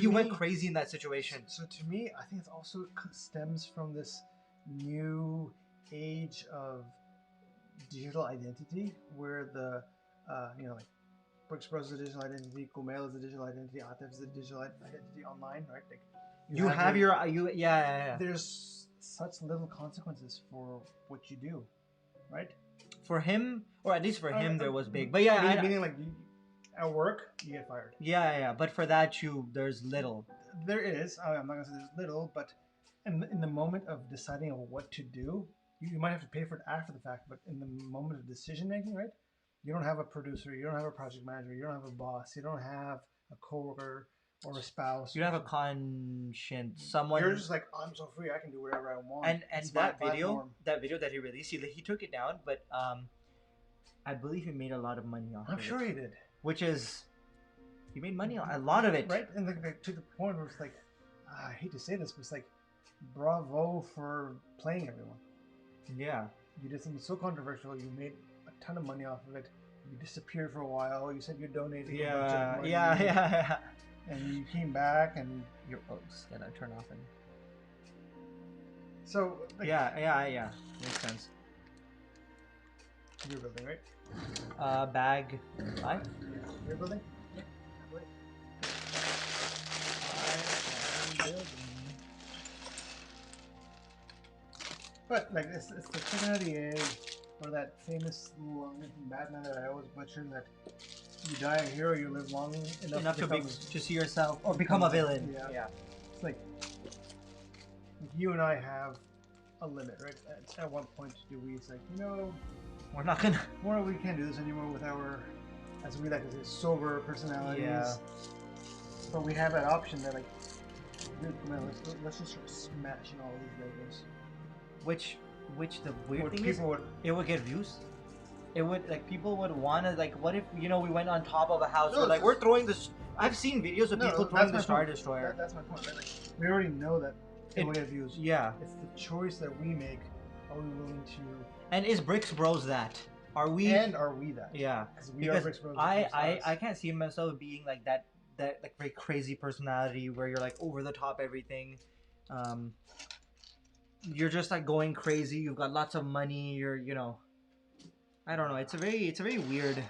went crazy in that situation? So to me, I think it also stems from this new age of digital identity, where the like BRKS BROS is a digital identity, Kumail is a digital identity, Atif is a digital identity online, right? Like there's such little consequences for what you do, right? For him, or at least for him, there was big. But meaning like at work, you get fired. Yeah. But for that, there's little. There is. I'm not gonna say there's little, but in the moment of deciding on what to do, you might have to pay for it after the fact. But in the moment of decision making, right? You don't have a producer, you don't have a project manager, you don't have a boss, you don't have a coworker or a spouse. You don't have a conscience. Someone. You're just like, I'm so free, I can do whatever I want. And that video that he released, he took it down, but I believe he made a lot of money off of it. I'm sure he did. Which is, he made money on a lot of it. Right? And like, to the point where it's like, I hate to say this, but it's like, bravo for playing everyone. Yeah. You did something so controversial, you made a ton of money off of it. you disappeared for a while. You said you donated. Yeah. And you came back, and Your gonna turn off and. So. Like, yeah. Makes sense. You're building, right? Bag 5. Yeah. You're building. Yeah. Wait. I am building. But like it's the chicken or the egg, or that famous line from Batman that I always butcher, that you die a hero, you live long enough to see yourself or become a villain. Yeah. It's like you and I have a limit, right? At what point do we say, we're not gonna. We can't do this anymore with our, as we like to say, sober personalities. Yeah. But we have that option that, like, dude, man, let's just start smashing all these Legos. Which the weird thing is, it would get views. It would, like, people would want to, like, what if, we went on top of a house, we're throwing this. I've seen videos of people throwing the Star Destroyer. That's my point. Like, we already know that it will get views. Yeah. It's the choice that we make. Are we willing to? And is BRKS BROS that? Are we? And are we that? Yeah. Because BRKS BROS. I can't see myself being like that like very crazy personality where you're like over the top everything. You're just like going crazy. You've got lots of money. You're I don't know. It's a very weird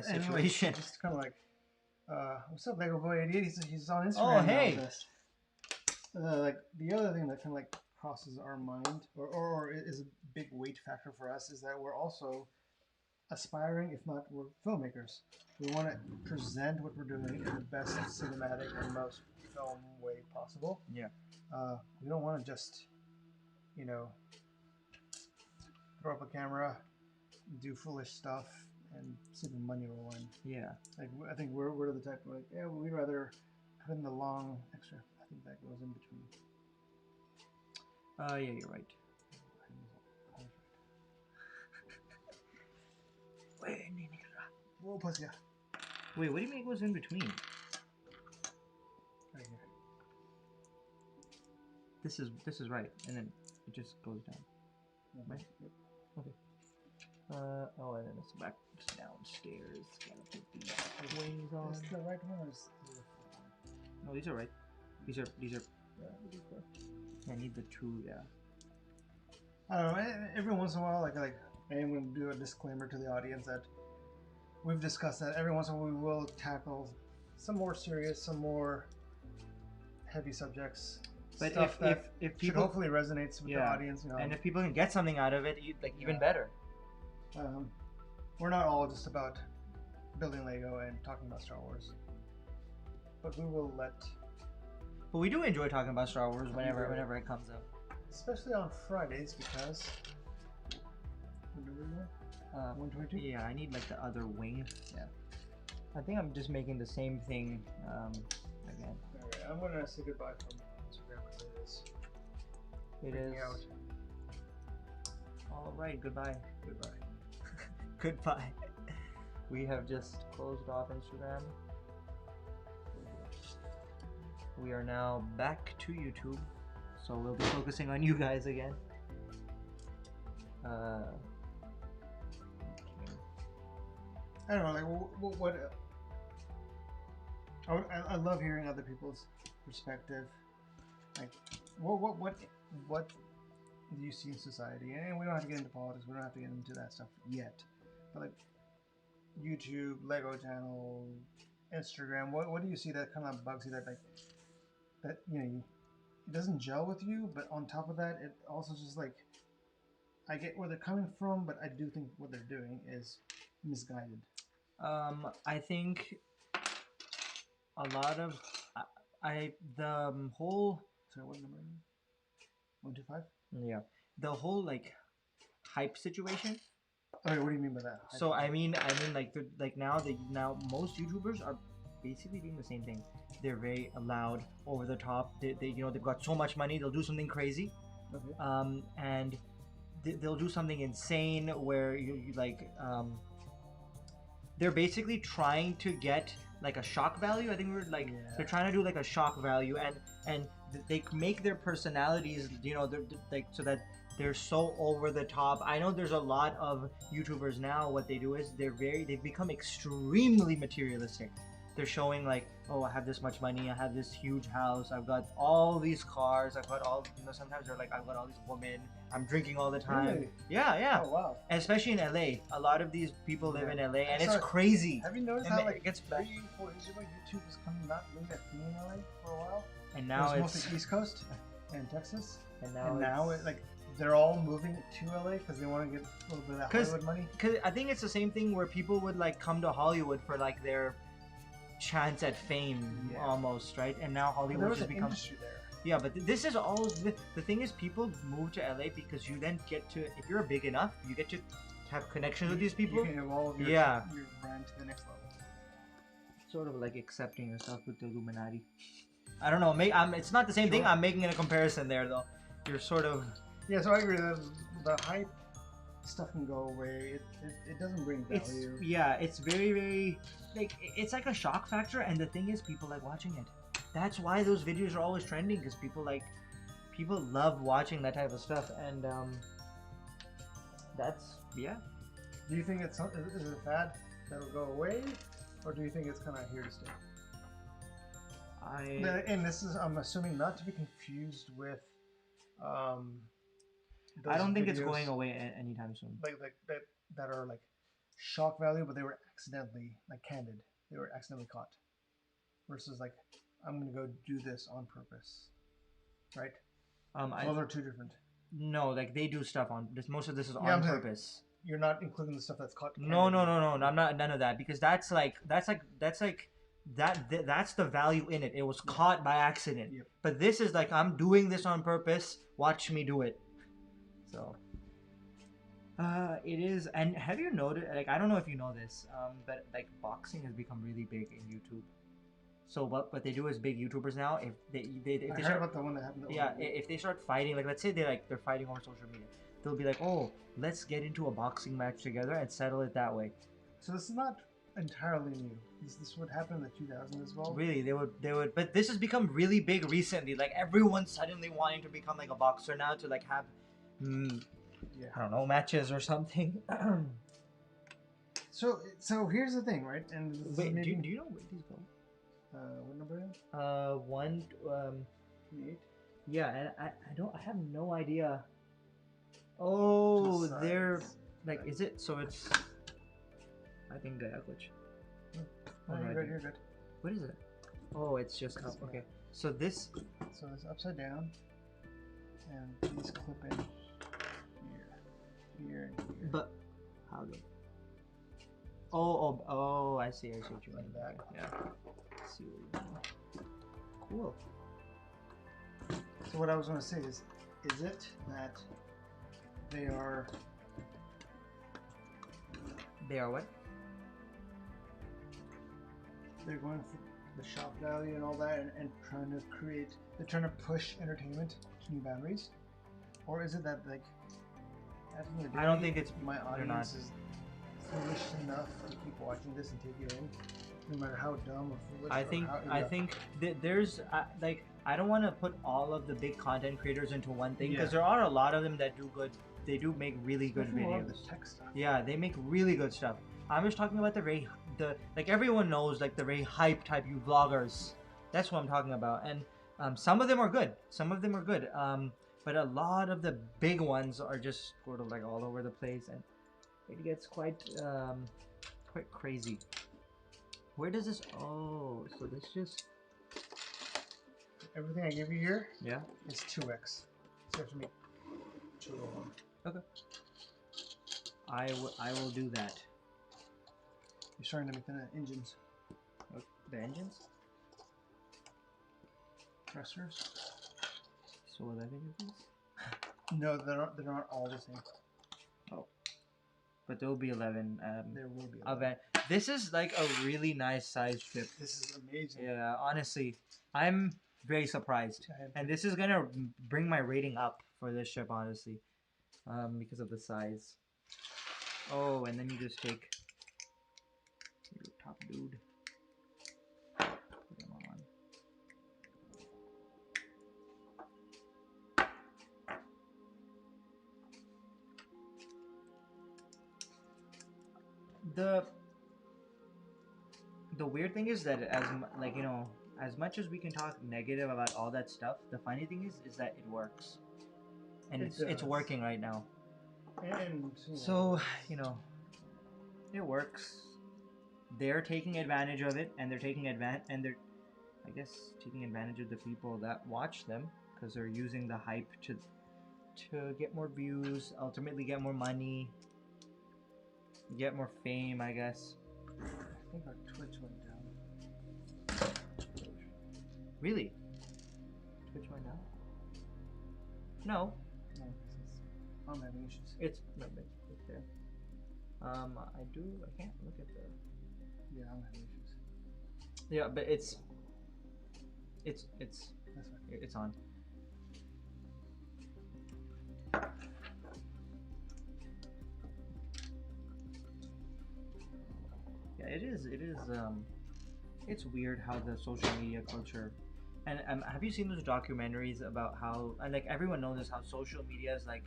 situation. Like, just kind of like, what's up, Lego Boy 88? He's on Instagram. Oh, hey. Like the other thing that kind of like crosses our mind, or is a big weight factor for us, is that we're also aspiring, if not we're filmmakers. We want to present what we're doing in the best cinematic and most film way possible. Yeah. We don't want to just, throw up a camera, do foolish stuff, and see the money roll in. Yeah. Like, I think we're the type of, like, yeah, we'd rather put in the long extra. I think that goes in between. Yeah, you're right. Wait, what do you mean it goes in between? Right here. This is right, and then it just goes down. Right? Yep. Okay. Oh, and then it's back downstairs. Gotta put these wings on. Is the right one or is the No, these are right. These are. I need the two. Yeah. I don't know. Every once in a while, like I am going to do a disclaimer to the audience that we've discussed that every once in a while we will tackle some more serious, some more heavy subjects. But if should people hopefully resonates with the audience, and if people can get something out of it, even better. We're not all just about building Lego and talking about Star Wars, but we will let. But we do enjoy talking about Star Wars whenever it comes up. Especially on Fridays, because. When do we go? 122? Yeah, I need like the other wing. Yeah. I think I'm just making the same thing again. Alright, I'm gonna say goodbye from Instagram because it is. Out. Alright, goodbye. Goodbye. Goodbye. We have just closed off Instagram. We are now back to YouTube, so we'll be focusing on you guys again. I don't know, like what I love hearing other people's perspective. Like, what do you see in society? And we don't have to get into politics. We don't have to get into that stuff yet. But like YouTube, Lego channel, Instagram. What do you see that kind of bugs you? That it doesn't gel with you. But on top of that, it also just like I get where they're coming from, but I do think what they're doing is misguided. I think a lot of the whole. Sorry, what number? 125. Yeah, the whole like hype situation. Okay, what do you mean by that? So I mean now most YouTubers are basically doing the same thing. They're very loud, over the top. They've got so much money, they'll do something crazy. Okay. And they'll do something insane where you they're basically trying to get like a shock value. I think they're trying to do like a shock value, and they make their personalities, so that They're so over the top. I know there's a lot of YouTubers now. What they do is they've become extremely materialistic. They're showing like, oh, I have this much money, I have this huge house, I've got all these cars, I've got all, you know, sometimes they're like, I've got all these women, I'm drinking all the time. Really? Yeah, yeah. Oh wow. And especially in LA, a lot of these people live in LA, and it's Sorry. crazy. Have you noticed And how it gets back. 3-4 years ago YouTube was coming not really a thing in LA for a while? And now it was it's mostly East Coast and Texas. and now it, like they're all moving to LA because they want to get a little bit of that Hollywood money. Because I think it's the same thing where people would like come to Hollywood for like their chance at fame, almost, right? And now Hollywood just becomes industry there. Yeah, but this is all the thing is people move to LA because you then get to, if you're big enough, you get to have connections with these people. You can evolve your brand to the next level. Sort of like accepting yourself with the Illuminati. I don't know. It's not the same thing. I'm making a comparison there, though. You're sort of. Yeah, so I agree. The hype stuff can go away. It doesn't bring value. It's very, very like it's like a shock factor, and the thing is, people like watching it. That's why those videos are always trending, because people love watching that type of stuff, and that's Do you think is it a fad that'll go away, or do you think it's kind of here to stay? And this is, I'm assuming, not to be confused with. I don't think it's going away anytime soon. Like that are like shock value, but they were accidentally like candid. They were accidentally caught. Versus like, I'm gonna go do this on purpose, right? Those are two different. No, like they do stuff on this. Most of this is on purpose. You're not including the stuff that's caught. No. I'm not none of that, because that's the value in it. It was caught by accident. Yep. But this is like, I'm doing this on purpose. Watch me do it. So. It is, and have you noticed? Like, I don't know if you know this, but like boxing has become really big in YouTube. So what they do is, big YouTubers now, if they heard about the one that happened. If they start fighting, like let's say they're fighting over social media, they'll be like, oh, let's get into a boxing match together and settle it that way. So this is not entirely new. This would happen in the 2000s as well. Really, they would, but this has become really big recently. Like everyone's suddenly wanting to become like a boxer now, to like have, I don't know, matches or something. So here's the thing, right? And wait, do you know where these go? What number is it? 128. Yeah, and I have no idea. Oh, they're like, is it? So it's, I think glitch. Oh, you're good. What is it? Oh, it's just up. Okay, so this. So it's upside down, and these clip in here. But how do? Oh! I see what you mean. Like that. Yeah. See what you mean. Cool. So what I was going to say is it that they are what? They're going for the shock value and all that, and they're trying to push entertainment to new boundaries? Or is it that, like, I don't think it's, my audience is foolish enough to keep watching this and take it in, no matter how dumb or foolish. I think that there's like, I don't want to put all of the big content creators into one thing, because there are a lot of them that do good. They do make really good videos. The tech stuff. Yeah, they make really good stuff. I'm just talking about the like everyone knows, like the very hype type vloggers. That's what I'm talking about. And some of them are good. But a lot of the big ones are just sort of like all over the place, and it gets quite crazy. Where does this? Oh, so this just. Everything I give you here. Yeah. Is 2x. So you have to make 2 of them. Okay. I will do that. You're starting to make the engines. The engines? Thrusters. So 11 of these? No, they're not all the same. Oh. But there will be 11. There will be 11. This is like a really nice size ship. This is amazing. Yeah, honestly. I'm very surprised. And this is going to bring my rating up for this ship, honestly. Because of the size. Oh, and then you just take your top dude. Put him on. the weird thing is that like, you know, as much as we can talk negative about all that stuff, the funny thing is that it works, and it's working right now. And so, you know, it works. They're taking advantage of it, and they're taking advantage, and they're, I guess, taking advantage of the people that watch them, because they're using the hype to get more views, ultimately get more money, get more fame, I guess. I think our Twitch went down. Really? Twitch went down? No. No, I'm having issues. It's there. I can't look at the. Yeah, I'm having issues. Yeah, but it's That's fine. it's on. Yeah, it is. It's weird how the social media culture, and have you seen those documentaries about how, and like everyone knows this, how social media is like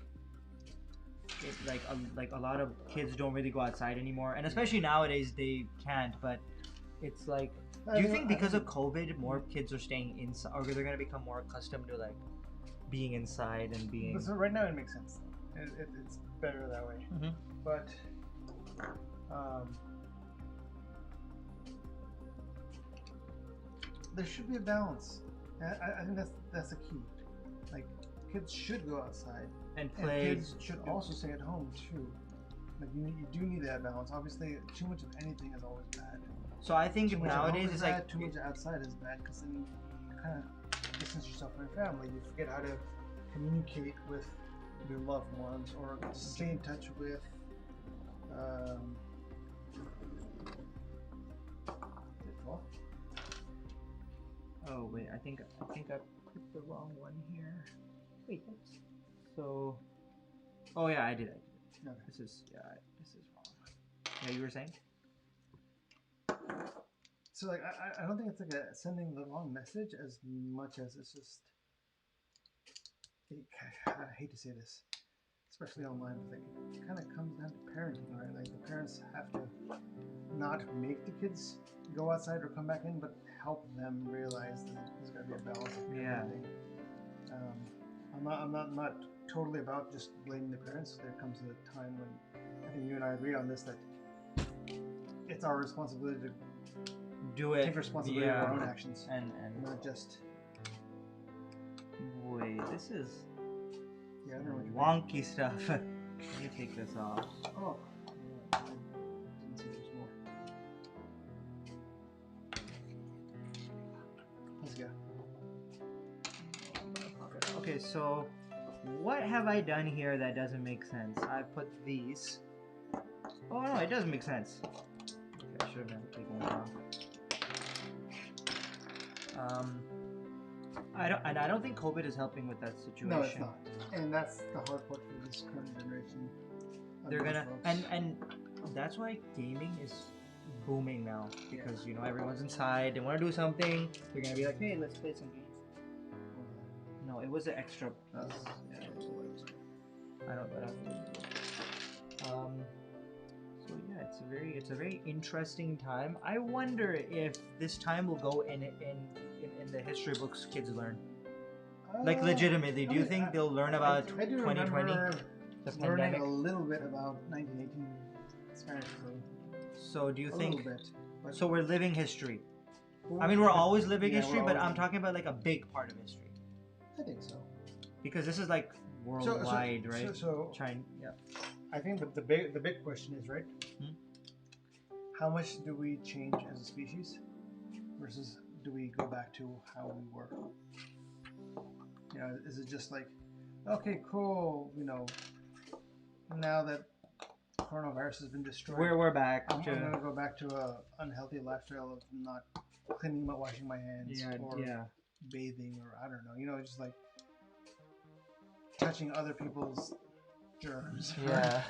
a lot of kids don't really go outside anymore, and especially nowadays they can't. But it's like, do you think because of COVID, more kids are staying inside, or they're gonna become more accustomed to like being inside and being? So right now it makes sense. It's better that way. Mm-hmm. But there should be a balance. I think that's the key. Like, kids should go outside and play. And kids should also stay at home too. Like, you do need that balance. Obviously, too much of anything is always bad. So I think nowadays it's like too much outside is bad, because then you kind of distance yourself from your family. You forget how to communicate with your loved ones, or stay in touch with. Oh wait, I think I put the wrong one here. Wait, oops. So, oh yeah, I did. Okay. This is wrong. Yeah, you were saying? So like, I don't think it's like sending the wrong message as much as it's just. I hate to say this, especially online, but like, it kind of comes down to parenting, right? Like, the parents have to not make the kids go outside or come back in, but help them realize that there's got to be a balance of parenting. I'm not totally about just blaming the parents. There comes a time when I think you and I agree on this, that it's our responsibility to take responsibility for our own actions, and not just. Wait, this is wonky stuff. Let me take this off. Oh, yeah. Didn't see there's more. Let's go. Okay, so what have I done here that doesn't make sense? I put these. Oh no, it doesn't make sense. Okay, I should have taken it off. I don't think COVID is helping with that situation. No, it's not, and that's the hard part for this current generation. They're gonna, and that's why gaming is booming now, because you know, everyone's inside. They want to do something. They're gonna be like, hey, let's play some games. No, it was an extra. I don't know. So yeah, it's a very interesting time. I wonder if this time will go in the history books kids learn. Like, legitimately, do you think they'll learn about 2020? Learning a little bit about 1918 Spanish flu. So do you think? A little bit. So we're living history. I mean, we're always living history, but I'm talking about like a big part of history. I think so. Because this is like worldwide, right? So China, yeah. I think the big question is, right? How much do we change as a species, versus do we go back to how we were? You know, is it just like, okay, cool, you know, now that coronavirus has been destroyed, we're back. I'm going to go back to a unhealthy lifestyle of not washing my hands, or bathing, or I don't know, you know, just like touching other people's germs. Yeah.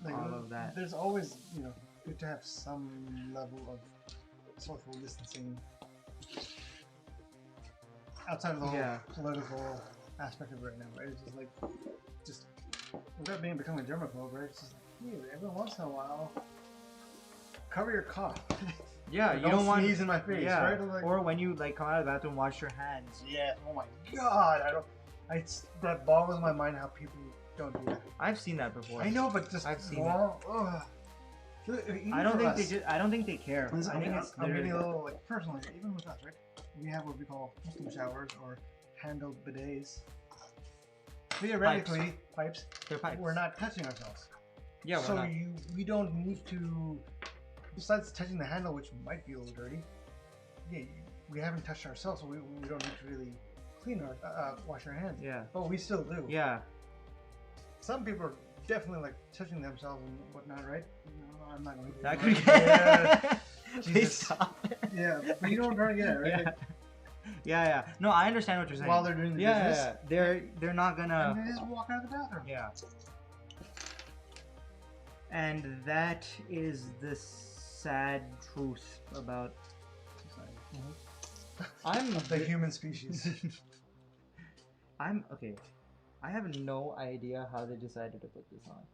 Like, all of that. There's always, you know, good to have some level of social distancing outside of the whole political aspect of it right now, right? It's just like, without becoming a germaphobe, right? It's just every once in a while, cover your cough. Yeah, you don't want sneeze in my face, yeah. right? Like, or when you like come out of the bathroom, wash your hands. Yeah. Oh my God, that boggles my mind how people don't do that. I've seen that before. I know, but just I've seen that. I don't think I don't think they care. I think I'm getting a little like personally, even with us, right? We have what we call custom showers or handled bidets. Theoretically, pipes. They're pipes. We're not touching ourselves. Yeah, we're so not. we don't need to. Besides touching the handle, which might be a little dirty, yeah, we haven't touched ourselves, so we don't need to really clean our wash our hands. Yeah. But we still do. Yeah. Some people are definitely like touching themselves and whatnot, right? No, I'm not going to. That could yeah. Please stop. Yeah, but you know what I'm trying to get, right? Yeah. Yeah. No, I understand what you're saying. While they're doing the business, they're not gonna. And they just walk out of the bathroom. Yeah. And that is the sad truth about society. I'm the human species. I'm okay. I have no idea how they decided to put this on.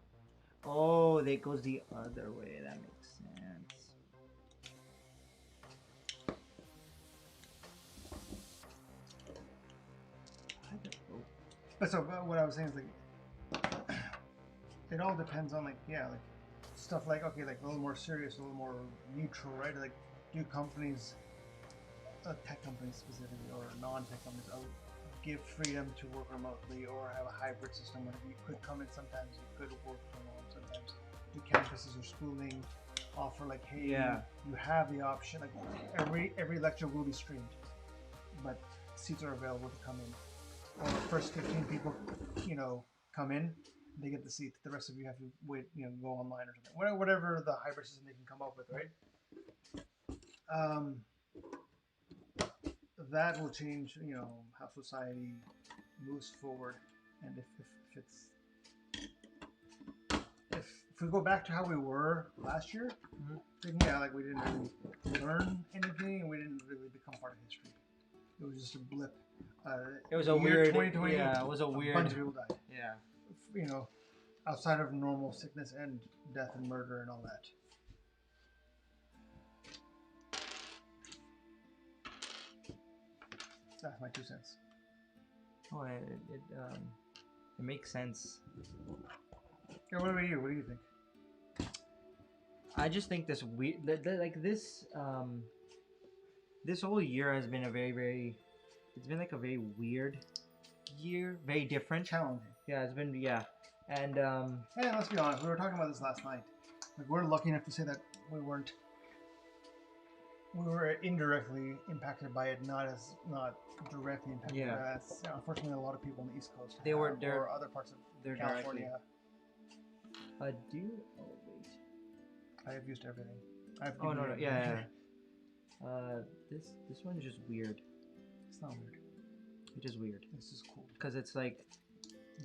Oh, it goes the other way. That makes sense. But so what I was saying is like, it all depends on like stuff like okay, like a little more serious, a little more neutral, right? Like, do companies, tech companies specifically, or non-tech companies, give freedom to work remotely, or have a hybrid system where you could come in sometimes, you could work from home sometimes. Do campuses or schooling offer like, hey, you have the option, like every lecture will be streamed, but seats are available to come in. Or the first 15 people, come in, they get the seat. The rest of you have to wait, go online or something. Whatever the hybrid system they can come up with, right? That will change, how society moves forward. And if we go back to how we were last year, then like we didn't really learn anything, and we didn't really become part of history. It was just a blip. It was a weird. 2020. Yeah, it was a weird. A bunch of people died. Yeah. Outside of normal sickness and death and murder and all that. That's my 2 cents. Oh, it makes sense. Yeah, what about you? What do you think? I just think this weird, like this whole year has been a very, it's been like a very weird year, very different, challenging. Yeah, it's been and hey, let's be honest. We were talking about this last night. Like, we're lucky enough to say that we were indirectly impacted by it, not directly impacted. Yeah. By it. Unfortunately, a lot of people on the East Coast or other parts of California. Oh wait. I have used everything. This one's just weird. It's not weird. It is weird. This is cool. Because it's like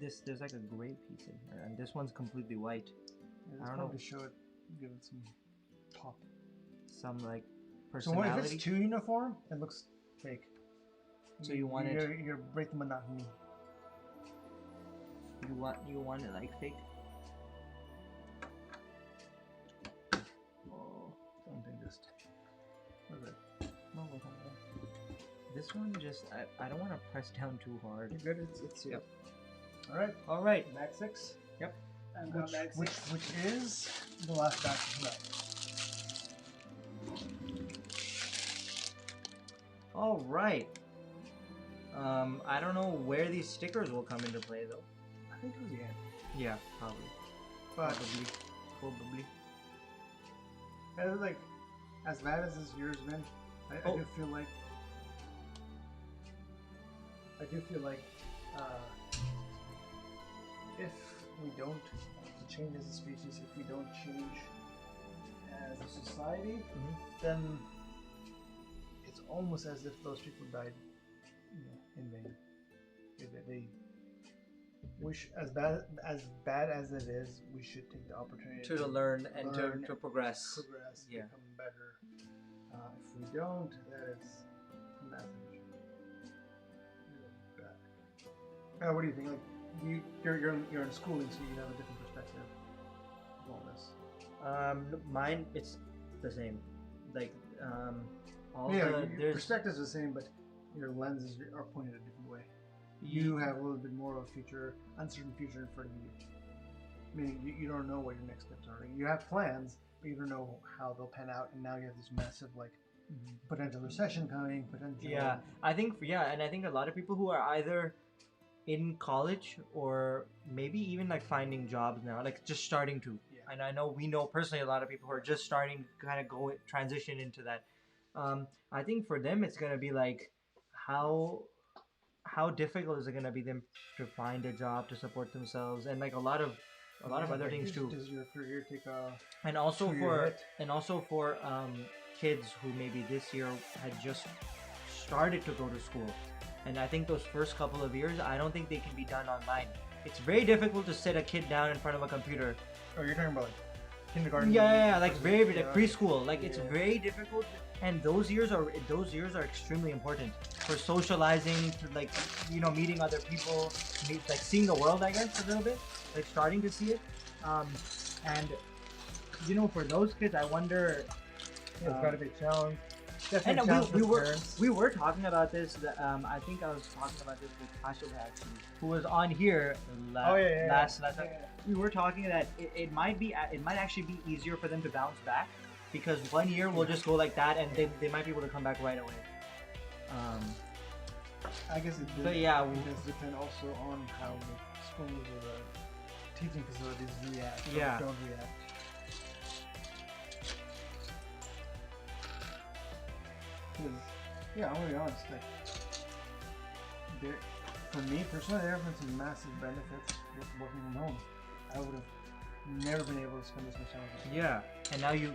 there's like a gray piece in here, and this one's completely white. Yeah, I don't know to show it, give it some pop, some like personality. So what if it's too uniform? It looks fake. So you want you're breaking monotony. You want it like fake. Oh, something just. What is it? No, this one just I don't want to press down too hard. You're good. It's yep. All right. Back 6. Yep. And which is the last batch tonight. All right. I don't know where these stickers will come into play though. I think it was the end. Yeah, probably. But probably. Like, as bad as this year's been, I do feel like if we don't change as a species, if we don't change as a society, then it's almost as if those people died in vain. They wish, as bad as it is, we should take the opportunity to learn and to progress. Become better. If we don't, that is massive. What do you think? Like, you're in schooling, so you have a different perspective. all this? Mine it's the same. Like all Yeah, the your perspective's the same, but your lenses are pointed a different way. You have a little bit more of a future, uncertain future in front of you. Meaning you don't know what your next steps are. You have plans, but you don't know how they'll pan out. And now you have this massive potential recession coming. Yeah, I think and I think a lot of people who are either in college or maybe even like finding jobs now, like just starting to. Yeah. And I know we know personally a lot of people who are just starting to kind of transition into that. I think for them it's gonna be like how difficult is it gonna be them to find a job to support themselves and like a lot of other things too. Does your career take a and also for kids who maybe this year had just started to go to school, and I think those first couple of years I don't think they can be done online. It's very difficult to sit a kid down in front of a computer. Oh, you're talking about like kindergarten? Yeah, like very like preschool. Like it's very difficult, and those years are extremely important for socializing, to like meeting other people, like seeing the world, I guess, a little bit, like starting to see it. And for those kids, I wonder. It's got to be a challenge. And we were talking about this. I think I was talking about this with Tasha actually, who was on here last time. We were talking that it might actually be easier for them to bounce back because 1 year will just go like that, and they might be able to come back right away. I guess it does depend also on how the schools or the teaching facilities react or don't react. I'm gonna be honest. For me personally, there have been some massive benefits with working from home. I would have never been able to spend this much time with them. Yeah, and now you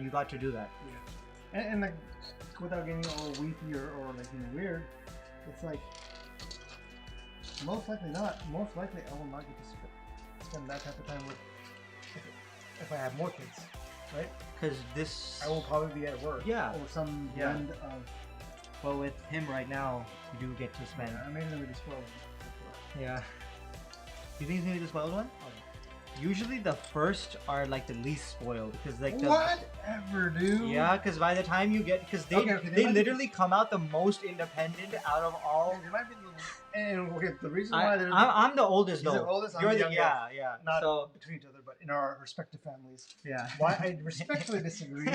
got to do that. Yeah, and like without getting all weepy or like weird, it's like most likely I will not get to spend that type of time with if I have more kids. Right? Because I will probably be at work. Yeah. Or some blend of. But with him right now, you do get to spend. I made him the spoiled one. Yeah. You think he's gonna be the spoiled one? Oh, yeah. Usually the first are like the least spoiled because like whatever, dude. Yeah, because by the time you get they literally come out the most independent out of all. They might be and the reason why I'm the oldest though. He's the oldest. You're the youngest. Yeah. Not between each other, but in our respective families. Yeah. Why I respectfully disagree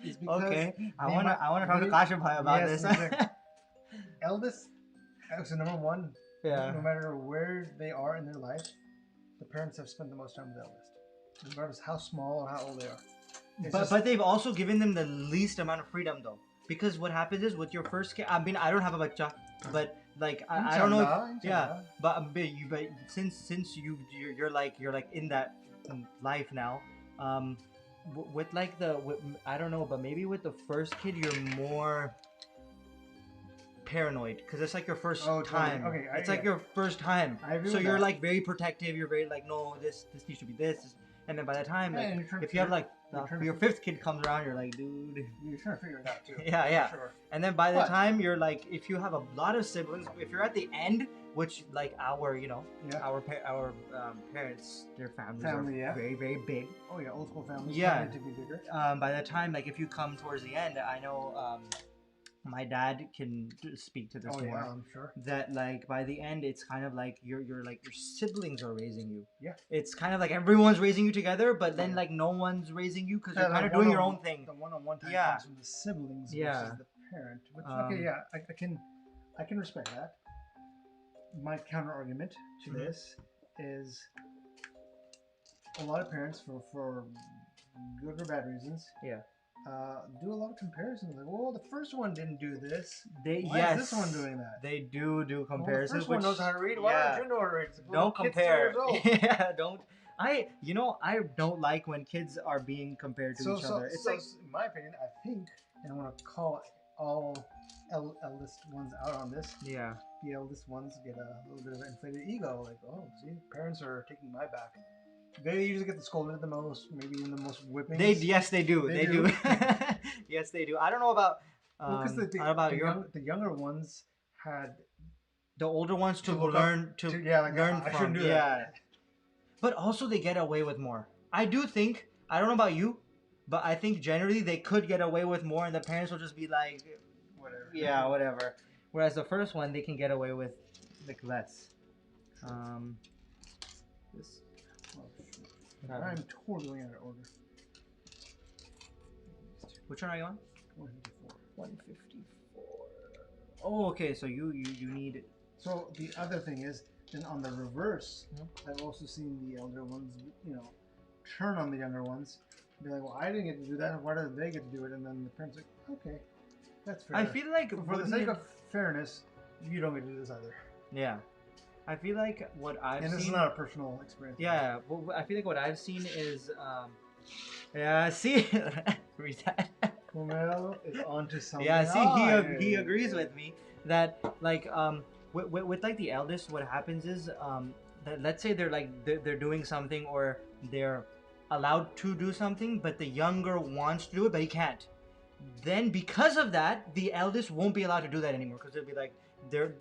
is because I want to talk to Kashabhai about this. Exactly. Eldest, so number one. Yeah. No matter where they are in their life, the parents have spent the most time with the eldest, regardless how small or how old they are. But they've also given them the least amount of freedom though, because what happens is with your first kid. I mean, I don't have a bacha, but like I don't know. But since you're like in that life now, with like I don't know, but maybe with the first kid you're more paranoid because it's like your first time. Okay, it's like your first time, so you're like very protective. You're very like, no, this needs to be this, and then by the time if you have like your fifth kid comes around, you're like, dude, you're trying to figure it out too. Yeah. Sure. And then by the time you're like, if you have a lot of siblings, if you're at the end, which like our parents, their families are very very big. Oh yeah, old school families. Yeah. To be bigger. By the time like if you come towards the end, I know my dad can speak to this more. Yeah, I'm sure. That like by the end, it's kind of like you're like your siblings are raising you. Yeah. It's kind of like everyone's raising you together, but then like no one's raising you because you're kind of doing your own thing. The one-on-one time comes from the siblings versus the parent. Which, I can respect that. My counter argument to this is a lot of parents for good or bad reasons. Yeah. Do a lot of comparisons. Like, well, the first one didn't do this. Why is this one doing that? They do comparisons. Well, the first one knows how to read. Why don't you know how to read? Don't compare. Yeah, don't. I don't like when kids are being compared to each other. It's like, in my opinion, I think, and I want to call all eldest ones out on this. Yeah. The eldest ones get a little bit of an inflated ego. Like, oh, see, parents are taking my back. They usually get scolded the most, maybe even the most whippings. Yes, they do. They do. Yes, they do. I don't know about. Because the younger ones had the older ones to learn learn from. I shouldn't do that. But also they get away with more. I do think, I don't know about you, but I think generally they could get away with more, and the parents will just be like, Whatever. yeah, whatever. Whereas the first one, they can get away with like less. This. Oh, I'm totally out of order. Which one are you on? 154. 154. Oh, okay. So you need. So the other thing is, then on the reverse, I've also seen the elder ones, you know, turn on the younger ones, be like, well, I didn't get to do that. Why did they get to do it? And then the parents are like, okay, that's fair. I feel like for the sake of fairness, you don't get to do this either. Yeah. I feel like what I've seen. And this is not a personal experience. Yeah. Well, I feel like what I've seen is. Yeah. See. Read that. Kumail is onto something. Yeah. See, he agrees with me that like with like the eldest, what happens is that let's say they're doing something or they're allowed to do something, but the younger wants to do it, but he can't. Then because of that, the eldest won't be allowed to do that anymore because they'll be like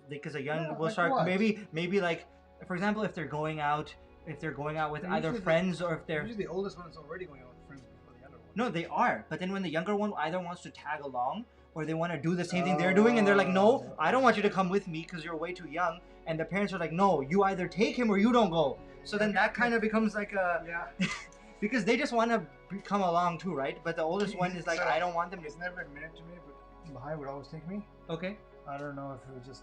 because a young will like start what? maybe like for example if they're going out with either friends or if they're usually the oldest one is already going out with friends before the younger one. no, they are. But then when the younger one either wants to tag along or they want to do the same thing they're doing and they're like, no, I don't want you to come with me because you're way too young. And the parents are like, no, you either take him or you don't go. So then that kind of becomes like a... Yeah. because they just want to come along too, right? But the oldest one is like, I don't want them to... It's never admitted to me, but Bahai would always take me. Okay. I don't know if it was just...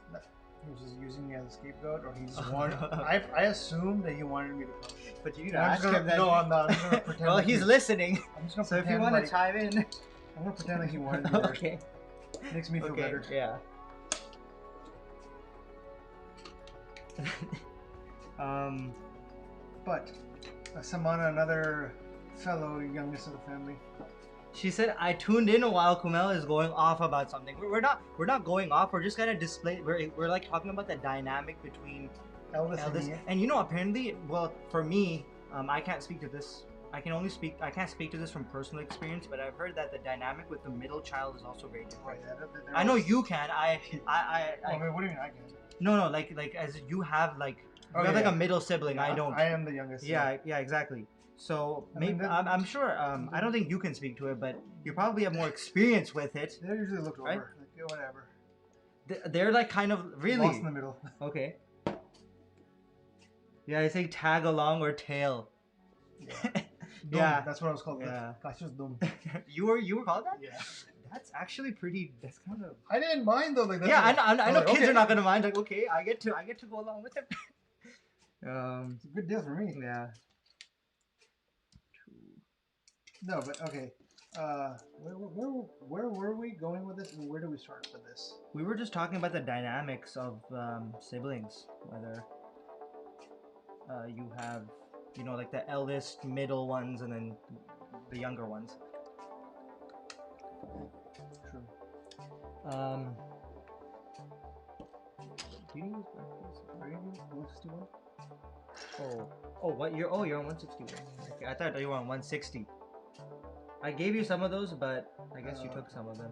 He was just using me as a scapegoat, or he just wanted... I assumed that he wanted me to come. But you need to ask him that... No, I'm not. I'm gonna pretend well, he's listening. I'm just gonna so if you want to chime in... I'm gonna pretend like he wanted me there. Okay. Makes me feel better. Yeah. But Samana, another fellow youngest of the family. She said, "I tuned in while Kumail is going off about something. We're not going off. We're just gonna display. We're like talking about the dynamic between eldest and you know apparently. Well, for me, I can't speak to this. I can't speak to this from personal experience, but I've heard that the dynamic with the middle child is also very different. I know you can. Wait, what do you mean I can? No, like as you have like you have like a middle sibling. I don't. I am the youngest. Yeah, exactly. So maybe I'm sure. I don't think you can speak to it, but you probably have more experience with it. They're usually looked over. Right? Like, yeah, whatever. They're like kind of really lost in the middle. Okay. Yeah, I say tag along or tail. Yeah. Yeah, that's what I was called. Yeah. That's just dumb. you were called that? Yeah. That's actually pretty. That's kind of. I didn't mind though. Like that's yeah, I know kids okay. are not gonna mind. Like, okay, I get to go along with him. It's a good deal for me. Yeah. No, but okay. Where were we going with this, and where do we start with this? We were just talking about the dynamics of siblings, whether you have, you know, like the eldest, middle ones, and then the younger ones. True. Do you use BRKS? Are you 161? Oh, what you're? Oh, you're on 161. Okay, I thought you were on 160. I gave you some of those, but I guess you took some of them.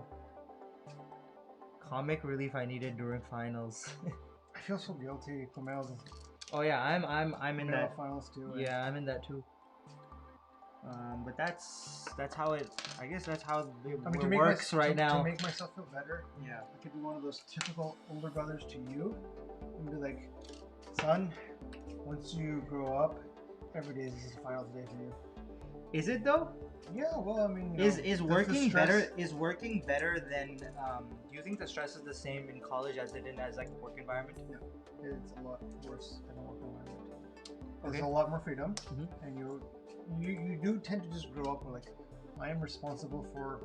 Comic relief I needed during finals. I feel so guilty. Kumail's. Oh yeah, I'm in that. Finals too. Yeah, I'm in that too. But that's how it. I guess that's how it works right now. To make myself feel better, yeah, I could be one of those typical older brothers to you, and be like, "Son, once you grow up, every day is a finals day for you." Is it though? Yeah. Well, I mean, is working better? Is working better than? Do you think the stress is the same in college as it is as like a work environment? No, it's a lot worse than a work environment. There's a lot more freedom, and you do tend to just grow up with like, I am responsible for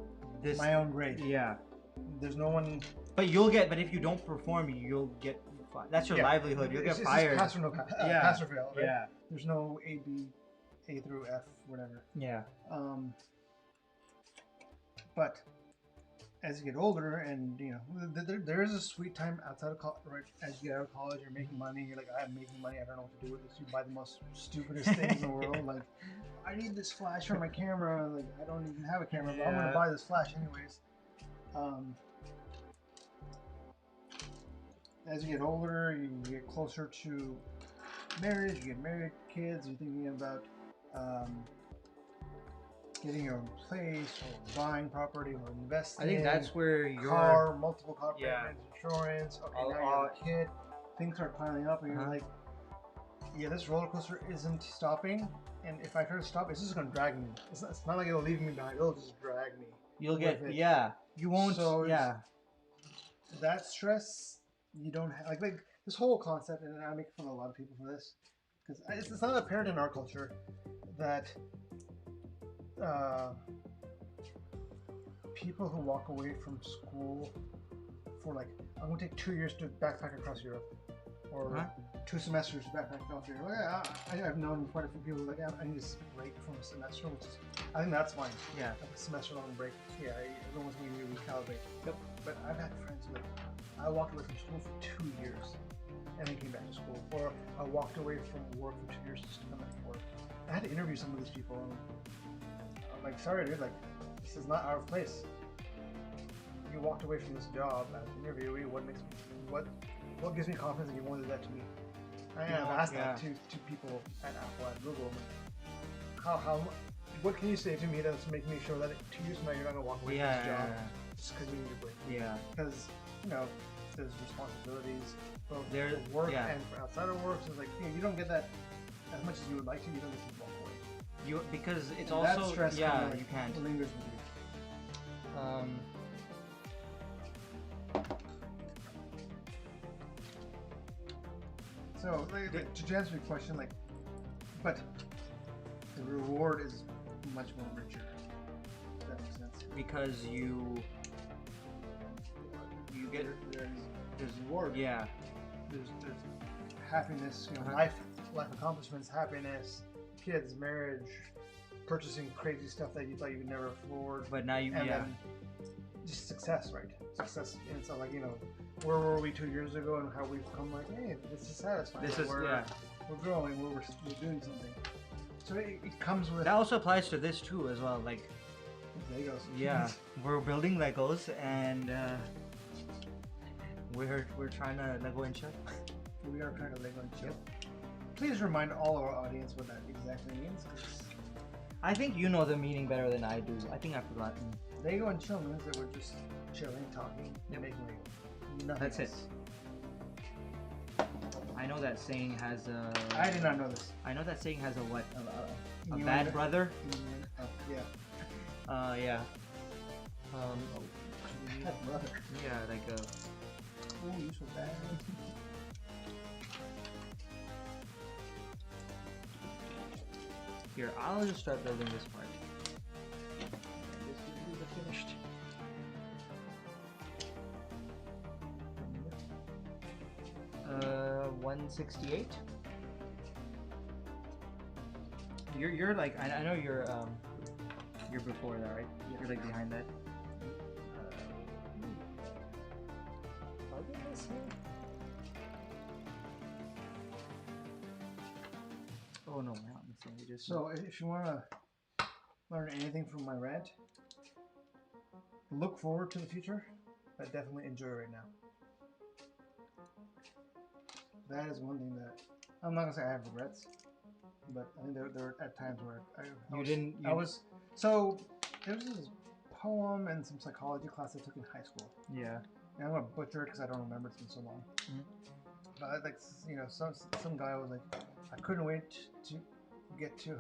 my own grade. Yeah. There's no one. But if you don't perform, you'll get. That's your livelihood. You'll get fired. It's pass or no pass. Yeah. Pass or fail. Right? Yeah. There's no A, B, A through F, whatever. Yeah. But as you get older, and you know, there is a sweet time outside of college. Right? As you get out of college, you're making money. You're like, I'm making money. I don't know what to do with this. You buy the most stupidest things in the world. Like, I need this flash for my camera. Like, I don't even have a camera, but I'm gonna buy this flash anyways. As you get older, you get closer to marriage. You get married, kids. You're thinking about getting your own place, or buying property, or investing. I think that's where your car, multiple car payments, insurance. Okay, all- now you have a kid. Things start piling up, and you're like, yeah, this roller coaster isn't stopping. And if I try to stop, it's just gonna drag me. It's not like it'll leave me behind. It'll just drag me. You'll get you won't that stress you don't have like this whole concept, and I make fun of a lot of people for this because it's not apparent in our culture that people who walk away from school for like, I'm gonna take 2 years to backpack across Europe, or 2 semesters to backpack across Europe. I've known quite a few people like, I need a break from a semester, which is, I think that's fine. Yeah. Like a semester long break. Yeah, everyone's going to recalibrate. Yep. But I've had friends who, like, I walked away from school for 2 years and then came back to school. Or I walked away from work for 2 years just to come back to work. I had to interview some of these people, and I'm like, sorry dude, like, this is not our place. You walked away from this job as an interviewee. What gives me confidence that you won't do that to me? I have asked that to people at Apple and Google. What can you say to me that's making me sure that 2 years from now you're not gonna walk away from this job just because you need a break? Yeah. Because there's responsibilities both for work and for outside of work. So it's like you don't get that as much as you would like to. You don't get to walk away. Because it's and also that stress you can't. Lingers with you. So, to answer your question, but the reward is much more richer. If that makes sense. Because you get there's reward. Yeah. There's happiness, life accomplishments, happiness, kids, marriage, purchasing crazy stuff that you thought you could never afford. But now then just success, right? Success, and so where were we 2 years ago, and how we've come hey, this is satisfying. We're growing, we're doing something. So it comes with. That also applies to this too, as well. Like Legos. Yeah, we're building Legos, and we're trying to Lego and chill. We are trying to Lego and chill. Please remind all our audience what that exactly means. I think you know the meaning better than I do. I think I've forgotten. Lego and chill means that we're just chilling, talking, and making Lego. Nothing That's else. it. I know that saying has a. I did not know this. I know that saying has a what? A bad brother? Yeah. Yeah. Bad brother. Yeah, like a. Oh, you're so bad. Here, I'll just start building this part. This is the finished. 168. You're like I know you're before that, right? Yeah. You're like behind that. Oh no, we're not missing. We just So if you want to learn anything from my rant, look forward to the future, but definitely enjoy right now. That is one thing that I'm not gonna say I have regrets, but I think there were at times where so there was this poem and some psychology class I took in high school. Yeah. And I'm gonna butcher it because I don't remember. It's been so long. Mm-hmm. But like some guy was like, I couldn't wait to get to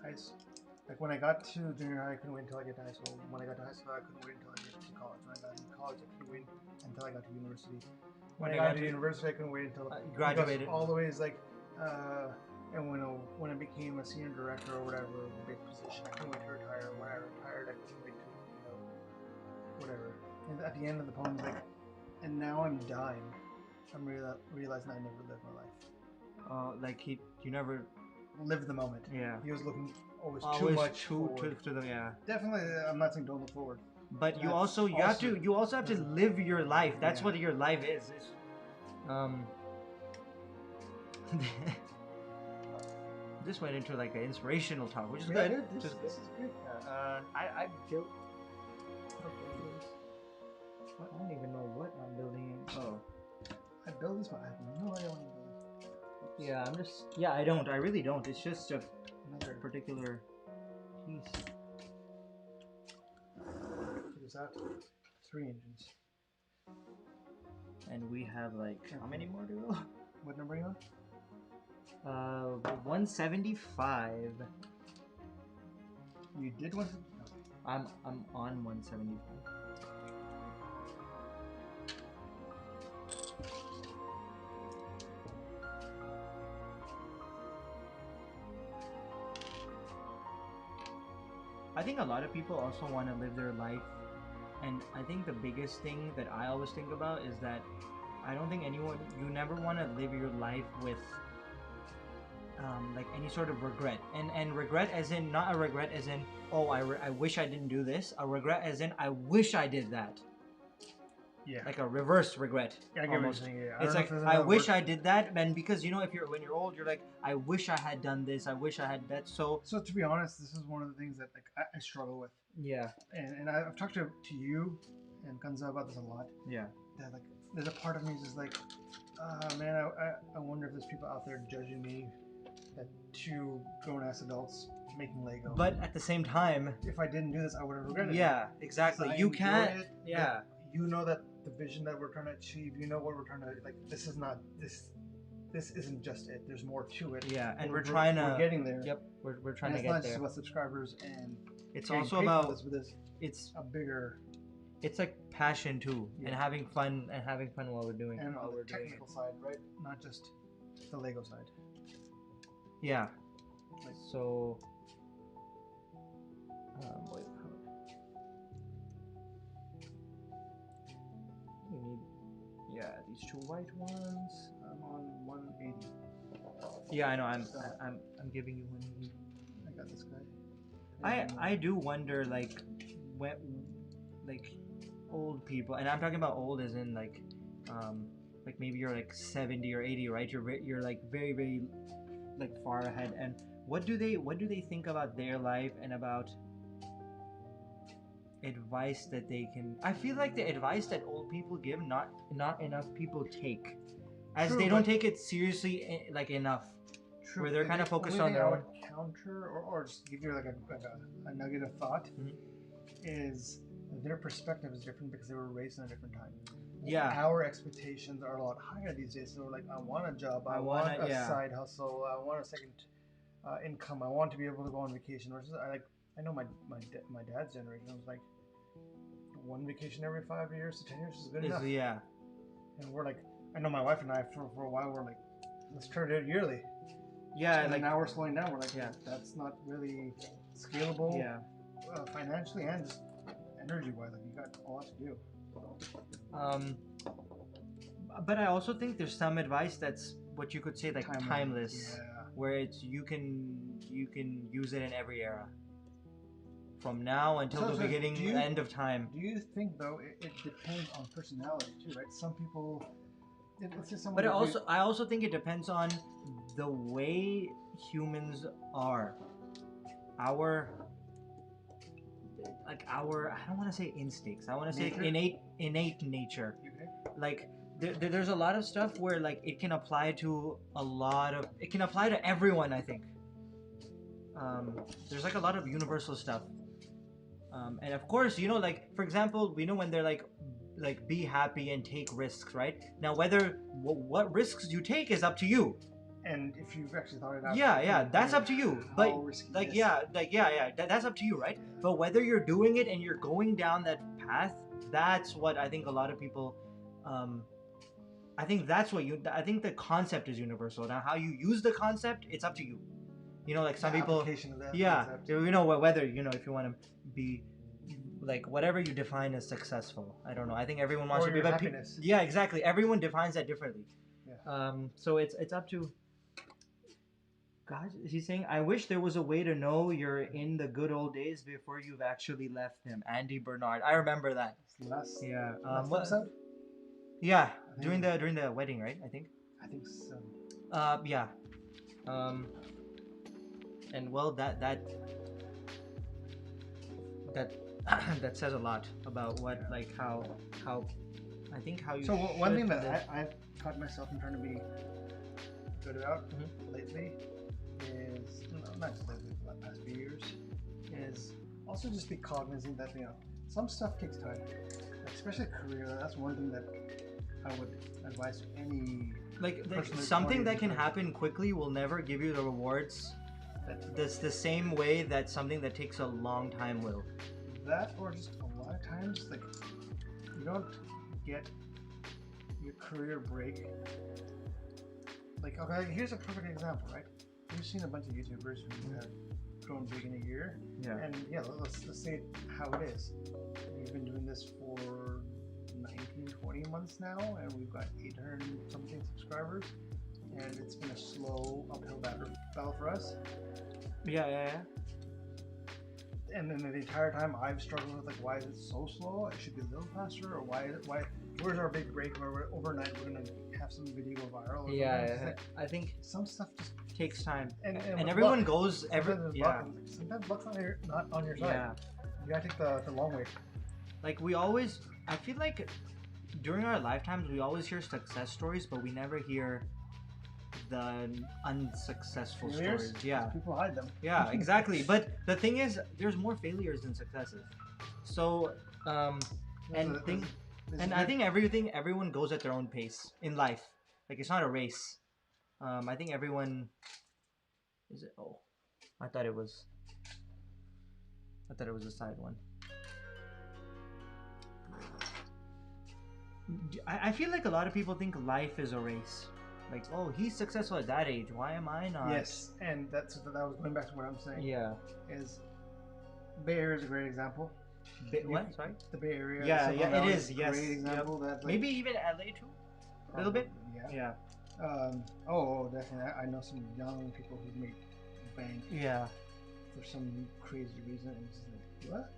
high school. Like when I got to junior high, I couldn't wait until I get to high school. When I got to high school, I couldn't wait until I get to college. When I got to college, I couldn't wait until I got to university. When I got to university, I couldn't wait until graduated. All the way is like, and when I became a senior director or whatever, a big position, I couldn't wait to retire. When I retired, I couldn't wait to, whatever. And at the end of the poem, it's like, and now I'm dying. I'm realizing I never lived my life. Like you never lived the moment. Yeah. He was looking always too much to the Definitely, I'm not saying don't look forward. But you also have to live your life. That's what your life is. This went into like an inspirational talk, which is good. This is good. I built. I don't even know what I'm building. Oh. I built this, but I have no idea what I'm building. Yeah, I really don't. It's just another particular piece. Check this out. 3 engines. And we have like how many more to go? What number are you on? 175. You did one. I'm on 175. I think a lot of people also want to live their life, and I think the biggest thing that I always think about is that I don't think you never want to live your life with like any sort of regret, and regret as in not a regret as in oh I wish I didn't do this, a regret as in I wish I did that. Yeah. Like a reverse regret. Yeah, I get what you're saying. Yeah. It's like I wish I did that, and because if when you're old, you're like I wish I had done this, I wish I had that. So to be honest, this is one of the things that like I struggle with. Yeah. And I've talked to you and Gunza about this a lot. Yeah. That like there's a part of me that's like, man, I wonder if there's people out there judging me, that 2 grown-ass adults making Lego. But at the same time, if I didn't do this, I would have regretted it. Yeah, exactly. You can't. Yeah. You know that the vision that we're trying to achieve. You know what we're trying to like. This is not this. This isn't just it. There's more to it. Yeah, and we're trying to. We're getting there. Yep, we're trying to get there. It's not just about subscribers and. It's also about. It's a bigger. It's like passion too, and having fun while we're doing. And while on we're the technical side, right? Not just the Lego side. Yeah. Like, so. Wait, we need. Yeah, these 2 white ones. I'm on 180. Yeah, I know. I'm giving you 180. I got this guy. I do wonder like when like old people, and I'm talking about old as in like maybe you're like 70 or 80, right? You're like very, very like far ahead. And what do they think about their life and about advice that they can? I feel like the advice that old people give, not enough people take, as True, they don't take it seriously like enough. True. Where they're kind of focused on their own. Counter or just give you like a nugget of thought is their perspective is different because they were raised in a different time. Yeah. Our expectations are a lot higher these days. So we're like, I want a job, I want a side hustle, I want a second income, I want to be able to go on vacation. Versus I know my dad's generation was like 1 vacation every 5 years to 10 years is good enough. Yeah. And we're like, I know my wife and I for a while we're like, let's turn it yearly. Yeah, and like now we're slowing down. We're like, that's not really scalable. Yeah. Financially and just energy-wise, like you got a lot to do. But I also think there's some advice that's what you could say like timeless, where it's you can use it in every era, from now until the end of time. Do you think though it depends on personality too, right? Some people. But I also think it depends on the way humans are. I don't want to say instincts. I want to say innate nature. Okay. Like there's a lot of stuff where like it can apply to everyone. I think. There's like a lot of universal stuff. And of course, like for example, we know when they're like be happy and take risks, right? Now whether what risks you take is up to you. And if you've actually thought it out, that's up to you. But that's up to you, right? But whether you're doing it and you're going down that path, that's what I think a lot of people. I think the concept is universal. Now how you use the concept, it's up to you. Like some people. Concept. Whether if you want to be. Like whatever you define as successful, I don't know. I think everyone wants to be happiness. Exactly. Everyone defines that differently. Yeah. So it's up to. God, he's saying, I wish there was a way to know you're in the good old days before you've actually left him. Andy Bernard, I remember that. Last episode? Yeah, during the wedding, right? I think so. Yeah. And well, that that says a lot about what how I think how you. So one thing that I've caught myself in trying to be good about lately is not just lately, for the past few years, is. Also, just be cognizant that some stuff takes time, especially career. That's one thing that I would advise to any like something that can happen quickly will never give you the rewards. That's the same way that something that takes a long time will. That, or just a lot of times, like you don't get your career break. Like, okay, here's a perfect example, right? We've seen a bunch of YouTubers who have grown big in a year. Yeah. And yeah, let's say it how it is. We've been doing this for 19, 20 months now, and we've got 800 something subscribers. And it's been a slow uphill battle for us. Yeah. And then the entire time I've struggled with, like, why is it so slow? It should be a little faster, or why where's our big break where overnight we're gonna have some video go viral? Yeah, like, I think some stuff just takes time, and luck, everyone goes sometimes luck's not on your side. Yeah, you gotta take the long way. Like I feel like during our lifetimes we always hear success stories, but we never hear the unsuccessful stories. Yeah, people hide them. Yeah, exactly. But the thing is, there's more failures than successes. So I think everyone goes at their own pace in life. Like, it's not a race. I think everyone is it. Oh, I thought it was a side one. I feel like a lot of people think life is a race. Like, oh, he's successful at that age. Why am I not? Yes, and that was going back to what I'm saying. Yeah. Is Bay Area is a great example. What? Sorry? The Bay Area. Yeah, it is. A Yes. great example. That, like, maybe even LA too. A little bit. Yeah. Oh, definitely. I know some young people who make bank. Yeah. For some crazy reason, and it's just like, what?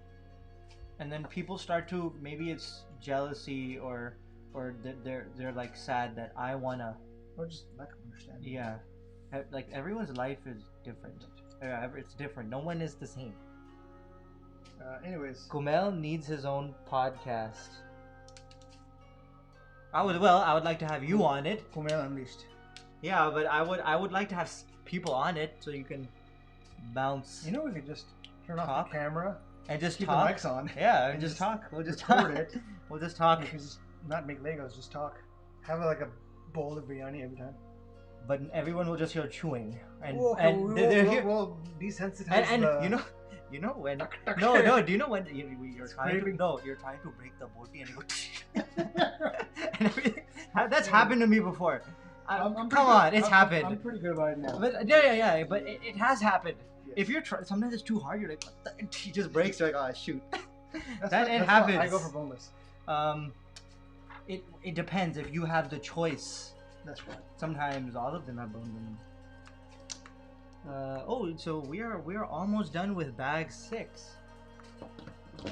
And then people start to, maybe it's jealousy or they're like sad that I wanna. Or just lack of understanding. Yeah. Like, everyone's life is different. It's different. No one is the same. Anyways. Kumail needs his own podcast. I would like to have you on it. Kumail Unleashed. Yeah, but I would like to have people on it so you can bounce. We could just turn off the camera and just keep talk. the mics on. Yeah, and just talk. We'll just talk. It. We'll just talk. Just not make Legos, just talk. Have like a bowl of biryani every time. But everyone will just hear chewing, and they're here. Well, desensitize. And you know when? No. Do you know when you're trying to break the boti and you go and everything? That's happened to me before. Come on, it's happened. I'm pretty good about it now. But yeah. But it has happened. Yes. If you're sometimes it's too hard. You're like, what the? He just breaks. You're like, oh shoot. That happens. I go for boneless. It depends if you have the choice. That's right. Sometimes all of them have bone in them. So we are almost done with bag 6,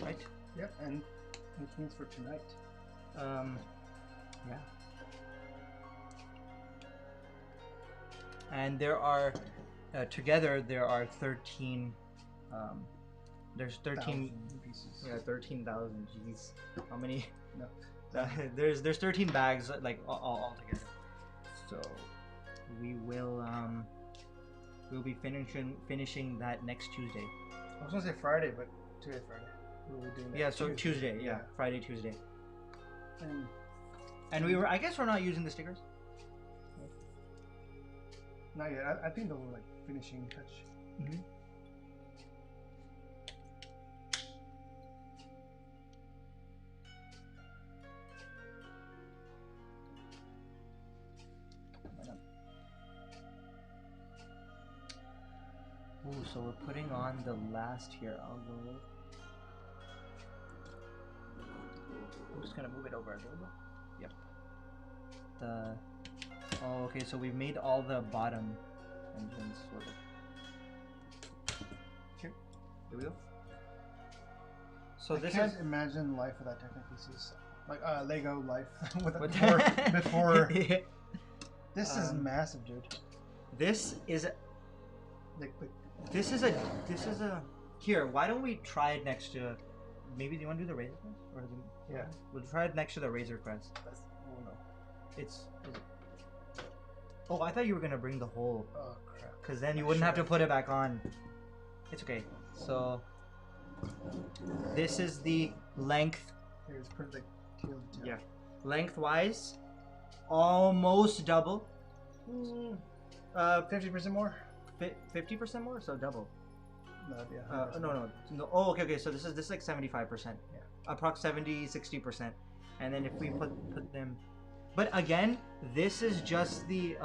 right? Yep, and which means for tonight. Yeah. And there are together there are 13. There's 13 pieces. Yeah, 13,000. Jeez, how many? No. There's 13 bags, like all together. So we will we'll be finishing that next Tuesday. I was gonna say Friday, but today's Friday. We'll be doing that. Yeah, so Tuesday. Yeah, Friday, Tuesday. And I guess we're not using the stickers. Not yet. I think those were like finishing touch. Mm-hmm. Ooh, so we're putting on the last here. I'll go. I'm just gonna move it over a little bit. Yep. Oh, okay. So we've made all the bottom engines sort of. Here we go. So I can't imagine life without Technopieces. Like Lego life before. Yeah. This is massive, dude. This is. This is a. Here, why don't we try it next to? Maybe do you want to do the Razor Crest? Or yeah, we'll try it next to the Razor Crest. Oh no, it's. Oh, I thought you were gonna bring the whole. Oh crap! Because then you wouldn't have to put it back on. It's okay. So, This is the length. Here's pretty like tail to tail. Yeah. Lengthwise, almost double. 50% more. 50% more, so double. No, that'd be 100%. No. Oh, okay. So this is like 75%. Yeah. Approx 70-60%, and then if we put them, but again, this is just the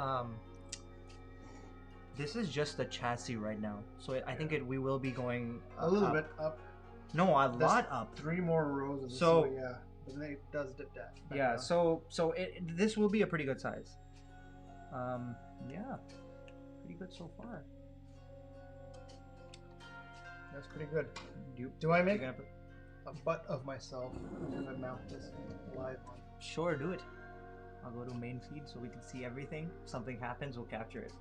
chassis right now. So I think we will be going a little bit up. No, a lot up. 3 more rows of this. So yeah, but then it does dip that. Yeah. Down. So this will be a pretty good size. Yeah, pretty good so far. That's pretty good. Do I make a butt of myself if I mount this live on? Sure, do it. I'll go to main feed so we can see everything. If something happens, we'll capture it.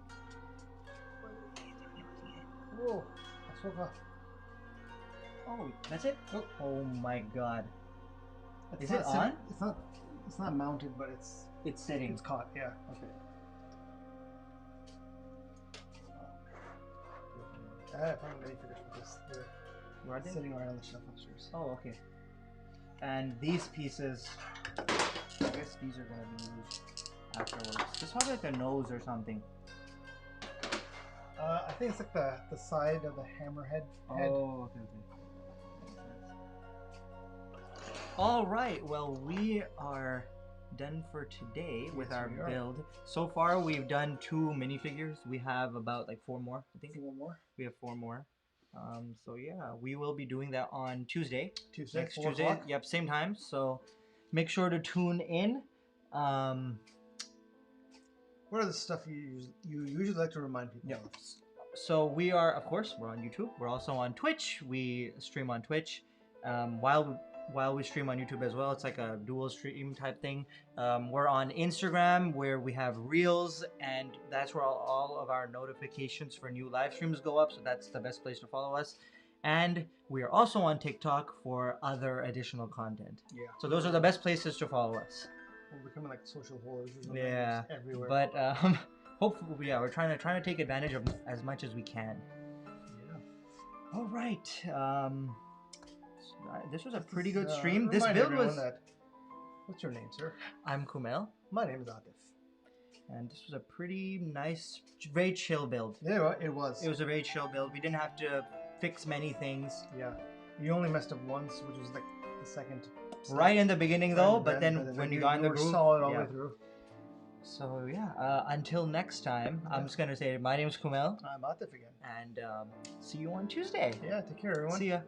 Whoa! Oh, that's it? Oh my god. Is it on? on? It's not mounted, but it's sitting. It's caught, yeah. Okay. I found minifigures for this. Where are they? Sitting right on the shelf upstairs. Oh, okay. And these pieces, I guess these are gonna be used afterwards. This probably like a nose or something. I think it's like the side of the hammerhead head. Oh, okay. All right. Well, we are done for today with our build. So far, we've done 2 minifigures. We have about like 4 more, I think. 4 more. We have 4 more. So yeah, we will be doing that on Tuesday. Next Tuesday. O'clock. Yep, same time. So make sure to tune in. What are the stuff you usually like to remind people of? So we are, of course, we're on YouTube. We're also on Twitch. We stream on Twitch. While we stream on YouTube as well, it's like a dual stream type thing. We're on Instagram where we have Reels, and that's where all of our notifications for new live streams go up. So that's the best place to follow us. And we are also on TikTok for other additional content. Yeah. So those are the best places to follow us. We're becoming like social whores. Yeah. Everywhere. But hopefully, yeah, we're trying to take advantage of as much as we can. Yeah. All right. This was a pretty good stream. This build was. What's your name, sir? I'm Kumail. My name is Atif. And this was a pretty nice, very chill build. Yeah, it was. It was a very chill build. We didn't have to fix many things. Yeah. You only messed up once, which was like the second. Right in the beginning, though. But then when you got in the groove, solid all the way through. So yeah, until next time, I'm just gonna say my name's Kumail. I'm Atif again. And see you on Tuesday. Yeah, take care, everyone. See ya.